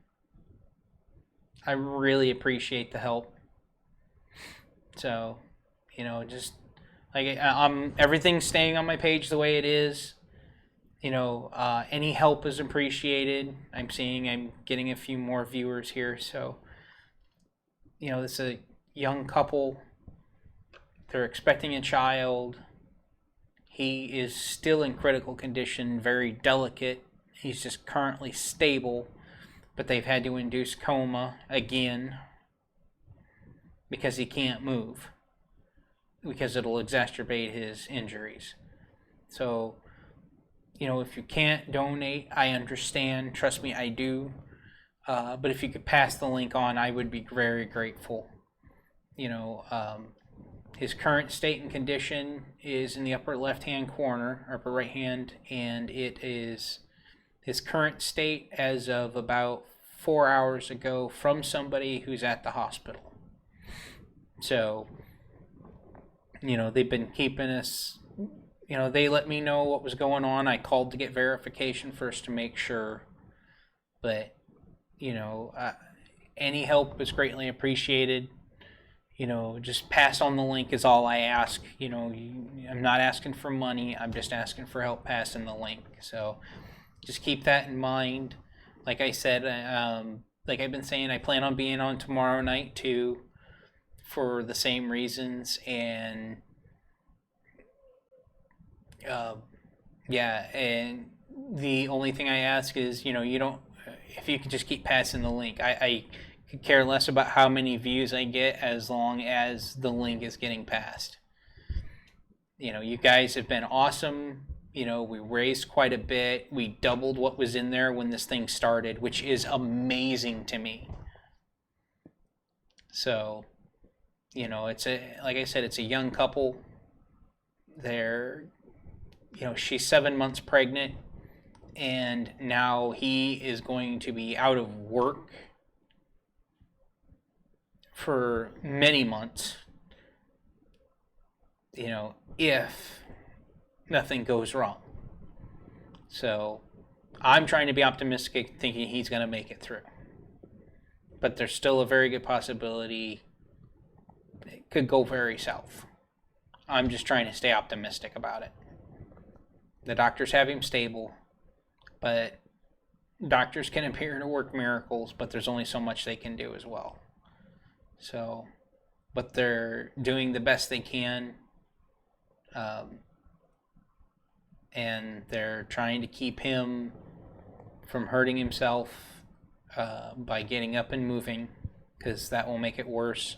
I really appreciate the help. So, just like I'm everything's staying on my page the way it is. Any help is appreciated. I'm getting a few more viewers here. So, this is a young couple. They're expecting a child. He is still in critical condition, very delicate. He's just currently stable, but they've had to induce coma again because he can't move, because it'll exacerbate his injuries. So, if you can't donate, I understand. Trust me, I do. But if you could pass the link on, I would be very grateful. His current state and condition is in the upper left-hand corner, upper right hand, and it is his current state as of about 4 hours ago from somebody who's at the hospital. So, they've been keeping us... they let me know what was going on. I called to get verification first to make sure. But, any help is greatly appreciated. Just pass on the link is all I ask. I'm not asking for money. I'm just asking for help passing the link. So just keep that in mind. Like I said, like I've been saying, I plan on being on tomorrow night too for the same reasons. And and the only thing I ask is, if you could just keep passing the link. I could care less about how many views I get as long as the link is getting passed. You guys have been awesome. We raised quite a bit. We doubled what was in there when this thing started, which is amazing to me. So, like I said, it's a young couple. They're she's 7 months pregnant, and now he is going to be out of work for many months, if nothing goes wrong. So I'm trying to be optimistic, thinking he's going to make it through. But there's still a very good possibility it could go very south. I'm just trying to stay optimistic about it. The doctors have him stable, but doctors can appear to work miracles, but there's only so much they can do as well. So, but they're doing the best they can, and they're trying to keep him from hurting himself by getting up and moving, because that will make it worse.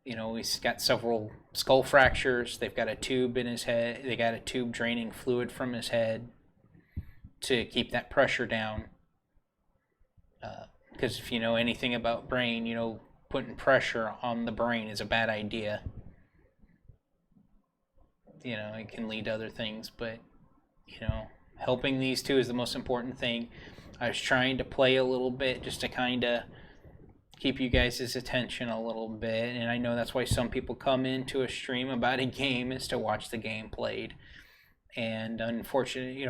He's got several skull fractures. They've got a tube in his head. They got a tube draining fluid from his head to keep that pressure down. Because if you know anything about brain, putting pressure on the brain is a bad idea. It can lead to other things, but, helping these two is the most important thing. I was trying to play a little bit just to kind of keep you guys' attention a little bit, and I know that's why some people come into a stream about a game is to watch the game played. And unfortunately,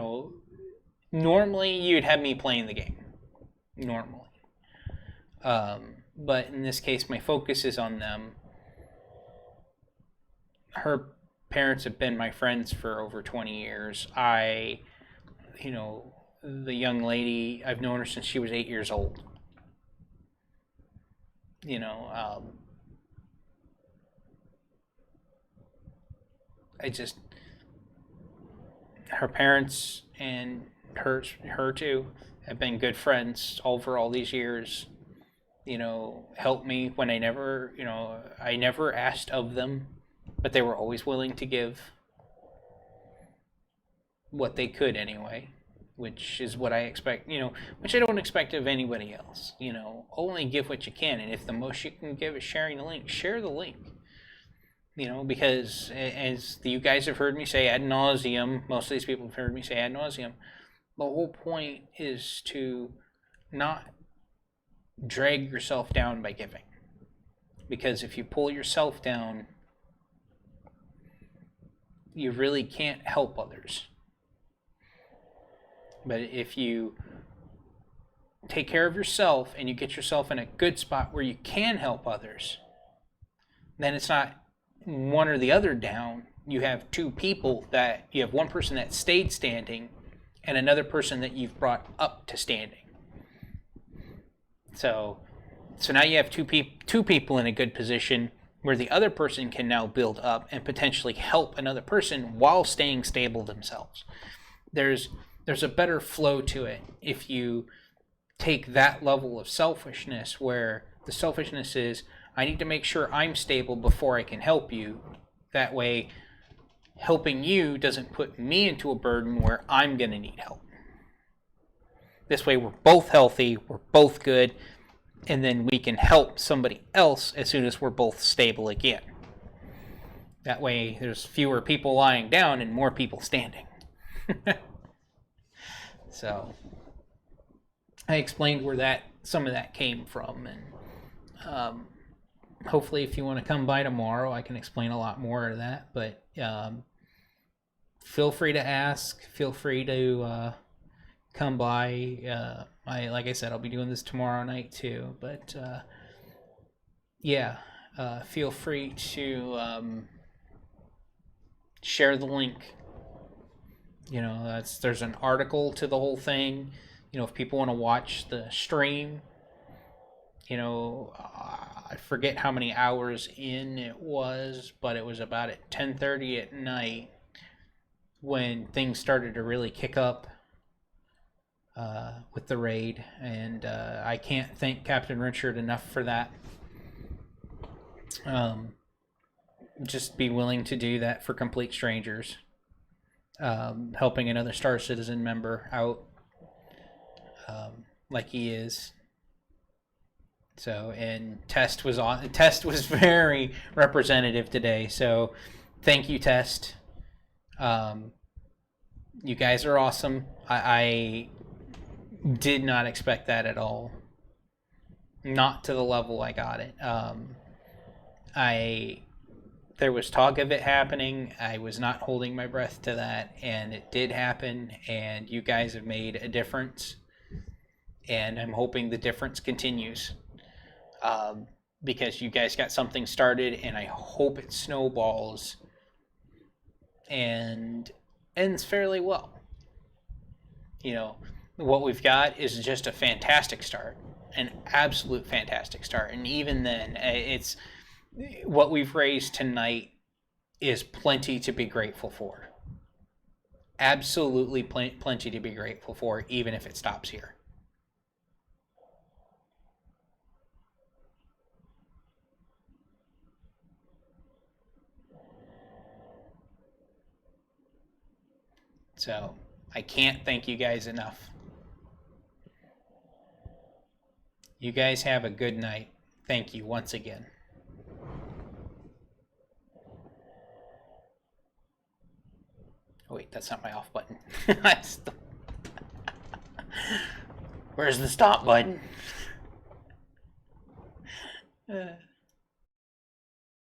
normally you'd have me playing the game. Normally. But in this case, my focus is on them. Her parents have been my friends for over 20 years. The young lady, I've known her since she was 8 years old. Her parents and her too have been good friends over all these years. you know, help me when I never, you know, I never asked of them, but they were always willing to give what they could anyway, which is what I expect, you know, which I don't expect of anybody else. You know, only give what you can, and if the most you can give is sharing the link, share the link. You know, because as you guys have heard me say ad nauseum, most of these people have heard me say ad nauseum, the whole point is to not drag yourself down by giving. Because if you pull yourself down, you really can't help others. But if you take care of yourself and you get yourself in a good spot where you can help others, then it's not one or the other down. You have two people that, you have one person that stayed standing and another person that you've brought up to standing. So now you have two people in a good position where the other person can now build up and potentially help another person while staying stable themselves. There's a better flow to it if you take that level of selfishness, where the selfishness is, I need to make sure I'm stable before I can help you. That way, helping you doesn't put me into a burden where I'm going to need help. This way we're both healthy, we're both good, and then we can help somebody else as soon as we're both stable again. That way there's fewer people lying down and more people standing. So I explained where some of that came from, and hopefully if you want to come by tomorrow, I can explain a lot more of that. But feel free to ask. Feel free to come by. Like I said, I'll be doing this tomorrow night too. But feel free to share the link. You know, there's an article to the whole thing. You know, if people want to watch the stream, you know, I forget how many hours in it was, but it was about at 10:30 at night when things started to really kick up with the raid, and I can't thank Captain Richard enough for that. Just be willing to do that for complete strangers. Helping another Star Citizen member out like he is. So, and Test was very representative today. So, thank you, Test. You guys are awesome. I did not expect that at all. Not to the level I got it. There was talk of it happening. I was not holding my breath to that, and it did happen, and you guys have made a difference, and I'm hoping the difference continues, because you guys got something started, and I hope it snowballs and ends fairly well. You know, what we've got is just a fantastic start, an absolute fantastic start, and even then, it's what we've raised tonight is plenty to be grateful for. Absolutely plenty to be grateful for, even if it stops here. So, I can't thank you guys enough. You guys have a good night. Thank you once again. Oh, wait, that's not my off button. Where's the stop button?